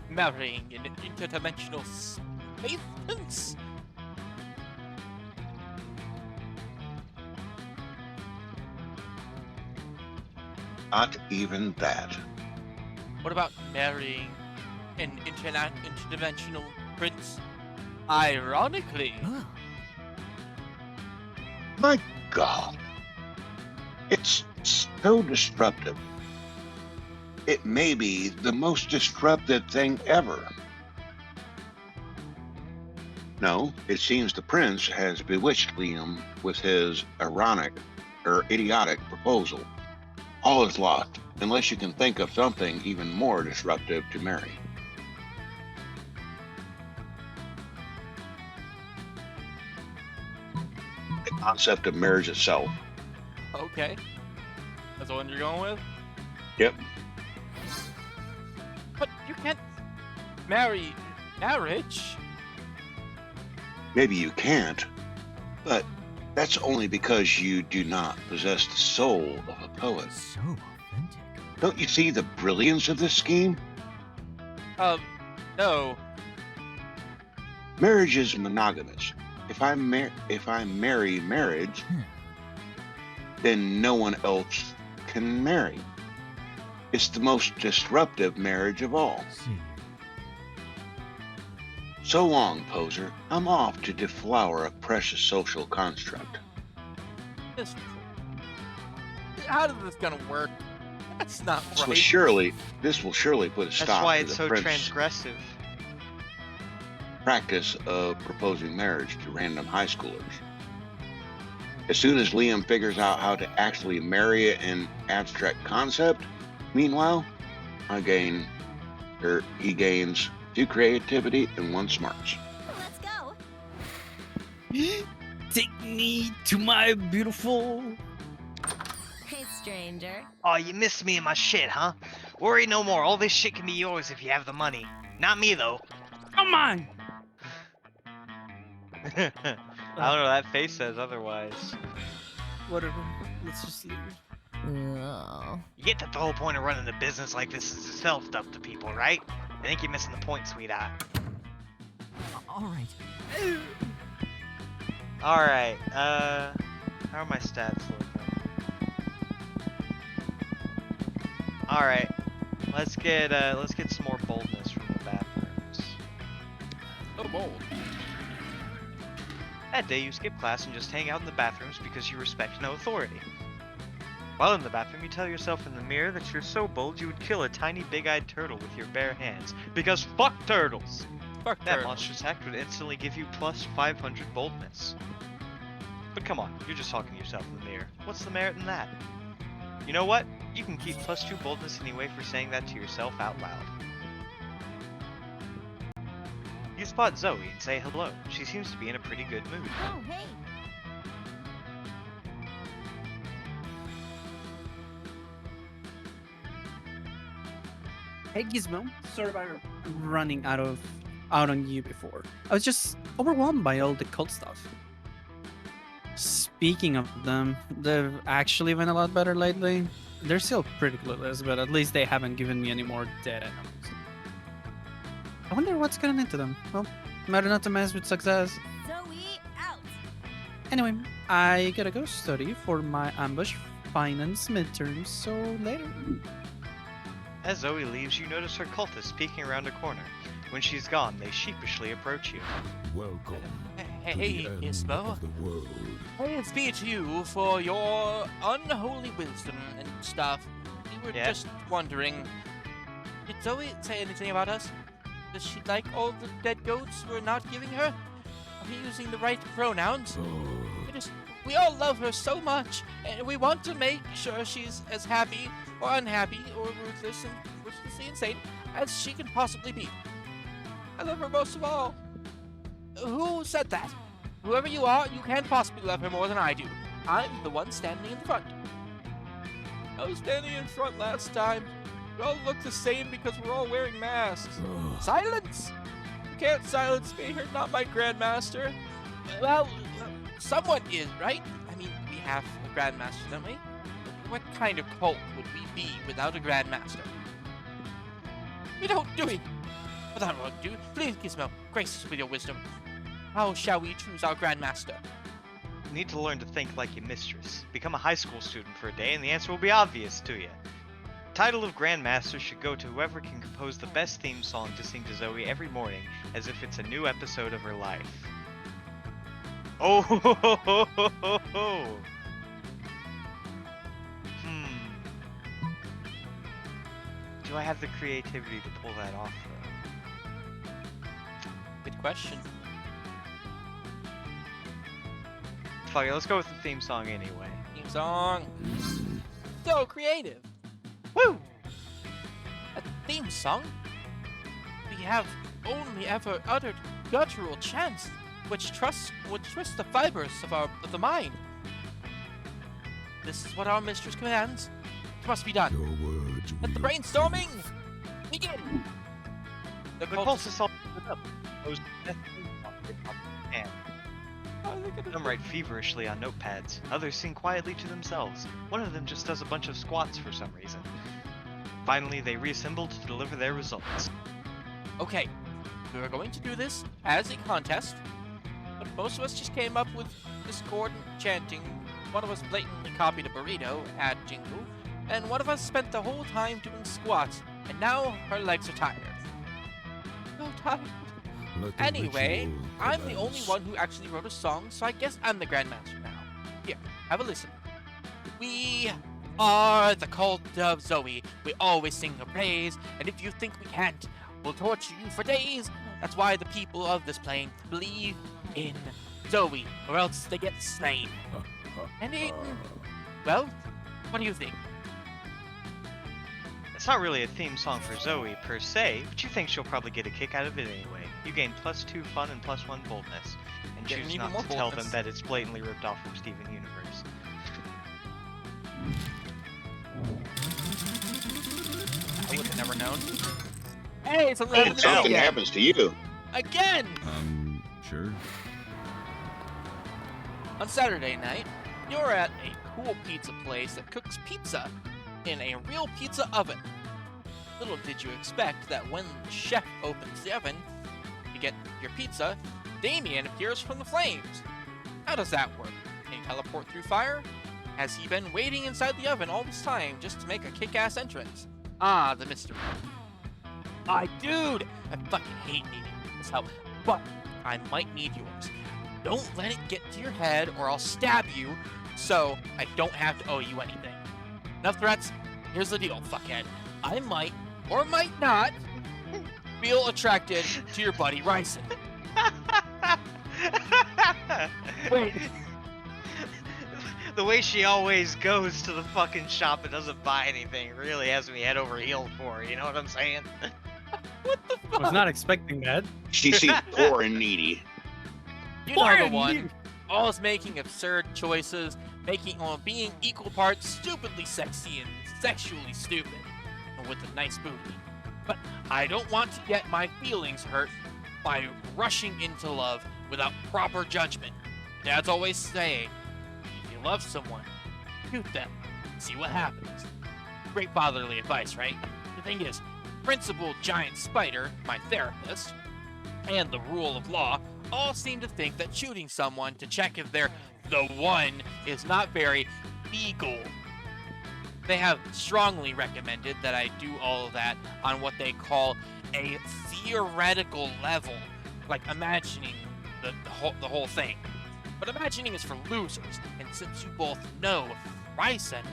marrying an interdimensional space prince. not even that. What about marrying an interdimensional prince? Ironically. My God, it's so disruptive. It may be the most disruptive thing ever. No, it seems the prince has bewitched Liam with his idiotic proposal. All is lost, unless you can think of something even more disruptive to marry. The concept of marriage itself. Okay. That's the one you're going with? Yep. But you can't marry marriage. Maybe you can't, but that's only because you do not possess the soul of a poet. So authentic. Don't you see the brilliance of this scheme? No. Marriage is monogamous. If I marry marriage, then no one else can marry. It's the most disruptive marriage of all. See. So long, poser. I'm off to deflower a precious social construct. This. How is this gonna work? That's not This right. will surely put a stop That's why to it's the so prince's transgressive. practice of proposing marriage to random high schoolers. As soon as Liam figures out how to actually marry an abstract concept, meanwhile, he gains 2 creativity and 1 smarts. Let's go. Take me to my beautiful. Hey, stranger. Oh, you missed me in my shit, huh? Worry no more. All this shit can be yours if you have the money. Not me, though. Come on. I don't know, that face says otherwise. Whatever. Let's just leave. Oh. You get that the whole point of running a business like this is to sell stuff to people, right? I think you're missing the point, sweetheart. All right. Alright, how are my stats looking? Alright, let's get some more boldness from the bathrooms. So bold. That day you skip class and just hang out in the bathrooms because you respect no authority. While in the bathroom, you tell yourself in the mirror that you're so bold you would kill a tiny big-eyed turtle with your bare hands. Because fuck turtles! Fuck That turtles. monstrous act would instantly give you plus 500 boldness. But come on, you're just talking to yourself in the mirror. What's the merit in that? You know what? You can keep plus 2 boldness anyway for saying that to yourself out loud. You spot Zoe and say hello. She seems to be in a pretty good mood. Oh, hey. Hey Gizmo, sorry about running out on you before. I was just overwhelmed by all the cult stuff. Speaking of them, they've actually been a lot better lately. They're still pretty clueless, but at least they haven't given me any more dead animals. I wonder what's getting into them. Well, matter not to mess with success. Zoe out. Anyway, I gotta go study for my ambush finance midterms, so later. As Zoe leaves, you notice her cultist peeking around a corner. When she's gone, they sheepishly approach you. Welcome Hey, to the end Ismo. of the world. Praise be to you for your unholy wisdom and stuff. We were Yeah. just wondering, did Zoe say anything about us? Does she like all the dead goats we're not giving her? Are we using the right pronouns? Oh, We all love her so much, and we want to make sure she's as happy or unhappy or ruthless and ruthlessly insane as she can possibly be. I love her most of all. Who said that? Whoever you are, you can't possibly love her more than I do. I'm the one standing in the front. I was standing in front last time. We all look the same because we're all wearing masks. Silence! You can't silence me. You're not my grandmaster. Well, someone is, right? I mean, we have a grandmaster, don't we? What kind of cult would we be without a grandmaster? We don't, do we? But that won't do. Please, Gizmo, grace us with your wisdom. How shall we choose our grandmaster? You need to learn to think like your mistress. Become a high school student for a day, and the answer will be obvious to you. Title of Grandmaster should go to whoever can compose the best theme song to sing to Zoe every morning as if it's a new episode of her life. Oh, ho, ho, ho, ho, ho, ho. Do I have the creativity to pull that off, though? Good question. Fuck it, let's go with the theme song anyway. Theme song. So creative. Woo! A theme song? We have only ever uttered guttural chants, which twist the fibers of the mind. This is what our mistress commands. It must be done. your words Let the will brainstorming begin. The But cult pulse is all split up. Those best theme songs they probably can. Some write feverishly on notepads. Others sing quietly to themselves. One of them just does a bunch of squats for some reason. Finally, they reassemble to deliver their results. Okay, we were going to do this as a contest, but most of us just came up with discordant chanting. One of us blatantly copied a burrito at Jingle, and one of us spent the whole time doing squats, and now her legs are tired. So tired. let the Anyway, ritual I'm the only commence. one who actually wrote a song, so I guess I'm the Grandmaster now. Here, have a listen. We are the cult of Zoe. We always sing her praise, and if you think we can't, we'll torture you for days. That's why the people of this plane believe in Zoe, or else they get slain and eaten. Well, what do you think? It's not really a theme song for Zoe per se, but you think she'll probably get a kick out of it anyway. You gain +2 fun and +1 boldness, and Getting choose even not to more tell them boldness. that it's blatantly ripped off from Steven Universe. I would have never known. Hey, something happened to me Something again. happens to you. Again! Sure. On Saturday night, you're at a cool pizza place that cooks pizza in a real pizza oven. Little did you expect that when the chef opens the oven to get your pizza, Damien appears from the flames. How does that work? Can he teleport through fire? Has he been waiting inside the oven all this time just to make a kick-ass entrance? Ah, the mystery. Dude, I fucking hate needing this help, but I might need yours. Don't let it get to your head or I'll stab you, so I don't have to owe you anything. Enough threats? Here's the deal, fuckhead. I might, or might not, feel attracted to your buddy Ryson. Wait. The way she always goes to the fucking shop and doesn't buy anything really has me head over heels for her, you know what I'm saying? What the I fuck? was not expecting that. She seems poor and needy. You know the Warren, one. you- Always making absurd choices, being equal parts stupidly sexy and sexually stupid, and with a nice booty. But I don't want to get my feelings hurt by rushing into love without proper judgment. Dads always say, if you love someone, shoot them, see what happens. Great fatherly advice, right? The thing is, Principal Giant Spider, my therapist, and the rule of law all seem to think that shooting someone to check if they're the one is not very legal. They have strongly recommended that I do all of that on what they call a theoretical level, like imagining the whole thing. But imagining is for losers, and since you both know Ryzen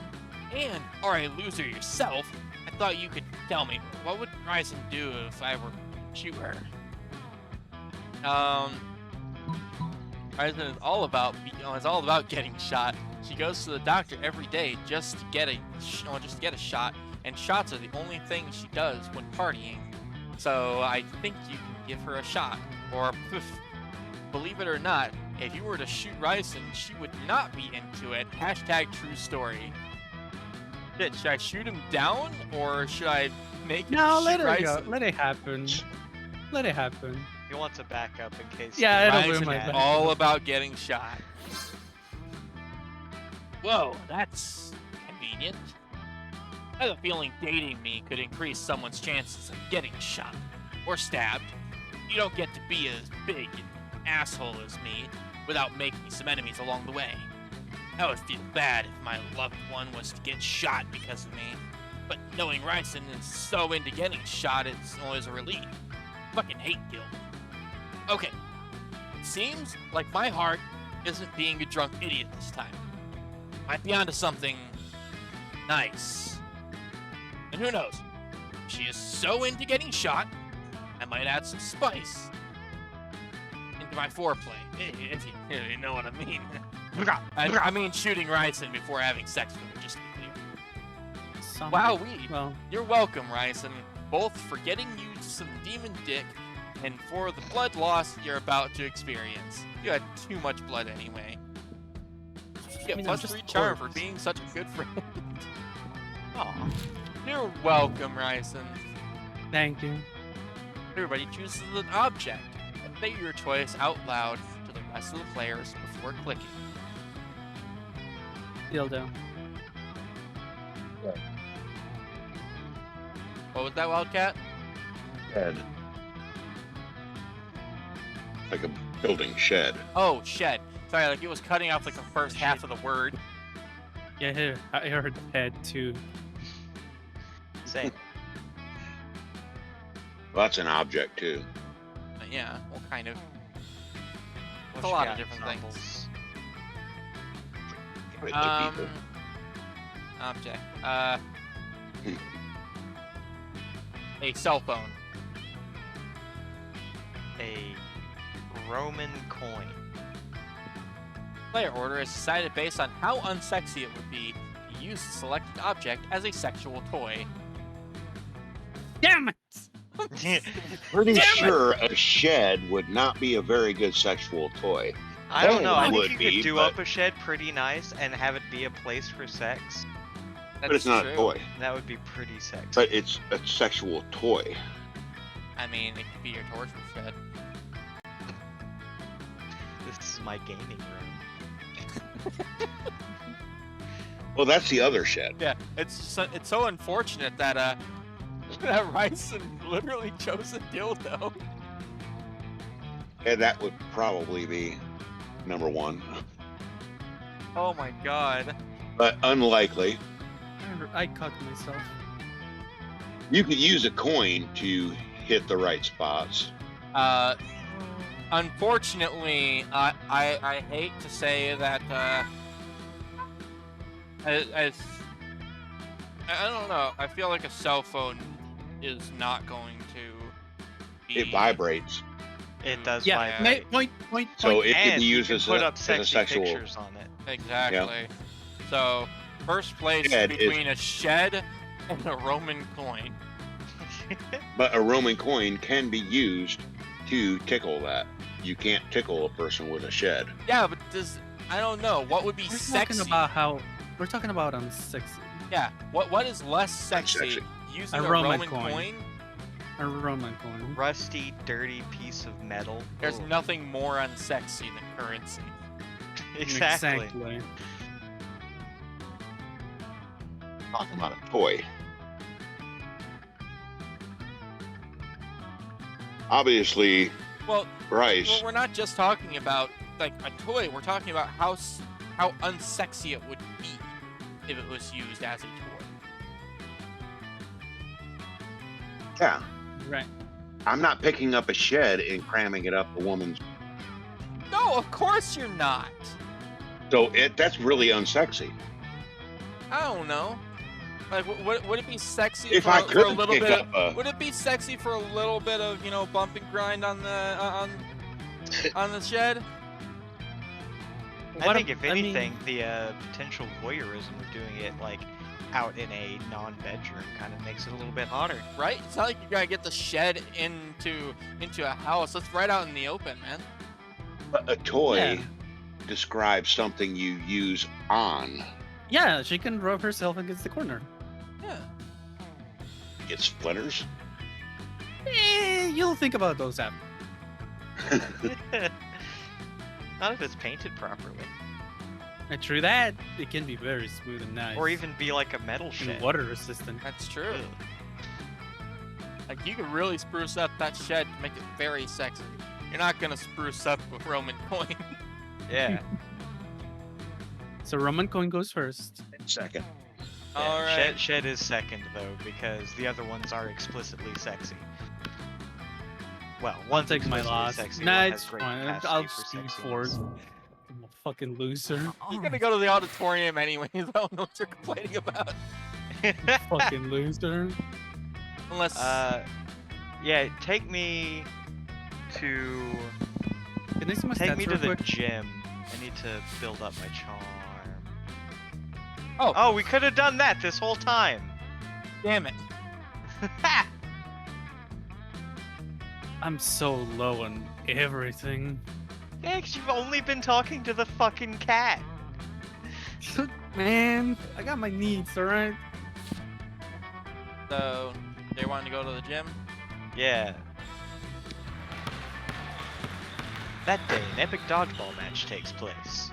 and are a loser yourself, I thought you could tell me, what would Ryzen do if I were to shoot her? Ryzen is all about getting shot. She goes to the doctor every day just to get a shot, and shots are the only thing she does when partying. So I think you can give her a shot. Or, believe it or not, if you were to shoot Ryzen, she would not be into it. # true story. Shit, should I shoot him down, or should I make him No, shoot let it Ryzen? go. Let it happen. Let it happen. He wants a backup in case. Yeah, it'll Ryzen ruin my is back. all about getting shot. Whoa, that's convenient. I have a feeling dating me could increase someone's chances of getting shot or stabbed. You don't get to be as big an asshole as me without making some enemies along the way. I would feel bad if my loved one was to get shot because of me, but knowing Ryzen is so into getting shot, it's always a relief. Fucking hate guilt. Okay, it seems like my heart isn't being a drunk idiot this time. Might be onto something nice. And who knows? If she is so into getting shot, I might add some spice into my foreplay, if you know what I mean. I mean shooting Ryzen before having sex with her, just to be clear. Wowee. Well, You're welcome, Ryzen, both for getting you some demon dick and for the blood loss you're about to experience. You had too much blood anyway. You get I mean, I'm +3 just charm for corpse. being such a good friend. aw, You're welcome, Ryzen. thank you. Everybody chooses an object and say your choice out loud to the rest of the players before clicking. Dildo. What was that, Wildcat? Shed. Like a building shed. Oh, shed. Sorry, like it was cutting off like the first half of the word. Yeah, I heard head too. Same. Well, that's an object too. But yeah, well, kind of. What a you lot of got, different things. Snuffles? With the people. Object. A cell phone. A Roman coin. Player order is decided based on how unsexy it would be to use the selected object as a sexual toy. Damn it! Pretty sure a shed would not be a very good sexual toy. I don't know. I Would think you be, could do but- up a shed pretty nice and have it be a place for sex. But it's not a toy. That would be pretty sexy. But it's a sexual toy. I mean, it could be your torture shed. This is my gaming room. Well, that's the other shed. Yeah, it's so unfortunate that that Ryzen literally chose a dildo. And that would probably be number one. Oh my god. But unlikely. I cut myself. You could use a coin to hit the right spots. Unfortunately, I hate to say that I don't know. I feel like a cell phone is not going to be. It vibrates. It does Yeah, vibrate. point. So it And could be you used can as put a, up as a sexy sexual. pictures on it. Exactly. So, first place Shed is- between a shed and a Roman coin. But a Roman coin can be used to tickle that. You can't tickle a person with a shed. Yeah, but I don't know. What would be We're sexy? talking about how we're talking about unsexy. Yeah. What is less sexy? Unsexy. Using A a Roman Roman coin. coin? A Roman coin. Rusty, dirty piece of metal. There's Ugh. nothing more unsexy than currency. Exactly. Talking about a toy. Obviously, Well, Bryce. we're not just talking about like a toy. We're talking about how unsexy it would be if it was used as a toy. Yeah. Right. I'm not picking up a shed and cramming it up a woman's. No, of course you're not. So that's really unsexy. I don't know. Like, would it be sexy If for, I for a could little pick bit? up a- Would it be sexy for a little bit of bump and grind on the on the shed? I think if anything, the potential voyeurism of doing it like out in a non-bedroom kind of makes it a little bit hotter. Right? It's not like you gotta get the shed into a house. It's right out in the open, man. A toy Yeah. describes something you use on. Yeah, she can rub herself against the corner. Yeah. Get splinters. You'll think about those after. Not if it's painted properly. True that. It can be very smooth and nice. Or even be like a metal and shed. water resistant. That's true. Ugh. Like, you could really spruce up that shed to make it very sexy. You're not gonna spruce up with Roman coin. Yeah. So Roman coin goes first. Second. Yeah, All right. Shed is second though, because the other ones are explicitly sexy. Well, one's Take my explicitly loss. sexy. Nah, one has it's great fine. capacity I'll for speed sexiness. forward. I'm a fucking loser. You're gonna go to the auditorium anyways. I don't know what you're complaining about. Fucking loser. Unless Yeah, take me to Can I see my take stats me to real the quick? gym. I need to build up my charm. Oh. Oh, we could have done that this whole time. damn it. Ha! I'm so low on everything. Yeah, 'cause you've only been talking to the fucking cat. Man, I got my needs, alright? So they wanted to go to the gym. Yeah. That day, an epic dodgeball match takes place.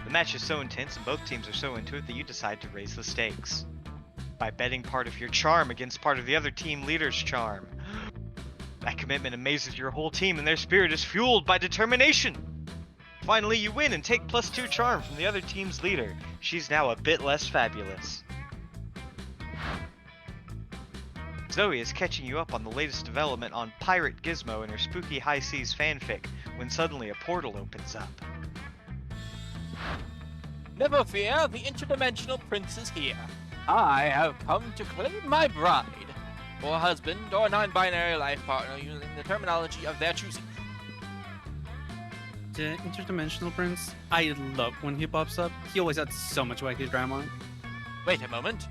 The match is so intense and both teams are so into it that you decide to raise the stakes. By betting part of your charm against part of the other team leader's charm. That commitment amazes your whole team and their spirit is fueled by determination. Finally, you win and take +2 charm from the other team's leader. She's now a bit less fabulous. Zoe is catching you up on the latest development on Pirate Gizmo and her spooky high seas fanfic when suddenly a portal opens up. Never fear, the interdimensional prince is here. I have come to claim my bride, or husband, or non-binary life partner using the terminology of their choosing. The interdimensional prince, I love when he pops up. He always had so much wacky drama. Wait a moment.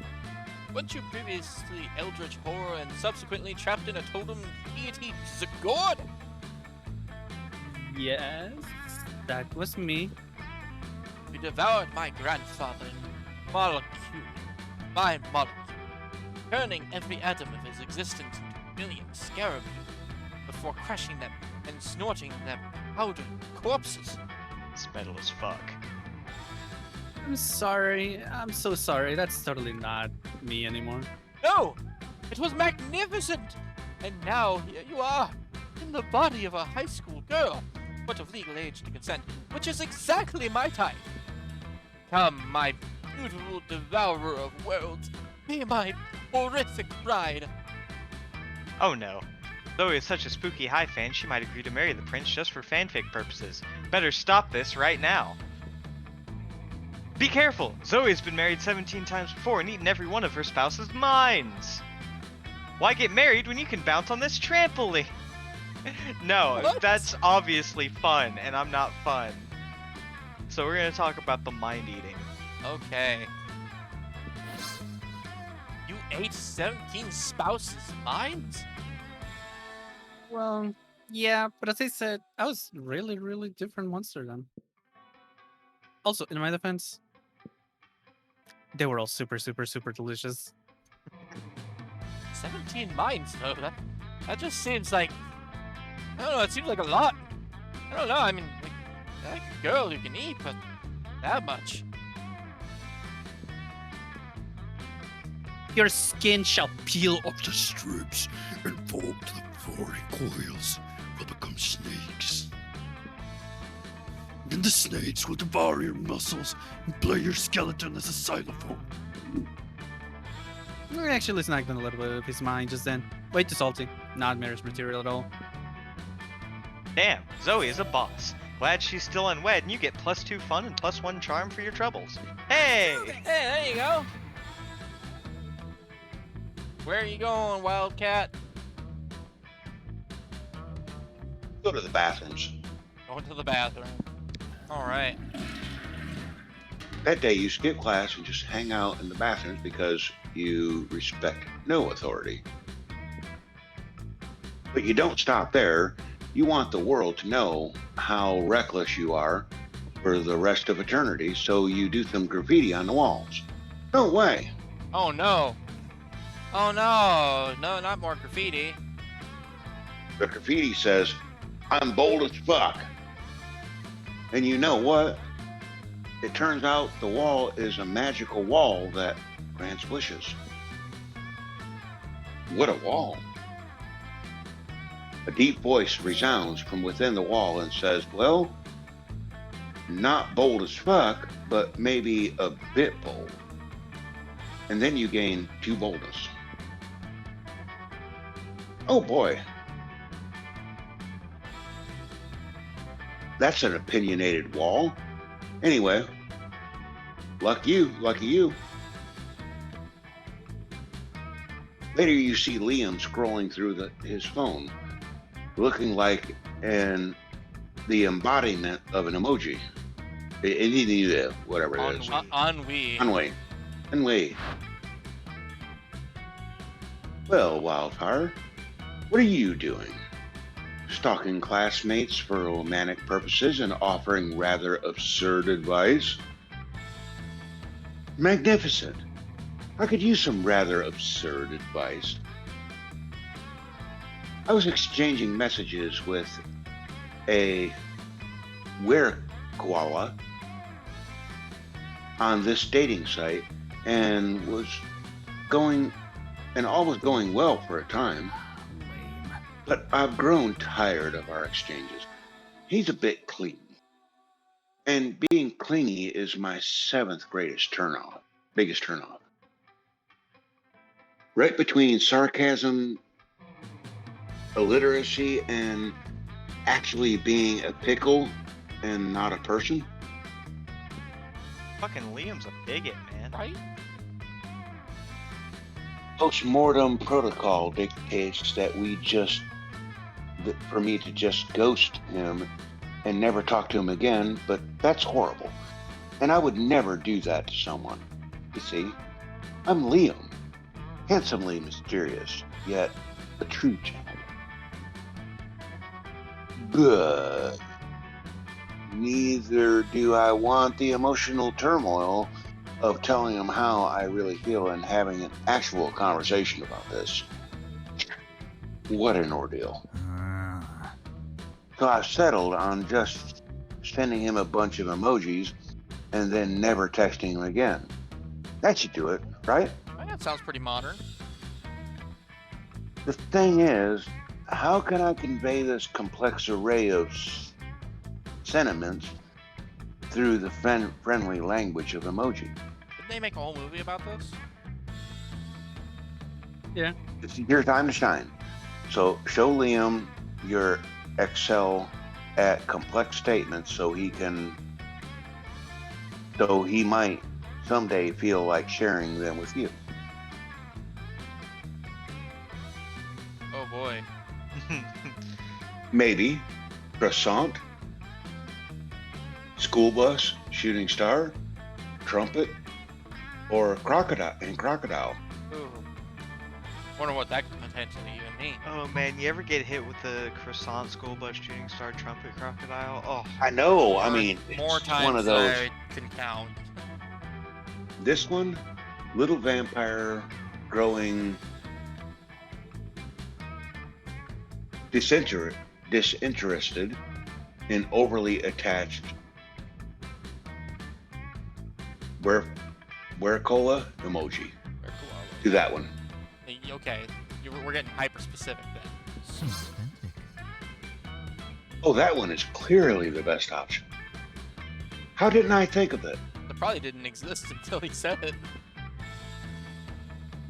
Weren't you previously Eldritch Horror and subsequently trapped in a totem deity Zagord? Yes, that was me. You devoured my grandfather, molecule by molecule, turning every atom of his existence into a million scarabs before crushing them and snorting their powdered corpses. It's metal as fuck. I'm sorry. I'm so sorry. That's totally not me anymore. No! It was magnificent! And now here you are, in the body of a high school girl, but of legal age to consent, which is exactly my type. Come, my beautiful devourer of worlds, be my horrific bride. Oh no. Zoe is such a spooky high fan, she might agree to marry the prince just for fanfic purposes. Better stop this right now. Be careful! Zoe's been married 17 times before and eaten every one of her spouse's minds. Why get married when you can bounce on this trampoline? No, What? that's obviously fun, and I'm not fun. So we're gonna talk about the mind eating. Okay. You ate 17 spouses' minds? Well, yeah, but as I said, I was really, really different monster then. Also, in my defense, they were all super, super, super delicious. 17 minds, though. That just seems like... I don't know, it seems like a lot. I don't know, I mean, like a girl you can eat, but that much. Your skin shall peel off. The strips involved the furry coils will become snakes. Then the snakes will devour your muscles and play your skeleton as a xylophone. Actually, let's not gonna let it out of his mind just then. Way too salty. not marriage material at all. Damn, Zoe is a boss. Glad she's still unwed, and you get +2 fun and +1 charm for your troubles. Hey! Hey, there you go. Where are you going, Wildcat? Go to the bathrooms. Going to the bathroom. All right. That day you skip class and just hang out in the bathrooms because you respect no authority. But you don't stop there. You want the world to know how reckless you are for the rest of eternity, so you do some graffiti on the walls. No way. Oh no. Oh no. No, not more graffiti. The graffiti says, "I'm bold as fuck." And you know what? It turns out the wall is a magical wall that grants wishes. What a wall. A deep voice resounds from within the wall and says, "Well, not bold as fuck, but maybe a bit bold." And then you gain 2 boldness. Oh boy. That's an opinionated wall. Anyway, lucky you. Later you see Liam scrolling through his phone, looking like the embodiment of an emoji. Whatever it is. Ennui. Ennui. Well, Wildfire, what are you doing? Stalking classmates for romantic purposes and offering rather absurd advice? Magnificent. I could use some rather absurd advice. I was exchanging messages with a were-koala on this dating site and all was going well for a time. Lame. But I've grown tired of our exchanges. He's a bit clingy. And being clingy is my 7th biggest turnoff. Right between sarcasm, illiteracy, and actually being a pickle and not a person. Fucking Liam's a bigot, man. Right? Post-mortem protocol dictates that for me to just ghost him and never talk to him again, but that's horrible. And I would never do that to someone. You see, I'm Liam, handsomely mysterious, yet a true gentleman. But neither do I want the emotional turmoil of telling him how I really feel and having an actual conversation about this. What an ordeal. So I've settled on just sending him a bunch of emojis and then never texting him again. That should do it, right? Well, that sounds pretty modern. The thing is, how can I convey this complex array of sentiments through the friendly language of emoji? Didn't they make a whole movie about this? Yeah. It's your time to shine. So show Liam your excel at complex statements so he might someday feel like sharing them with you. Oh boy. Maybe croissant, school bus, shooting star, trumpet, or crocodile. Ooh. Wonder what that could potentially even mean. Oh man, you ever get hit with the croissant, school bus, shooting star, trumpet, crocodile? Oh, I know. I mean, more it's times one of than those. I can count. This one, little vampire growing disinterested and overly attached. Where cola emoji. Very cool. Do that one. Okay, we're getting hyper specific then. So authentic. Oh, that one is clearly the best option. How didn't I think of it? It probably didn't exist until he said it.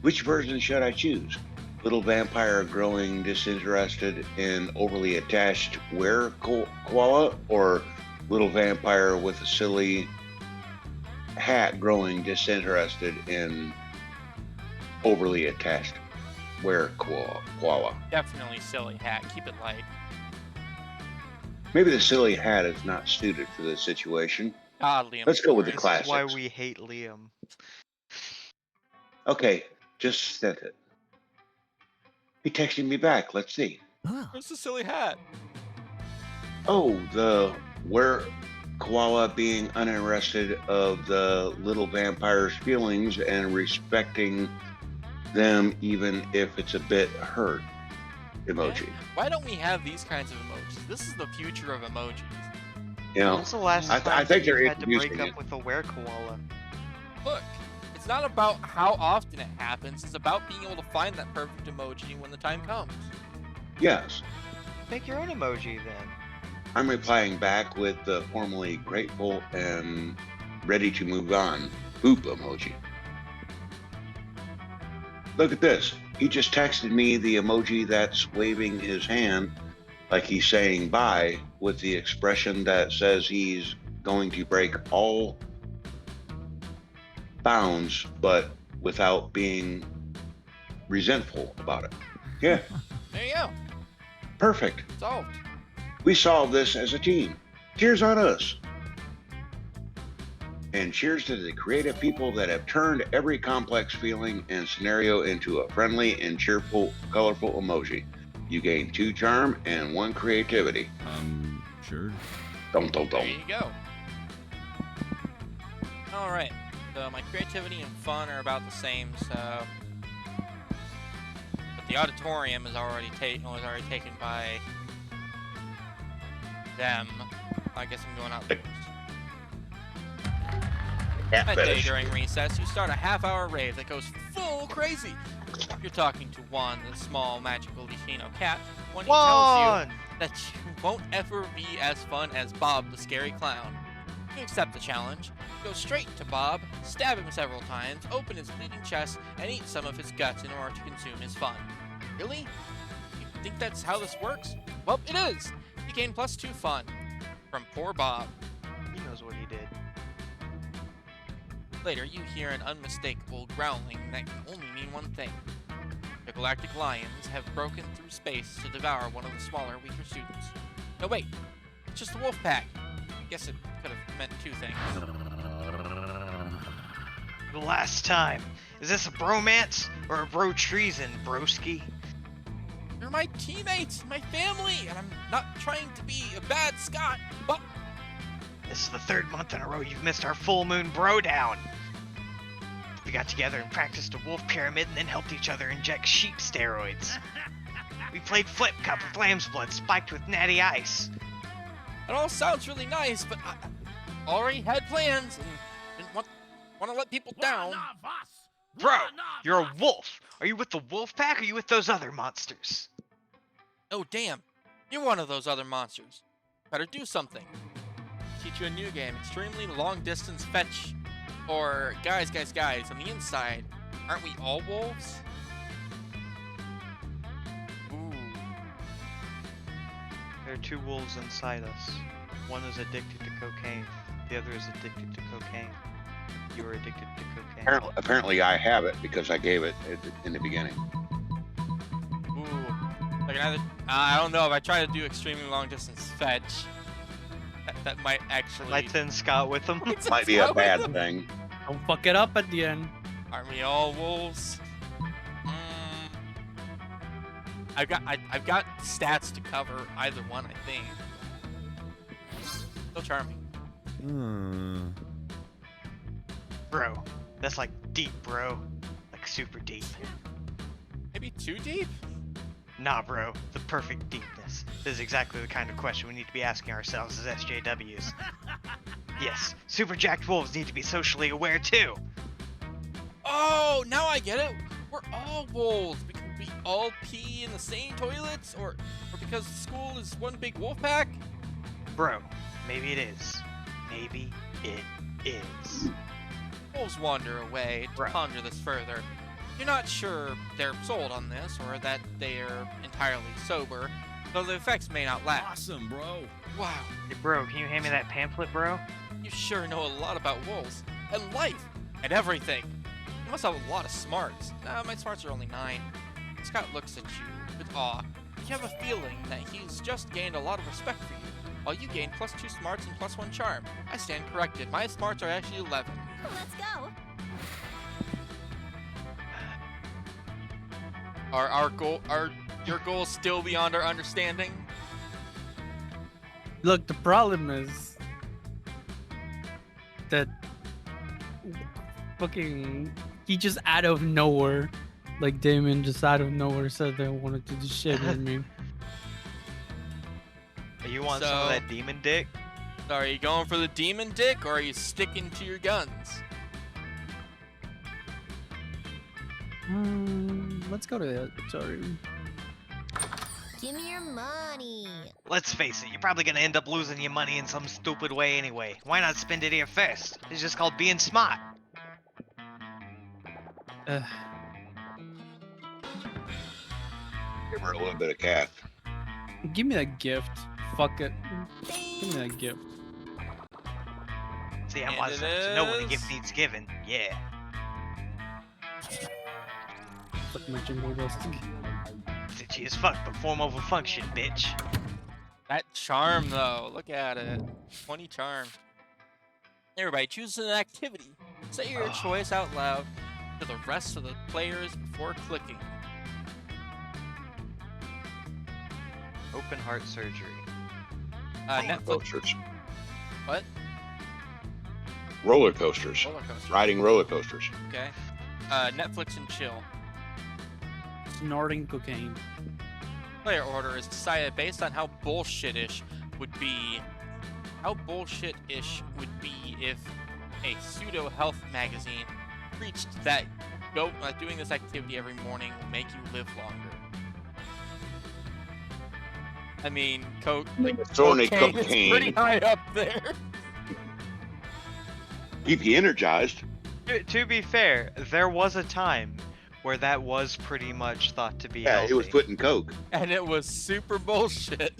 Which version should I choose? little vampire growing disinterested in overly attached koala, or little vampire with a silly hat growing disinterested in overly attached koala? Definitely silly hat. Keep it light. Maybe the silly hat is not suited for this situation. Liam. Let's go with the Forrest. classics. Why we hate Liam. Okay, just sent it. He texted me back. Let's see. Ah, Where's the silly hat? Oh, the koala being uninterested of the little vampire's feelings and respecting them even if it's a bit hurt emoji. Why don't we have these kinds of emojis? This is the future of emojis. You know, When's the last I time think you they're had to break introducing up it. with a were-koala? Look, it's not about how often it happens. It's about being able to find that perfect emoji when the time comes. Yes, Make your own emoji then. I'm replying back with the formally grateful and ready to move on boop emoji. Look at this. He just texted me the emoji that's waving his hand like he's saying bye with the expression that says he's going to break all bounds, but without being resentful about it. Yeah, There you go. perfect. Solved. We solved this as a team. Cheers on us. And cheers to the creative people that have turned every complex feeling and scenario into a friendly and cheerful, colorful emoji. You gain 2 charm and 1 creativity. sure. Dum dum There dum. you go. All right. So my creativity and fun are about the same. So, but the auditorium is already taken by them. I guess I'm going out first. Cat That day fetish. during recess, you start a half-hour rave that goes full crazy. You're talking to Juan, the small magical Latino cat, when he tells you One! that you won't ever be as fun as Bob the scary clown. You accept the challenge, go straight to Bob, stab him several times, open his bleeding chest, and eat some of his guts in order to consume his fun. Really? You think that's how this works? Well, it is! You gain +2 fun. From poor Bob. He knows what he did. Later, you hear an unmistakable growling that can only mean one thing. The galactic lions have broken through space to devour one of the smaller, weaker students. No, wait. It's just a wolf pack. I guess it could have meant 2 things. The last time. Is this a bromance or a bro treason, broski? You're my teammates, my family, and I'm not trying to be a bad Scot, but This is the 3rd month in a row you've missed our full moon bro down. We got together and practiced a wolf pyramid and then helped each other inject sheep steroids. We played flip cup with lamb's blood spiked with natty ice. it all sounds really nice, but I already had plans and didn't want to let people down. Bro, you're a wolf. Are you with the wolf pack or are you with those other monsters? Oh, damn. You're one of those other monsters. Better do something. Teach you a new game, extremely long-distance fetch. Or, guys, on the inside, aren't we all wolves? Ooh. There are 2 wolves inside us. One is addicted to cocaine. The other is addicted to cocaine. You are addicted to cocaine. Apparently I have it because I gave it in the beginning. Ooh. Like I don't know, if I try to do extremely long-distance fetch, that might actually... Might send Scott with them. Might be a bad thing. Don't fuck it up at the end. Aren't we all wolves? I've got stats to cover either one, I think. Still charming. Bro, that's like deep, bro. Like super deep. Maybe too deep? Nah, bro, the perfect deepness. This is exactly the kind of question we need to be asking ourselves as SJWs. Yes, super jacked wolves need to be socially aware too. Oh, now I get it. We're all wolves because we all pee in the same toilets, or because school is one big wolf pack. Bro, maybe it is. Maybe it is. Wolves wander away to Right. ponder this further. You're not sure they're sold on this or that they're entirely sober, though the effects may not last. Awesome, bro. Wow, Hey, bro, can you hand me that pamphlet, bro? you sure know a lot about wolves, and life, and everything. You must have a lot of smarts. Nah, my smarts are only 9. Scott looks at you with awe. You have a feeling that he's just gained a lot of respect for you, while you gained +2 smarts and +1 charm. I stand corrected. My smarts are actually 11. Let's go. Are your goals still beyond our understanding? Look, the problem is that fucking he just out of nowhere, like Damon just out of nowhere said they wanted to do shit with me. You want some So- of that demon dick? So are you going for the demon dick, or are you sticking to your guns? Let's go to the sorry. Give me your money. Let's face it, you're probably gonna end up losing your money in some stupid way anyway. Why not spend it here first? It's just called being smart. Uh, Give her a little bit of cash. give me that gift. Fuck it. Give me that gift. See, And I'm wise it enough to know when a is- gift needs given. Yeah. Fuck my jingle bells. Itchy as fuck, but form over function, bitch. That charm, though, look at it. 20 charm. Everybody, choose an activity. Say your choice out loud to the rest of the players before clicking. Open heart surgery. Roller Netflix. coasters. What? Roller coasters. Roller coaster. Riding roller coasters. Okay. Netflix and chill. Snorting cocaine. Player order is decided based on how bullshit-ish would be if a pseudo health magazine preached that doing this activity every morning will make you live longer. I mean, Throwing cocaine is cocaine. pretty high up there. Keep you energized. To be fair, there was a time where that was pretty much thought to be Yeah, healthy. it was putting coke. And it was super bullshit.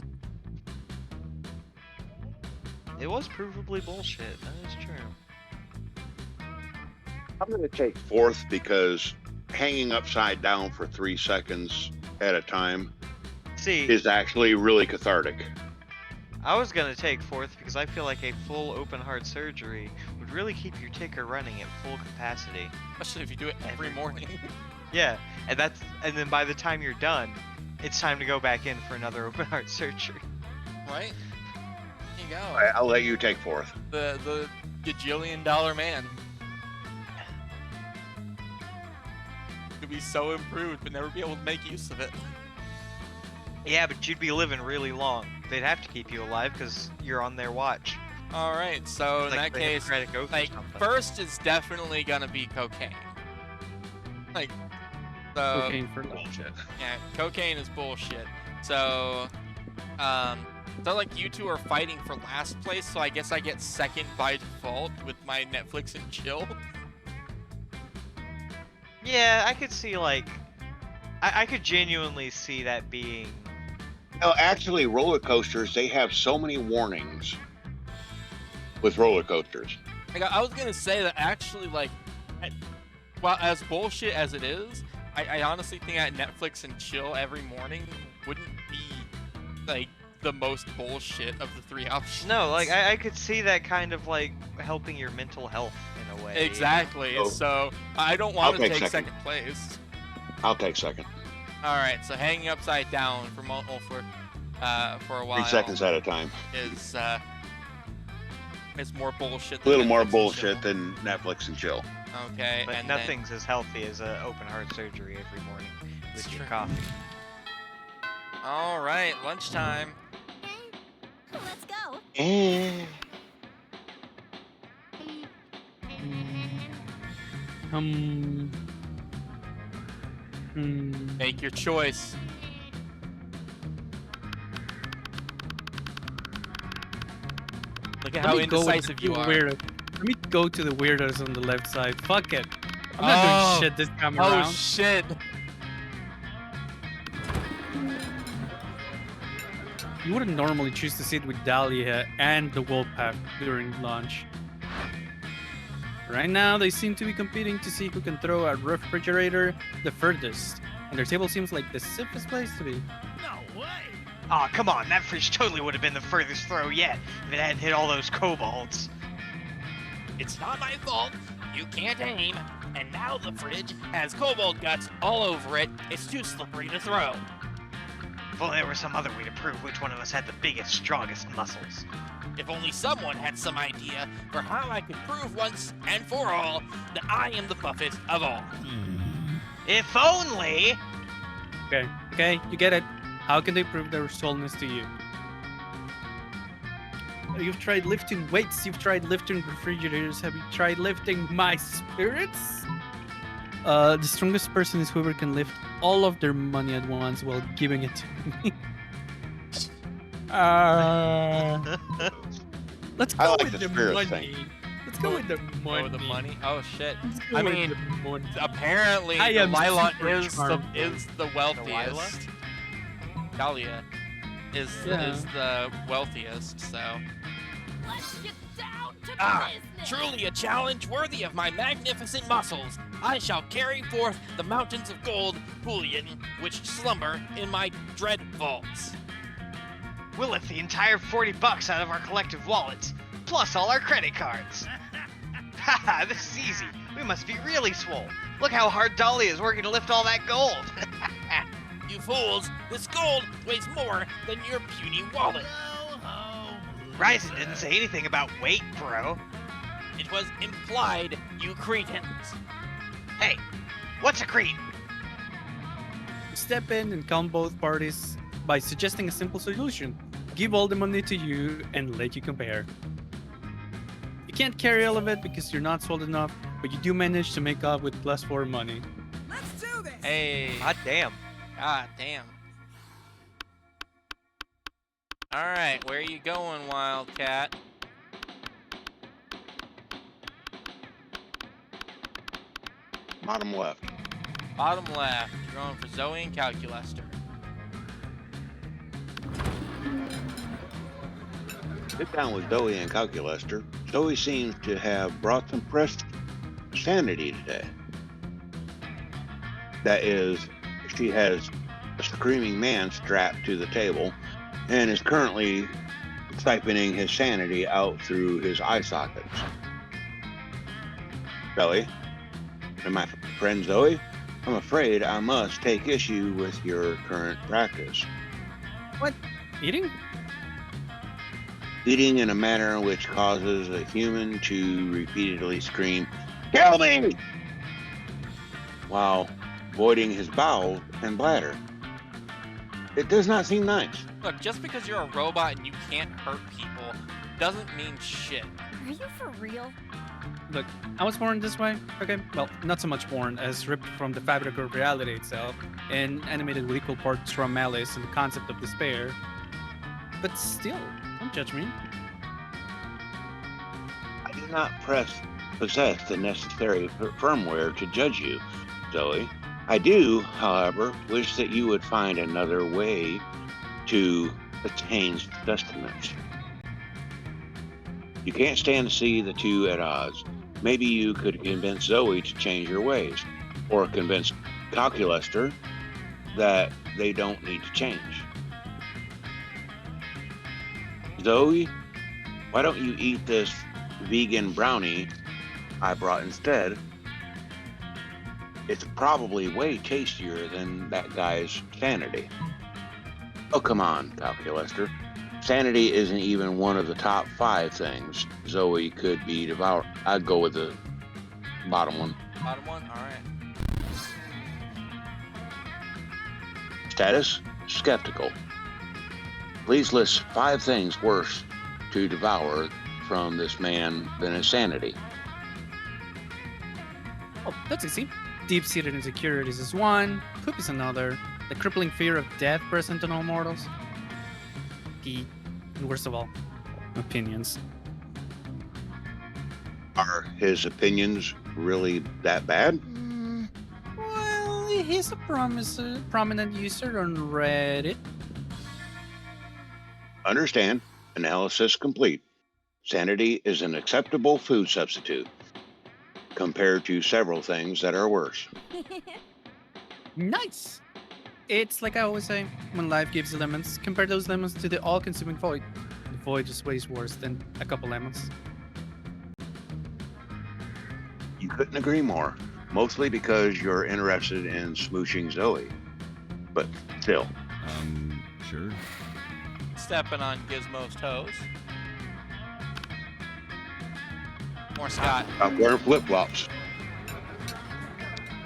It was provably bullshit. That is true. I'm going to take 4th because hanging upside down for 3 seconds at a time See, is actually really cathartic. I was gonna take 4th because I feel like a full open heart surgery would really keep your ticker running at full capacity. Especially if you do it every morning. Yeah, and then by the time you're done, it's time to go back in for another open heart surgery. Right? There you go. All right, I'll let you take 4th. The gajillion-dollar man. Could be so improved, but never be able to make use of it. Yeah, but you'd be living really long. They'd have to keep you alive because you're on their watch. All right, so in Like that the case, Hippocratic Oath or like something. first is definitely gonna be cocaine. Like, so Cocaine for life. yeah, cocaine is bullshit. So, like you two are fighting for last place, so I guess I get second by default with my Netflix and chill. Yeah, I could see like, I could genuinely see that being. No, actually, roller coasters, they have so many warnings with roller coasters. Like, I was gonna say that actually, like, well, as bullshit as it is, I honestly think that Netflix and chill every morning wouldn't be like the most bullshit of the 3 options. No, like I could see that kind of like helping your mental health in a way. Exactly. So- So I don't I'll want to take take second. second place. I'll take 2nd. All right. So hanging upside down for a while 3 seconds at a time. is more bullshit. A Than little more Netflix and bullshit chill. than Netflix and chill. Okay. But and then- nothing's as healthy as an open heart surgery every morning with It's your true. coffee. All right. Lunchtime. Let's go. Eh. Make your choice. Look at how indecisive you are. Let me go to the weirdos on the left side. Fuck it. I'm not doing shit this time Oh around. shit! You wouldn't normally choose to sit with Dahlia and the Wolfpack during lunch. Right now, they seem to be competing to see who can throw a refrigerator the furthest, and their table seems like the safest place to be. No way! Aw, come on, that fridge totally would have been the furthest throw yet if it hadn't hit all those kobolds. It's not my fault. You can't aim, and now the fridge has kobold guts all over it. It's too slippery to throw. If only there was some other way to prove which one of us had the biggest, strongest muscles. If only someone had some idea for how I could prove once and for all that I am the buffest of all. If only! Okay, you get it. How can they prove their soulness to you? You've tried lifting weights, you've tried lifting refrigerators, have you tried lifting my spirits? The strongest person is whoever can lift all of their money at once while giving it to me. Let's I go like with the the spirit money. thing. Let's go with the money. Oh, the money? Oh shit! Let's go I with mean, the money. apparently I am Delilah super is charming. the wealthiest. Dahlia is the wealthiest, so. Let's get down to business. Truly a challenge worthy of my magnificent muscles. I shall carry forth the mountains of gold bullion which slumber in my dread vaults. We'll lift the entire $40 out of our collective wallets, plus all our credit cards. Haha, this is easy. We must be really swole. Look how hard Dolly is working to lift all that gold. You fools, this gold weighs more than your puny wallet. Ryzen didn't say anything about weight, bro. It was implied, you cretins. Hey, what's a cretin? Step in and calm both parties by suggesting a simple solution. Give all the money to you and let you compare. You can't carry all of it because you're not sold enough, but you do manage to make up with +4 money. Let's do this! Hey. God damn. God damn. Alright, where you going, Wildcat? Bottom left. Bottom left. You're going for Zoe and Calculester. Sit down with Zoe and Calculester. Zoe seems to have brought some fresh sanity today. That is, she has a screaming man strapped to the table and is currently siphoning his sanity out through his eye sockets. Zoe, and my friend Zoe, I'm afraid I must take issue with your current practice. What? Eating? Eating in a manner which causes a human to repeatedly scream, "Kill me!" while voiding his bowels and bladder. It does not seem nice. Look, just because you're a robot and you can't hurt people doesn't mean shit. Are you for real? Look, I was born this way, okay? Well, not so much born as ripped from the fabric of reality itself and animated with equal parts from malice and the concept of despair. But still, don't judge me. I do not possess the necessary firmware to judge you, Zoe. I do, however, wish that you would find another way to attain sustenance. You can't stand to see the two at odds. Maybe you could convince Zoe to change your ways, or convince Calculester that they don't need to change. Zoe, why don't you eat this vegan brownie I brought instead? It's probably way tastier than that guy's sanity. Oh, come on, Calculester. Sanity isn't even one of the top 5 things Zoe could be devoured. I'd go with the bottom one. Bottom one? Alright. Status? Skeptical. Please list 5 things worse to devour from this man than his sanity. Oh, that's easy. Deep-seated insecurities is one, poop is another, the crippling fear of death present in all mortals. And worst of all, opinions. Are his opinions really that bad? Well, he's a prominent user on Reddit. Understand. Analysis complete. Sanity is an acceptable food substitute compared to several things that are worse. Nice. It's like I always say, when life gives you lemons, compare those lemons to the all-consuming void. The void is way worse than a couple lemons. You couldn't agree more, mostly because you're interested in smooching Zoe. But still. Sure. Stepping on Gizmo's toes. More Scott. I'm wearing flip-flops.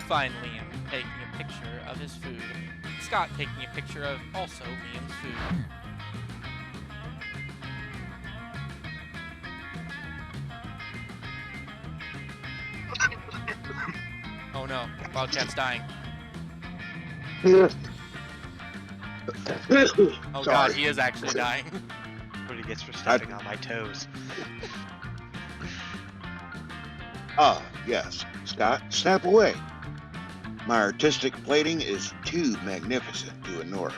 Find Liam taking a picture of his food. Scott taking a picture of also Liam's food. Oh no, Wildcat's dying. Oh god, Sorry. he is actually dying. What he gets for stepping on my toes. Ah, yes. Scott, snap away. My artistic plating is too magnificent to ignore.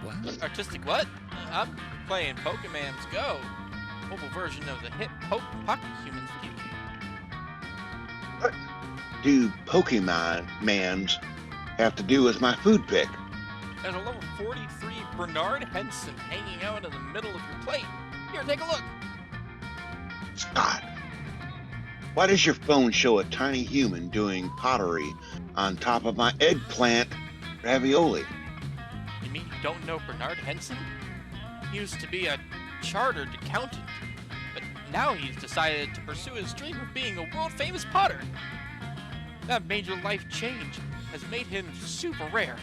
What? Artistic what? I'm playing Pokemon's Go. Mobile version of the hit Pocket Humans game. What do Pokemons have to do with my food pick? There's a level 43 Bernard Henson hanging out in the middle of your plate. Here, take a look. Scott, why does your phone show a tiny human doing pottery on top of my eggplant ravioli? You mean you don't know Bernard Henson? He used to be a chartered accountant, but now he's decided to pursue his dream of being a world-famous potter. That major life change has made him super rare.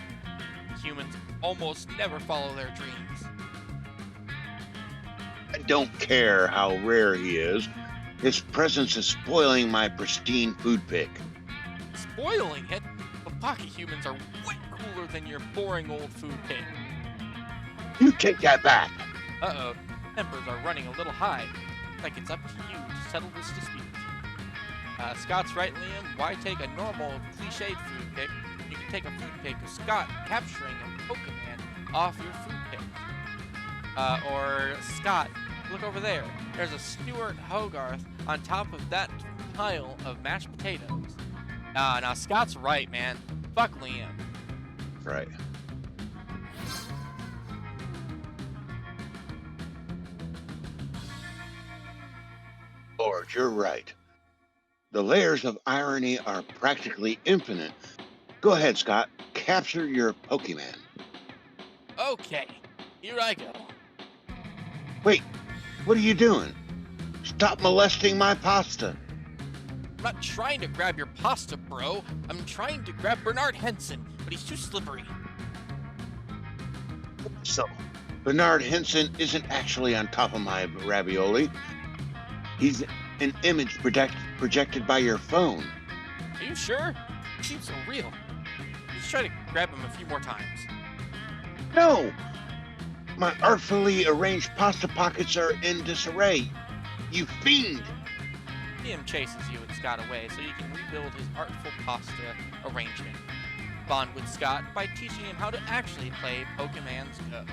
Humans almost never follow their dreams. I don't care how rare he is. His presence is spoiling my pristine food pick. Spoiling it? But pocket humans are way cooler than your boring old food pick. You take that back. Uh-oh, tempers are running a little high. Like it's up to you to settle this dispute. Scott's right, Liam. Why take a normal, cliched food pick? You can take a food pick of Scott capturing a Pokemon off your food pick. Or Scott, look over there. There's a Stuart Hogarth on top of that pile of mashed potatoes. Now Scott's right, man. Fuck Liam. Right. Lord, you're right. The layers of irony are practically infinite. Go ahead, Scott. Capture your Pokemon. Okay, here I go. Wait, what are you doing? Stop molesting my pasta. I'm not trying to grab your pasta, bro. I'm trying to grab Bernard Henson, but he's too slippery. So, Bernard Henson isn't actually on top of my ravioli. He's an image projected by your phone. Are you sure? It seems so real. Just try to grab him a few more times. No! My artfully arranged pasta pockets are in disarray. You fiend! Liam chases you and Scott away so you can rebuild his artful pasta arrangement. Bond with Scott by teaching him how to actually play Pokemon's Go.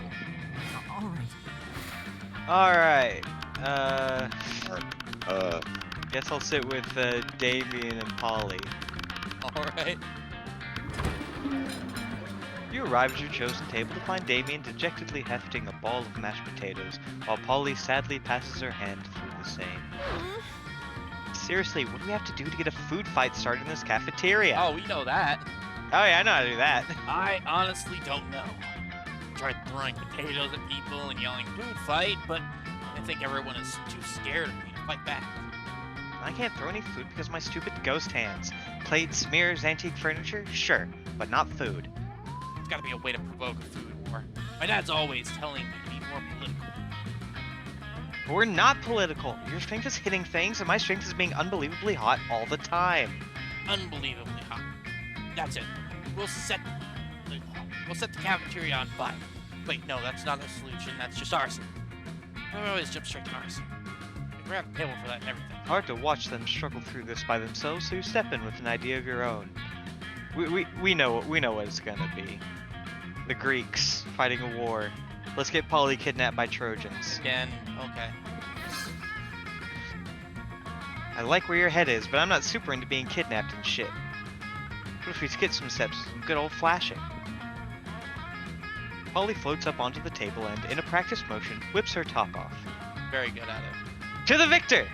Alright. Uh, Guess I'll sit with Damien and Polly. Alright. You arrive at your chosen table to find Damien dejectedly hefting a ball of mashed potatoes, while Polly sadly passes her hand through the same. Seriously, what do we have to do to get a food fight started in this cafeteria? Oh, we know that. Oh yeah, I know how to do that. I honestly don't know. Tried throwing potatoes at people and yelling food fight, but I think everyone is too scared of me to fight back. I can't throw any food because of my stupid ghost hands. Plates, mirrors, antique furniture? Sure, but not food. There's gotta be a way to provoke a food war. My dad's always telling me to be more political. We're not political. Your strength is hitting things, and my strength is being unbelievably hot all the time. Unbelievably hot. That's it. We'll set the cafeteria on fire. Wait, no, that's not a solution. That's just arson. I always jump straight to arson. We have a table for that and everything. Hard to watch them struggle through this by themselves, so you step in with an idea of your own. We know what it's gonna be. The Greeks fighting a war. Let's get Polly kidnapped by Trojans. Again, okay. I like where your head is, but I'm not super into being kidnapped and shit. What if we skip some steps, some good old flashing? Polly floats up onto the table and, in a practice motion, whips her top off. Very good at it. To the victor!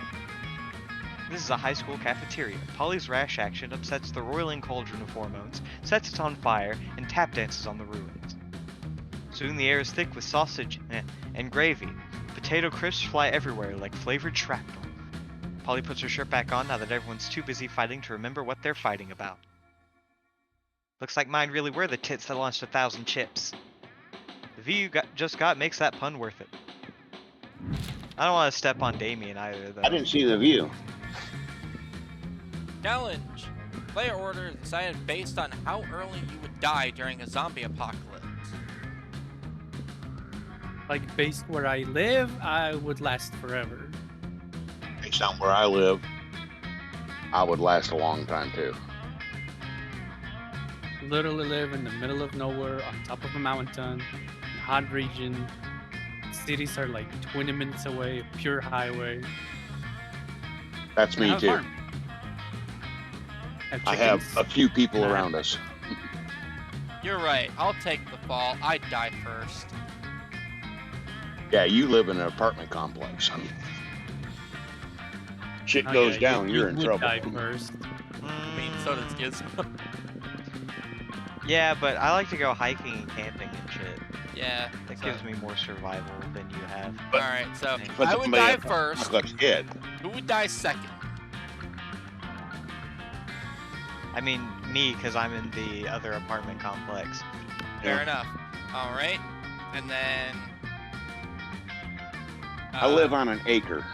This is a high school cafeteria. Polly's rash action upsets the roiling cauldron of hormones, sets it on fire, and tap dances on the ruins. Soon the air is thick with sausage and gravy. Potato crisps fly everywhere like flavored shrapnel. Polly puts her shirt back on now that everyone's too busy fighting to remember what they're fighting about. Looks like mine really were the tits that launched 1,000 chips. The view you just got makes that pun worth it. I don't want to step on Damien either, though. I didn't see the view. Challenge. Player order is decided based on how early you would die during a zombie apocalypse. Like, based where I live, I would last forever. Based on where I live, I would last a long time too. Literally live in the middle of nowhere, on top of a mountain, hot region. Cities are like 20 minutes away, a pure highway. That's me Have too. farm. I have chickens. a few people Yeah. around us. You're right. I'll take the fall. I'd die first. Yeah, you live in an apartment complex. Shit Oh, goes yeah, down, you're in would trouble. die first. I mean, so does Gizmo. Yeah, but I like to go hiking and camping and shit. Yeah. That so- gives me more survival than you have. But- Alright, so But I would somebody die else- first. That's good. Who would die second? I mean, me, because I'm in the other apartment complex. Fair Yeah. enough. Alright. And then... I live on an acre.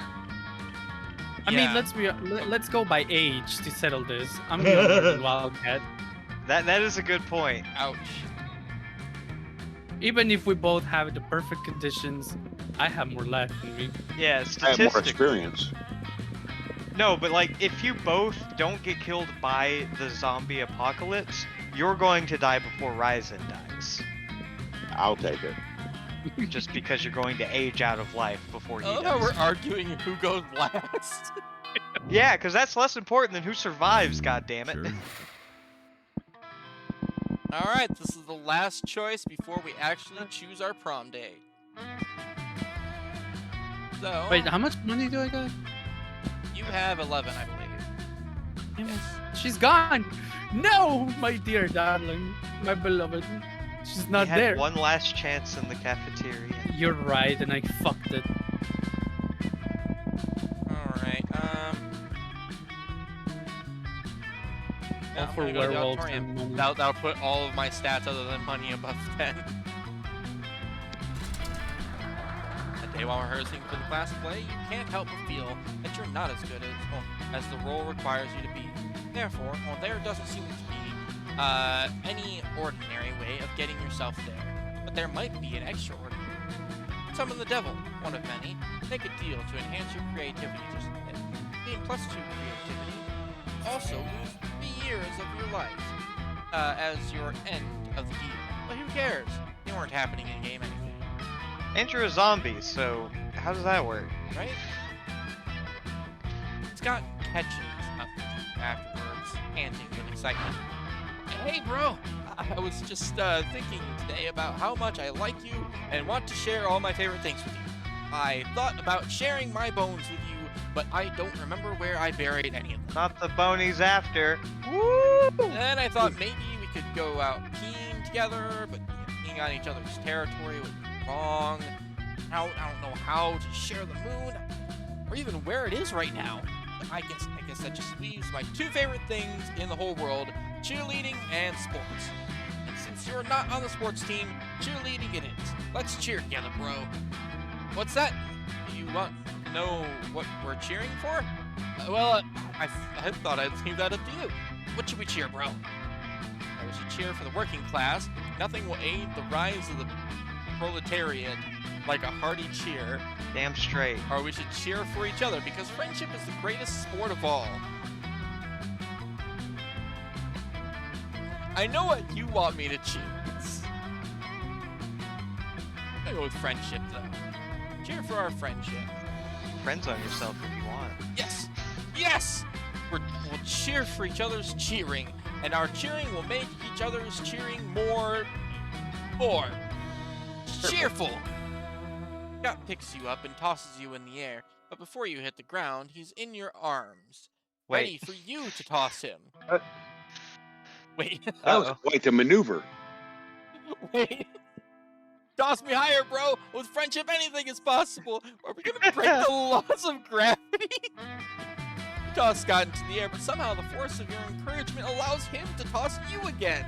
I Yeah. mean, let's go by age to settle this. I'm younger than Wildcat. That is a good point. Ouch. Even if we both have the perfect conditions, I have more life than me. Yeah, I have more statistically. experience. No, but like, if you both don't get killed by the zombie apocalypse, you're going to die before Ryzen dies. I'll take it. Just because you're going to age out of life before he Oh, no, does. we're arguing who goes last. Yeah, because that's less important than who survives, goddammit. Sure. Alright, this is the last choice before we actually choose our prom day. So, Wait, how much money do I got? you have 11, I believe. Damn it. She's gone! No, my dear darling, my beloved. She's not We had there. one last chance in the cafeteria. You're right, and I fucked it. Alright, All I'm for gonna go to the werewolves auditorium. and money. That'll put all of my stats other than money above 10. A day while rehearsing for the class play, you can't help but feel that you're not as good as the role requires you to be. Therefore, there doesn't seem to be any ordinary way of getting yourself there, but there might be an extraordinary. Summon the devil, one of many. Make a deal to enhance your creativity just a bit. Gain +2 creativity. Also lose 3 years of your life as your end of the deal. But who cares? They weren't happening in game anyway, And you're a zombie, so how does that work? right? Scott catches up afterwards, panting with excitement. Hey, bro! I was just thinking today about how much I like you and want to share all my favorite things with you. I thought about sharing my bones with you, but I don't remember where I buried any of them. Not the bonies after. Woo! Then I thought maybe we could go out peeing together, but peeing on each other's territory would be wrong. I don't know how to share the moon, or even where it is right now. But I guess that just leaves my 2 favorite things in the whole world: cheerleading and sports. And since you're not on the sports team, cheerleading it is. Let's cheer together, bro. What's that? You want to know what we're cheering for? I thought I'd leave that up to you. What should we cheer, bro? We should cheer for the working class. Nothing will aid the rise of the proletariat like a hearty cheer, Damn straight. or we should cheer for each other because friendship is the greatest sport of all. I know what you want me to choose. I'm gonna go with friendship though. Cheer for our friendship. Friends on yourself if you want. Yes! Yes! We'll cheer for each other's cheering, and our cheering will make each other's cheering more cheerful. Scott picks you up and tosses you in the air, but before you hit the ground, he's in your arms, ready Wait. for you to toss him. Wait. That was quite a maneuver. Wait. Toss me higher, bro. With friendship, anything is possible. Are we gonna break the laws of gravity? You toss Scott into the air, but somehow the force of your encouragement allows him to toss you again.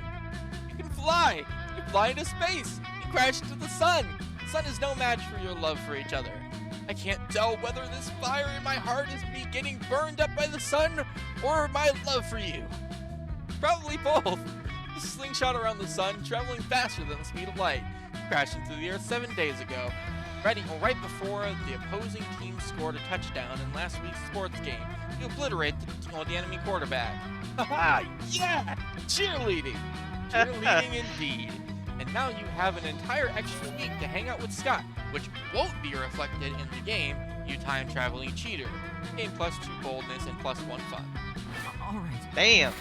You can fly. You fly into space. You crash into the sun. The sun is no match for your love for each other. I can't tell whether this fire in my heart is me getting burned up by the sun or my love for you. Probably both. You slingshot around the sun, traveling faster than the speed of light. You crashed into the earth 7 days ago, right before the opposing team scored a touchdown in last week's sports game. You obliterate the enemy quarterback. Haha, yeah! Cheerleading! Cheerleading indeed. And now you have an entire extra week to hang out with Scott, which won't be reflected in the game, you time-traveling cheater. Game +2 boldness and +1 fun. All right. Damn.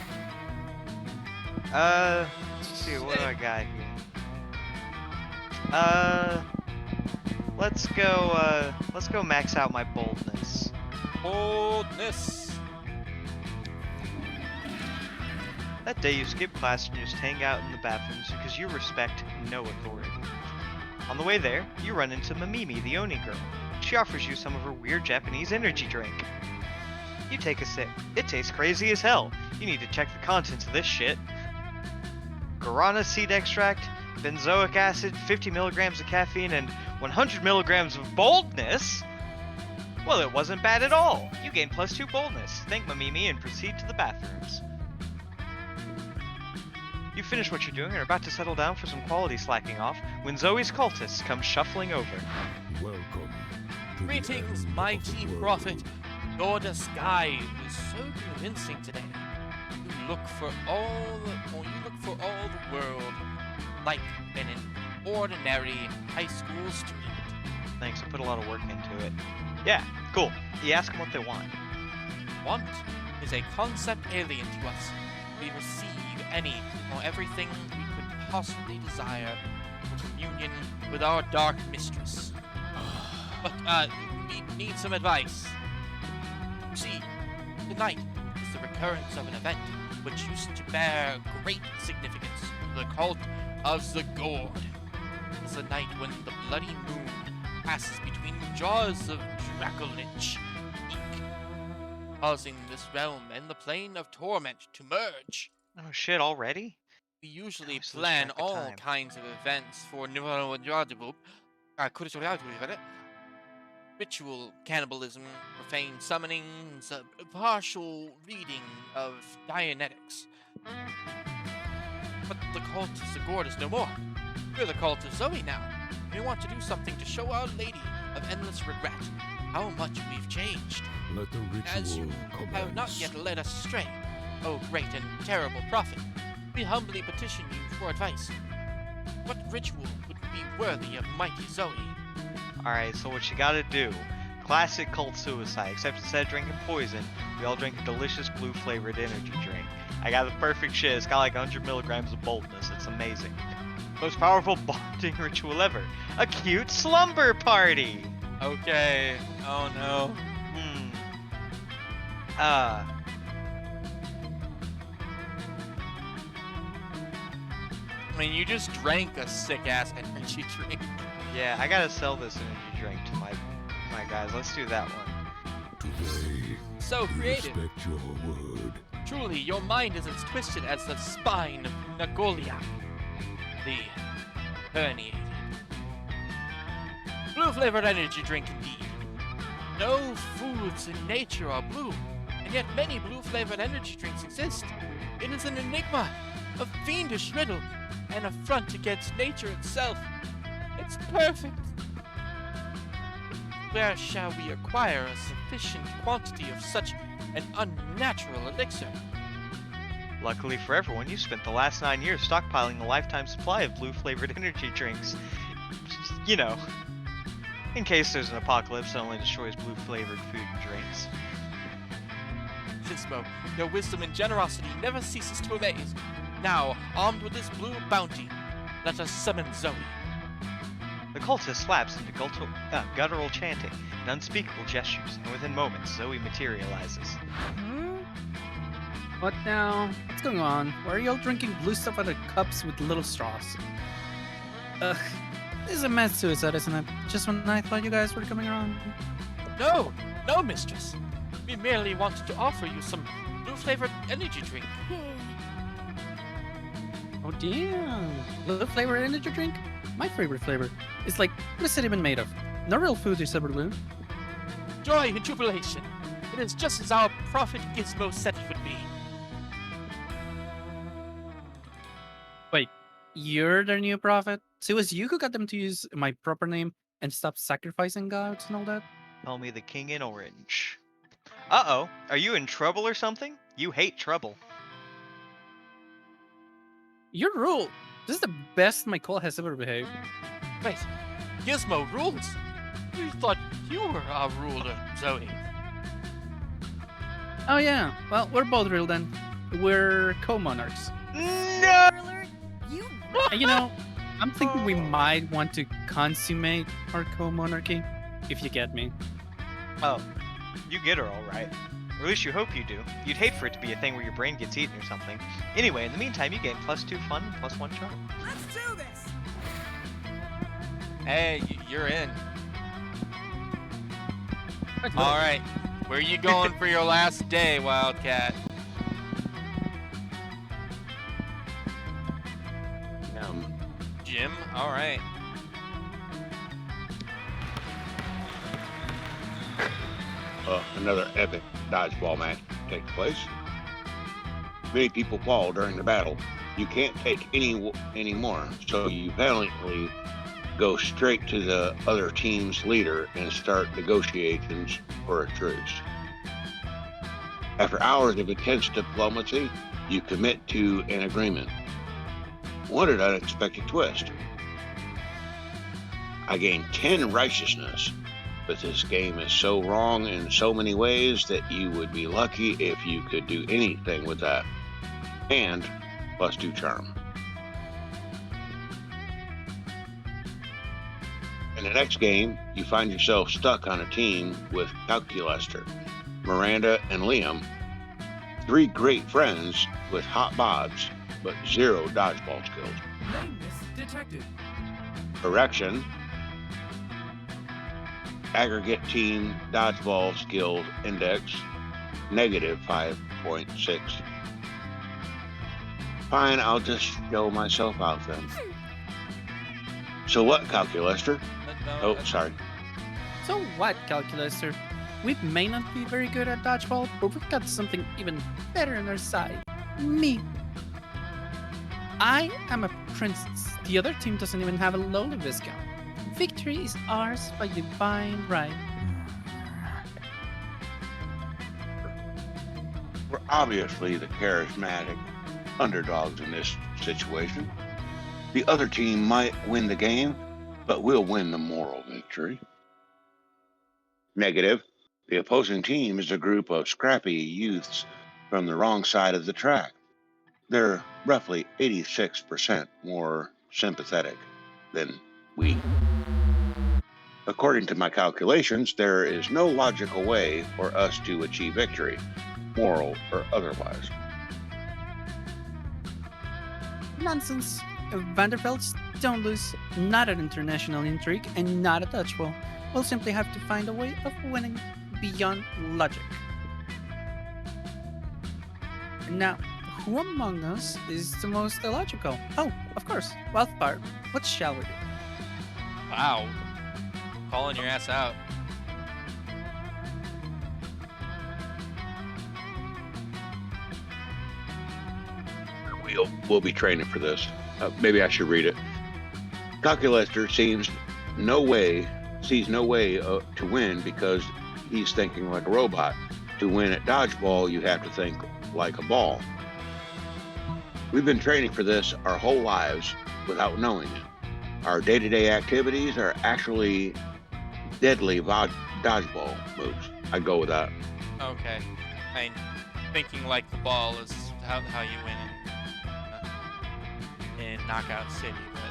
Let's see, what do I got here? Let's go max out my boldness. Boldness! That day you skip class and just hang out in the bathrooms because you respect no authority. On the way there, you run into Mamimi, the Oni girl. She offers you some of her weird Japanese energy drink. You take a sip. It tastes crazy as hell. You need to check the contents of this shit. Guarana seed extract, benzoic acid, 50 milligrams of caffeine, and 100 milligrams of boldness? Well, it wasn't bad at all. You gain +2 boldness. Thank Mamimi and proceed to the bathrooms. You finish what you're doing and are about to settle down for some quality slacking off when Zoe's cultists come shuffling over. Welcome to Greetings, the end mighty of the world. prophet. Your disguise is so convincing today. You look for all the world like an ordinary high school student. Thanks, I put a lot of work into it. Yeah, cool. You ask them what they want. Want is a concept alien to us. We receive any or everything we could possibly desire for communion with our dark mistress. But, we need some advice. You see, tonight is the recurrence of an event which used to bear great significance to the cult of the Gourd. It's the night when the bloody moon passes between the jaws of Dracolich, causing this realm and the plane of torment to merge. Oh shit, already? We usually Gosh, lose plan track of all time. kinds of events for ritual cannibalism, profane summonings, partial reading of Dianetics. But the cult of Zagord is no more. We're the cult of Zoe now. We want to do something to show Our Lady of Endless Regret how much we've changed. Let the As you ritual have not commence. yet led us astray, O great and terrible prophet, we humbly petition you for advice. What ritual would be worthy of mighty Zoe? Alright, so what you gotta do. Classic cult suicide, except instead of drinking poison, we all drink a delicious blue flavored energy drink. I got the perfect shit, it's got like 100 milligrams of boldness, it's amazing. Most powerful bonding ritual ever. A cute slumber party! Okay. Oh no. I mean, you just drank a sick-ass energy drink. Yeah, I gotta sell this energy drink to my guys. Let's do that one. Today, So we creative. respect your word. Truly, your mind is as twisted as the spine of Nagolia. The herniated. Blue-flavored energy drink indeed. No foods in nature are blue, and yet many blue-flavored energy drinks exist. It is an enigma, a fiendish riddle, an affront against nature itself. It's perfect. Where shall we acquire a sufficient quantity of such an unnatural elixir? Luckily for everyone, you spent the last 9 years stockpiling a lifetime supply of blue-flavored energy drinks. You know, in case there's an apocalypse that only destroys blue-flavored food and drinks. Gizmo, your wisdom and generosity never ceases to amaze. Now, armed with this blue bounty, let us summon Zoe. The cultist slaps into guttural chanting and unspeakable gestures, and within moments, Zoe materializes. What now? What's going on? Why are y'all drinking blue stuff out of cups with little straws? Ugh, this is a mad suicide, isn't it? Just when I thought you guys were coming around. No, no, mistress. We merely wanted to offer you some blue-flavored energy drink. Oh damn! Blue flavored energy drink? My favorite flavor. It's like, what is it even made of? No real food is ever blue. Joy and jubilation. It is just as our prophet Gizmo said it would be. Wait, you're their new prophet? So it was you who got them to use my proper name and stop sacrificing gods and all that? Call me the King in Orange. Uh-oh, are you in trouble or something? You hate trouble. You're rule. This is the best my call has ever behaved. Wait, Gizmo rules? We thought you were our ruler, Zoe. Oh yeah, well, we're both real then. We're co-monarchs. No! Alert, you And you know, I'm thinking we might want to consummate our co-monarchy, if you get me. Oh, you get her all right. Or at least you hope you do. You'd hate for it to be a thing where your brain gets eaten or something. Anyway, in the meantime, you gain +2 fun and +1 charm. Let's do this! Hey, you're in. All right, where you going for your last day, Wildcat? Gym? All right. Another epic dodgeball match takes place. Many people fall during the battle. You can't take any more, so you valiantly go straight to the other team's leader and start negotiations for a truce. After hours of intense diplomacy, you commit to an agreement. What an unexpected twist. I gained 10 righteousness, but this game is so wrong in so many ways that you would be lucky if you could do anything with that. And +2 charm. In the next game, you find yourself stuck on a team with Calculester, Miranda, and Liam, 3 great friends with hot bods, but 0 dodgeball skills. Lameness detected. Correction. Aggregate team dodgeball skills index, -5.6. Fine, I'll just show myself out then. So what, Calculester? Oh, sorry. So what, Calculator? We may not be very good at dodgeball, but we've got something even better on our side. Me. I am a princess. The other team doesn't even have a lowly viscount. Victory is ours by divine right. We're obviously the charismatic underdogs in this situation. The other team might win the game, but we'll win the moral victory. Negative. The opposing team is a group of scrappy youths from the wrong side of the track. They're roughly 86% more sympathetic than we. According to my calculations, there is no logical way for us to achieve victory, moral or otherwise. Nonsense. Vanderbilts don't lose, not at international intrigue and not at dodgeball. We'll simply have to find a way of winning beyond logic. Now, who among us is the most illogical? Oh, of course, Wildfire. What shall we do? Wow. Calling your ass out. We'll be training for this. Maybe I should read it. Calculator sees no way to win because he's thinking like a robot. To win at dodgeball, you have to think like a ball. We've been training for this our whole lives without knowing it. Our day-to-day activities are actually deadly dodgeball moves. I go with that. Okay. I mean, thinking like the ball is how you win in Knockout City, but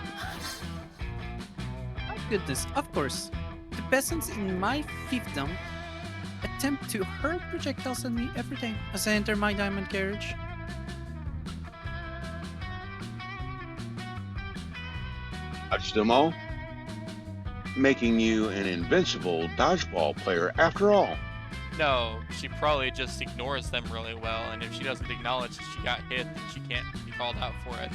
My goodness, of course. The peasants in my fiefdom attempt to hurl projectiles at me every day as I enter my diamond carriage. Touch them all, making you an invincible dodgeball player after all. no, she probably just ignores them really well, and if she doesn't acknowledge that she got hit, then she can't be called out for it.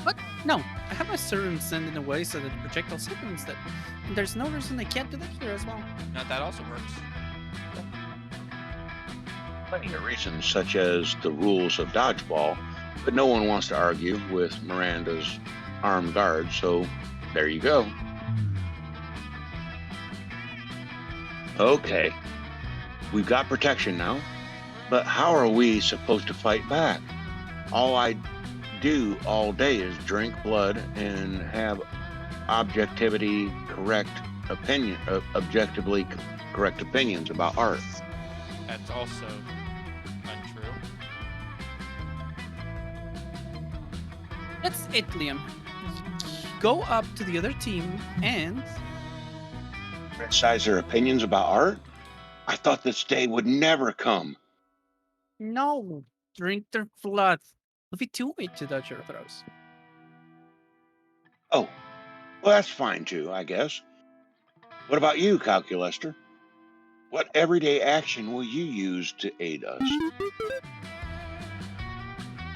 But no, I have my servants sent in a way so that the projectiles hit them instead. And there's no reason they can't do that here as well. Now that also works. Plenty of reasons, such as the rules of dodgeball, but no one wants to argue with Miranda's armed guard, so there you go. Okay, we've got protection now, but how are we supposed to fight back? All I do all day is drink blood and have objectively correct opinions about art. That's also untrue. That's it, Liam. Go up to the other team and Criticize their opinions about art? I thought this day would never come. no, drink their blood. It'll be too late to dodge your throws. Oh, well, that's fine too, I guess. What about you, Calculator? What everyday action will you use to aid us?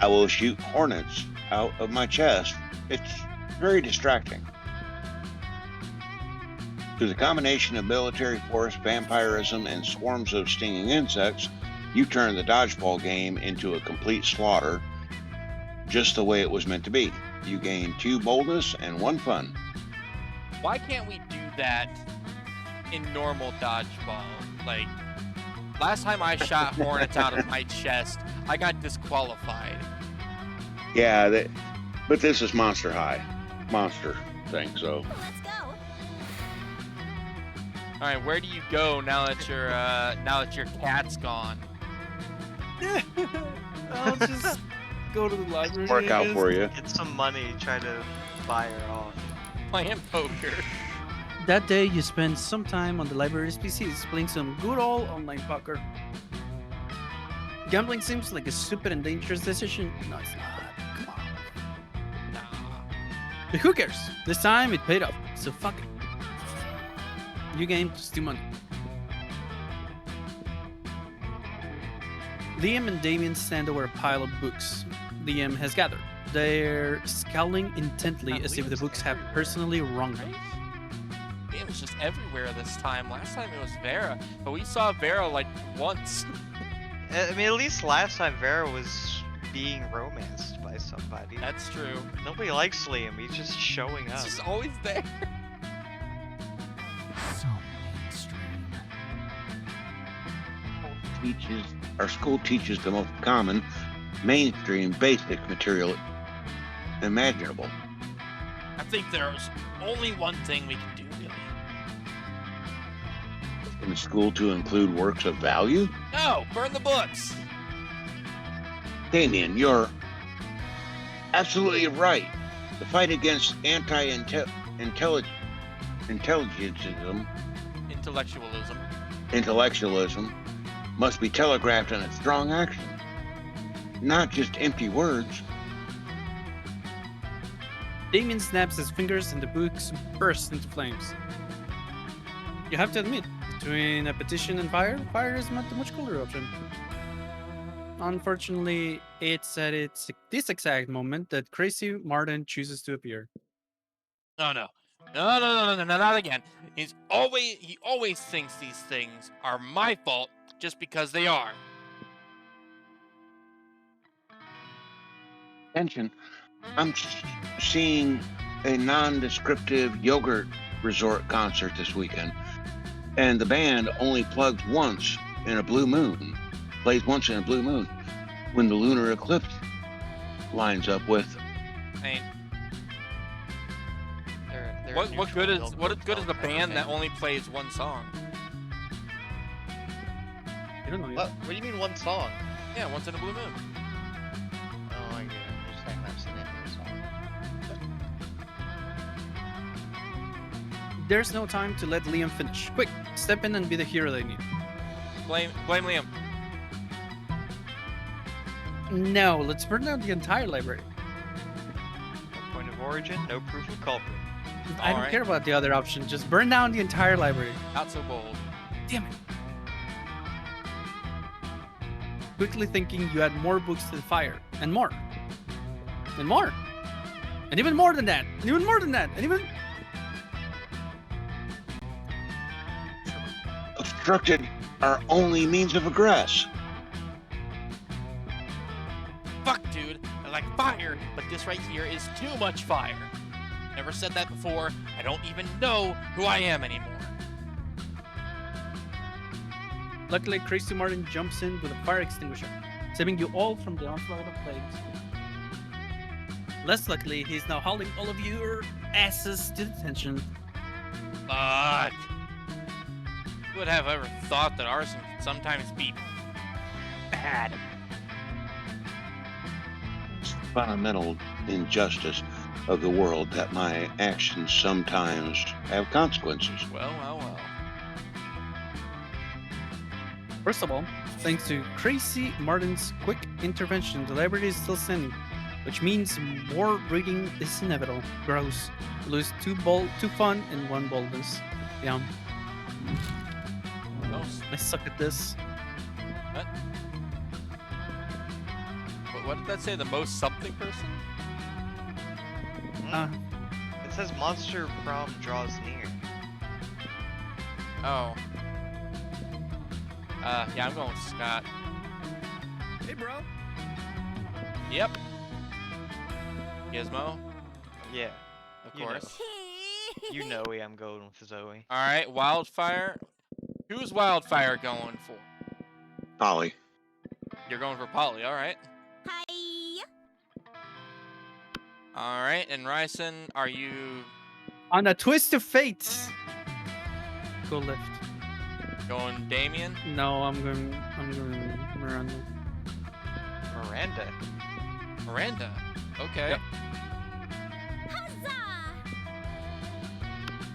I will shoot hornets out of my chest. It's very distracting. Through the combination of military force, vampirism, and swarms of stinging insects, you turn the dodgeball game into a complete slaughter, just the way it was meant to be. You gain 2 boldness and 1 fun. Why can't we do that in normal dodgeball? Like, last time I shot hornets out of my chest, I got disqualified. Yeah, but this is Monster thing, so. Let's go. All right, where do you go now that your cat's gone? I'll just go to the library. Work out for you. Get some money, try to buy her off. Playing poker. That day, you spend some time on the library's PCs playing some good old online poker. Gambling seems like a stupid and dangerous decision. No, it's not. Come on. Nah. But who cares? This time it paid off, so fuck it. You gained just 2 money. Liam and Damien stand over a pile of books Liam has gathered. They're scowling intently Can't as if believe the it's books have everywhere, personally wronged them. Right? It was just everywhere this time. Last time it was Vera, but we saw Vera like once. I mean, at least last time Vera was being romanced by somebody. That's true. Nobody likes Liam. He's just showing up. It's just always there. So mainstream. Our school teaches the most common, mainstream, basic material imaginable. I think there's only one thing we can do, really. In school to include works of value? No, burn the books. Damien, you're absolutely right. The fight against intellectualism must be telegraphed in a strong action, not just empty words. Damien snaps his fingers and the books burst into flames. You have to admit, between a petition and fire is not the much cooler option. Unfortunately, it's at this exact moment that Crazy Martin chooses to appear. Oh no. No, not again. He always thinks these things are my fault just because they are. Attention, I'm seeing a non-descriptive yogurt resort concert this weekend, and the band only plugs once in a blue moon, plays once in a blue moon, when the lunar eclipse lines up with. I mean, They're what good is neutral, what good is the kind of band that thing. only plays one song? You don't know What? yet. What do you mean one song? Yeah, once in a blue moon. Oh, I get it. You're just talking about singing the song. There's no time to let Liam finish. Quick, step in and be the hero they need. Blame Liam. No, let's burn down the entire library. No point of origin, no proof of culprit. I don't Alright. care about the other option. Just burn down the entire library. Not so bold. Damn it. Quickly thinking you add more books to the fire. And more. And more. And even more than that. And even more than that. And even... Obstructed our only means of egress. Fuck, dude. I like fire, but this right here is too much fire. Never said that before. I don't even know who I am anymore. Luckily, Crazy Martin jumps in with a fire extinguisher, saving you all from the onslaught of flames. Less luckily, he's now hauling all of your asses to detention. Fuck. Who would have ever thought that arson could sometimes be bad? Fundamental injustice of the world that my actions sometimes have consequences. Well, well, well. First of all, thanks to Crazy Martin's quick intervention, the library is still standing, which means more reading is inevitable. Gross. Lose two fun and one boldness. Yeah, Oh, I suck at this. what did that say? The most something person? Uh, It says Monster Prom draws near. Oh. Yeah, I'm going with Scott. Hey, bro. Yep. Gizmo, Yeah, of You know. course. you know I'm going with Zoe. Alright, Wildfire. Who's Wildfire going for? Polly. You're going for Polly, alright. Hi. Alright, and Ryson, are you on a twist of fate. Go left. going Damien? No, I'm going Miranda. Miranda. Miranda. Okay. Yep. Huzzah!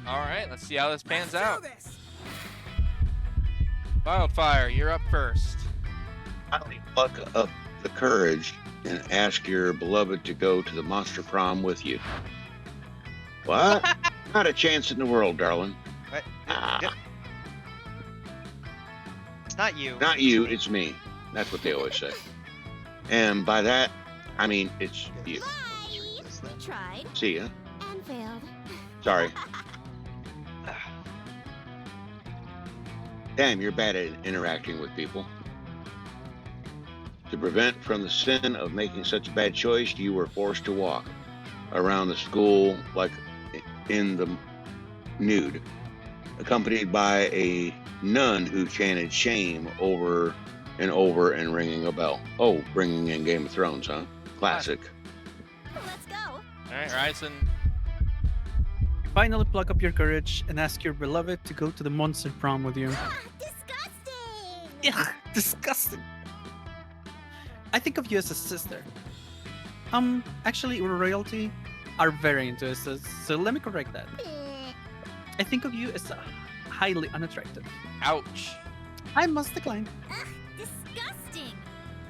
Alright, let's see how this pans Let's out. do this. Wildfire, you're up first. Finally pluck up the courage and ask your beloved to go to the monster prom with you. What? Not a chance in the world, darling. What? Ah. It's not you. Not you, it's me. That's what they always say. And by that, I mean it's you. Bye. We tried See ya. and failed. Sorry. Damn, you're bad at interacting with people. To prevent from the sin of making such a bad choice, you were forced to walk around the school like in the nude, accompanied by a nun who chanted shame over and over and ringing a bell. Oh, bringing in Game of Thrones, huh? Classic. Let's go. Alright, Ryson. Finally, pluck up your courage and ask your beloved to go to the monster prom with you. Disgusting. Yeah, disgusting. I think of you as a sister. Actually, royalty are very into us, so let me correct that. Bleh. I think of you as highly unattractive. Ouch. I must decline. Ugh, disgusting.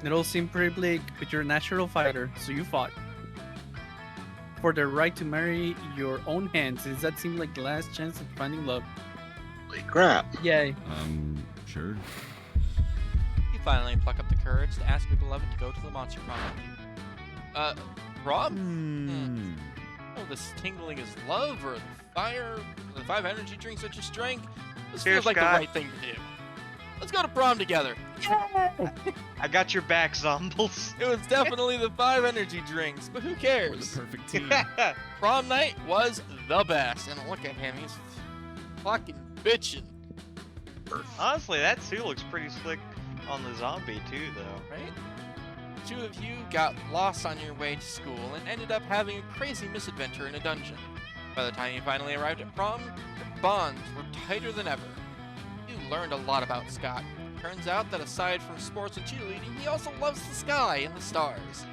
It all seemed pretty bleak, but you're a natural fighter, so you fought. For the right to marry your own hands, does that seem like the last chance of finding love? Holy crap. Yay. Sure. You finally pluck up the courage to ask your beloved to go to the monster prom with you. Prom? Oh, this tingling is love, or the fire, or the 5 energy drinks that just drank? This Cheers, feels like Scott. the right thing to do. let's go to prom together. I got your back, Zombles. It was definitely the 5 energy drinks, but who We're the cares? perfect team. Prom night was the best. And look at him, he's fucking bitching, Honestly, that suit looks pretty slick on the zombie too, though. right? 2 of you got lost on your way to school and ended up having a crazy misadventure in a dungeon. By the time you finally arrived at prom, your bonds were tighter than ever. You learned a lot about Scott. Turns out that aside from sports and cheerleading, he also loves the sky and the stars.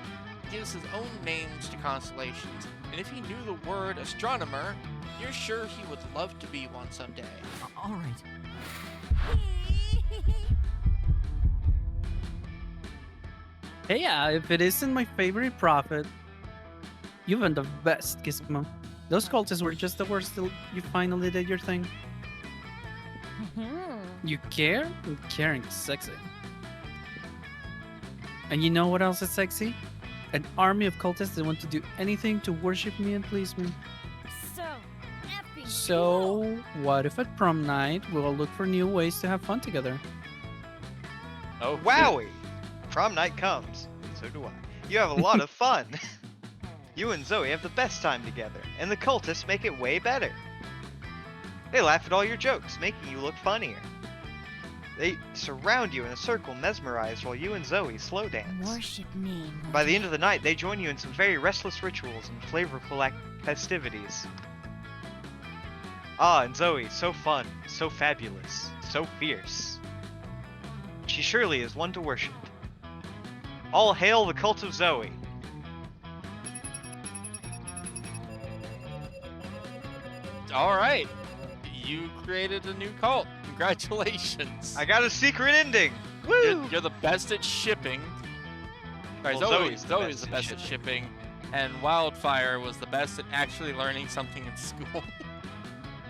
He gives his own names to constellations, and if he knew the word astronomer, you're sure he would love to be one someday. All right. Hey, yeah, if it isn't my favorite prophet, you've been the best, Gizmo. Those cultists were just the worst till you finally did your thing. You care? And caring is sexy. And you know what else is sexy? An army of cultists that want to do anything to worship me and please me. So, effing So, what if at prom night we'll look for new ways to have fun together? Oh, Wowie! Prom night comes, and so do I. You have a lot of fun. You and Zoe have the best time together, and the cultists make it way better. They laugh at all your jokes, making you look funnier. They surround you in a circle, mesmerized, while you and Zoe slow dance. Worship me. By the end of the night, they join you in some very restless rituals and flavorful festivities. Ah, and Zoe, so fun, so fabulous, so fierce. She surely is one to worship. All hail the cult of Zoe. all right. You created a new cult. Congratulations. I got a secret ending. You're the best at shipping. Sorry, Well, Zoe's the best at shipping. And Wildfire was the best at actually learning something in school.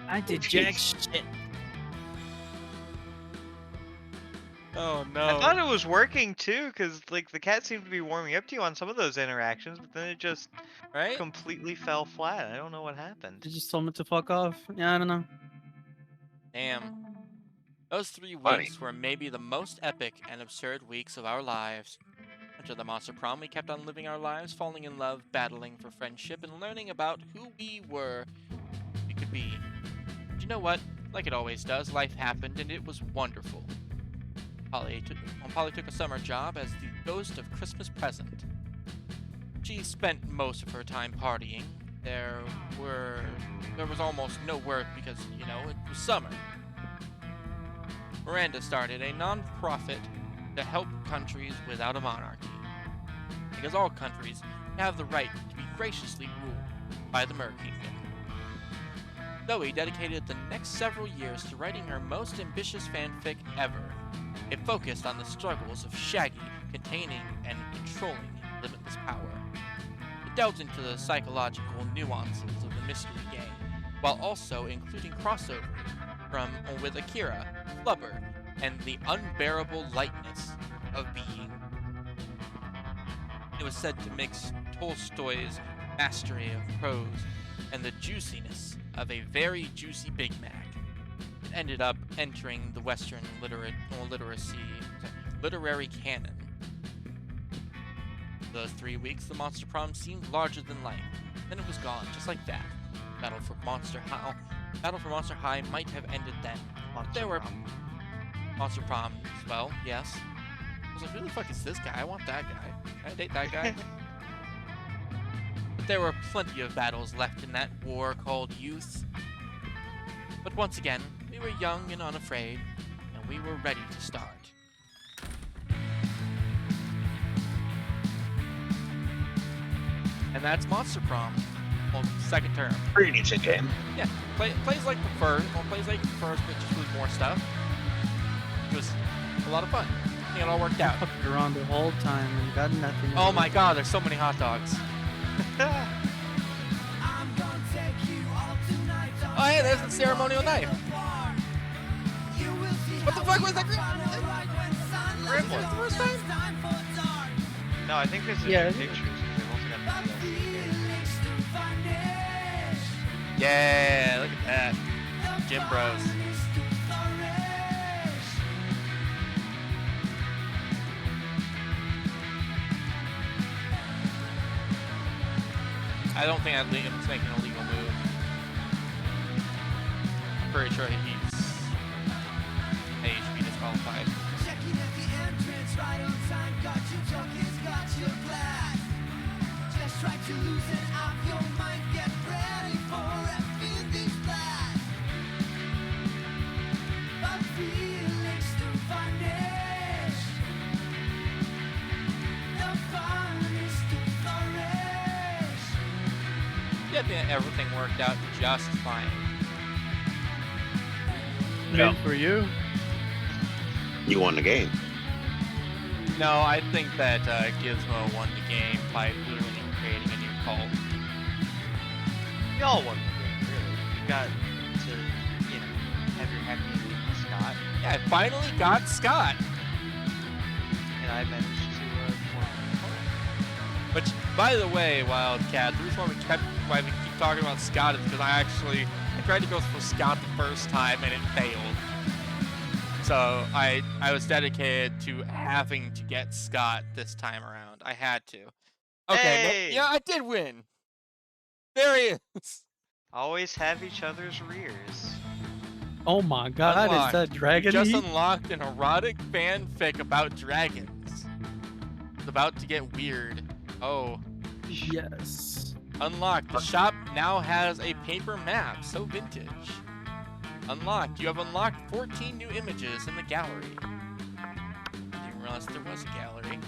I did jack shit. Oh no. I thought it was working too, because like the cat seemed to be warming up to you on some of those interactions, but then it just right? completely fell flat. I don't know what happened. They just told me to fuck off. Yeah, I don't know. Damn. Those 3 Funny. weeks were maybe the most epic and absurd weeks of our lives. After the Monster Prom, we kept on living our lives, falling in love, battling for friendship, and learning about who we could be. But you know what? Like it always does, life happened, and it was wonderful. Polly took a summer job as the ghost of Christmas Present. She spent most of her time partying. There was almost no work because, you know, it was summer. Miranda started a non-profit to help countries without a monarchy. Because all countries have the right to be graciously ruled by the Mer Kingdom. Zoe dedicated the next several years to writing her most ambitious fanfic ever. It focused on the struggles of Shaggy containing and controlling limitless power. It delved into the psychological nuances of the mystery game, while also including crossovers with Akira, Flubber, and the unbearable lightness of being. It was said to mix Tolstoy's mastery of prose and the juiciness of a very juicy Big Mac. It ended up entering the Western literary canon. For those 3 weeks, the Monster Prom seemed larger than life. Then it was gone, just like that. Battle for Monster High might have ended then. There were Monster Prom as well, yes. I was like, who the fuck is this guy? I want that guy. Can I date that guy? But there were plenty of battles left in that war called youth. But once again, we were young and unafraid, and we were ready to start. And that's Monster Prom. Well, second term. Pretty decent game. Yeah, plays like the first, but just with more stuff. It was a lot of fun. I think it all worked out. Fucked around the whole time and got nothing. Oh my god, there's so many hot dogs. Oh hey, there's the ceremonial knife. What the fuck was that? Grandpa, the first time? No, I think there's Yeah, I new think- pictures. 'Cause they've also got the Yeah, look at that. Gym Bros. I don't think I'd leave him making a legal move. I'm pretty sure he should be disqualified. Checking at the entrance, right on time. Got your tokens, got your glass. Just try to loosen up your mind. Get ready for a finish blast. But feelings to vanish. The fun is to flourish. Yeah, I think everything worked out just fine. Good for you. You won the game. No, I think that Gizmo won the game by literally creating a new cult. Y'all won the game, really. You got to, have your happy ending with Scott. Yeah, I finally got Scott. And I managed to form a cult. Which, by the way, Wildcat, the reason why we keep talking about Scott is because I tried to go for Scott the first time and it failed. So I was dedicated to having to get Scott this time around. I had to. Okay, Hey! yeah, I did win. There he is. Always have each other's rears. Oh my god, Unlocked. is that dragon Just meat? unlocked an erotic fanfic about dragons. It's about to get weird. Oh. Yes. Unlocked. The shop now has a paper map, so vintage. Unlocked. You have unlocked 14 new images in the gallery. Didn't realize there was a gallery.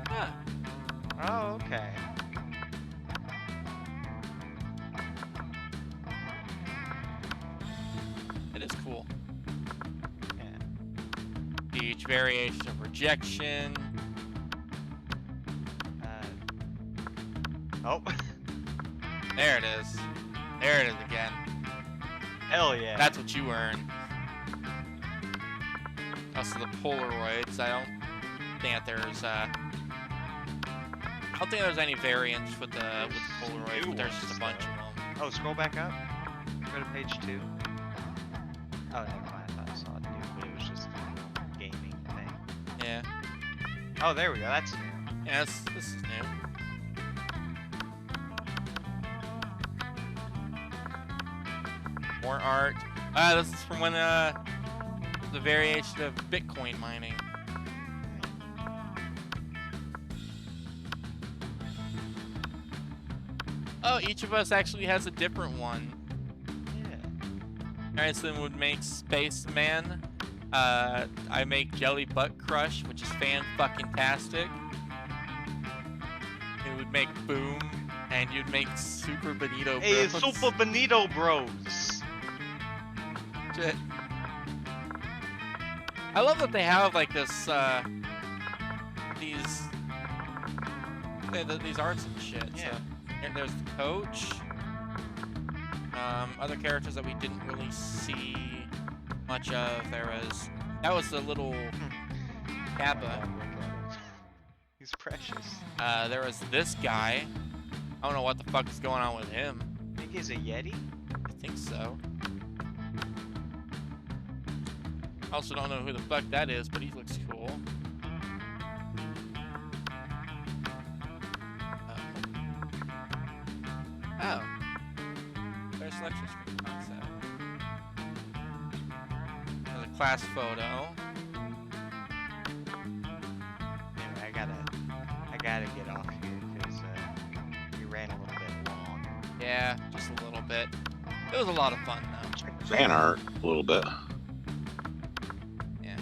Ah, Oh, okay. it is cool. Yeah. Each variation of rejection. Oh. There it is. There it is again. Hell yeah. That's what you earn. Also the Polaroids. I don't think that there's I don't think there's any variants with the Polaroids, but there's just a bunch of them. Oh, scroll back up. Go to page 2. Oh, never mind. I thought I saw it, dude, but it was just a gaming thing. Yeah. Oh, there we go. That's new. Yeah, this is new. More art. This is from when the variation of Bitcoin mining. Oh, each of us actually has a different one. Yeah. Harrison would make Spaceman. I make Jelly Butt Crush, which is fan-fucking-tastic. It would make Boom, and you'd make Super Bonito Bros. Hey, it's Super Bonito Bros. Shit. I love that they have like this, these arts and shit. Yeah. So, and there's the coach. Other characters that we didn't really see much of. That was the little Kappa. He's precious. There was this guy. I don't know what the fuck is going on with him. I think he's a Yeti? I think so. I also don't know who the fuck that is, but he looks cool. Oh. There's selection screen concept. There's a class photo. Anyway, I gotta get off here because we ran a little bit long. Yeah, just a little bit. It was a lot of fun though. Fan art, a little bit. Yeah.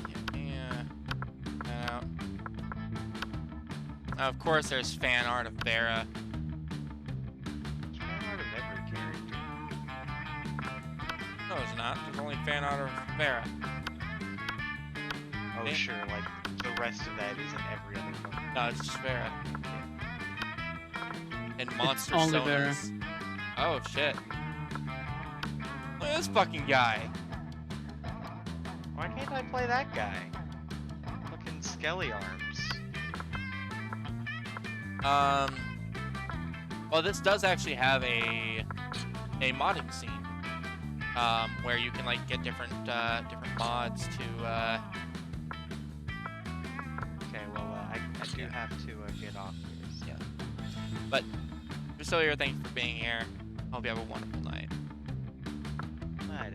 Of course, there's fan art of Vera. There's fan art of every character. No, there's not. There's only fan art of Vera. Oh, Yeah. sure, like the rest of that isn't every other Pokemon. No, it's just Vera. And Monster Only Sonas. Oh, shit. Look at this fucking guy. Why can't I play that guy? Fucking Skelly arms. Well, this does actually have a modding scene, where you can like get different mods Okay, well, I do have to get off here. So. But if you're still here, thank you for being here. Hope you have a wonderful night. Night,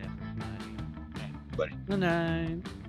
everybody. Good night.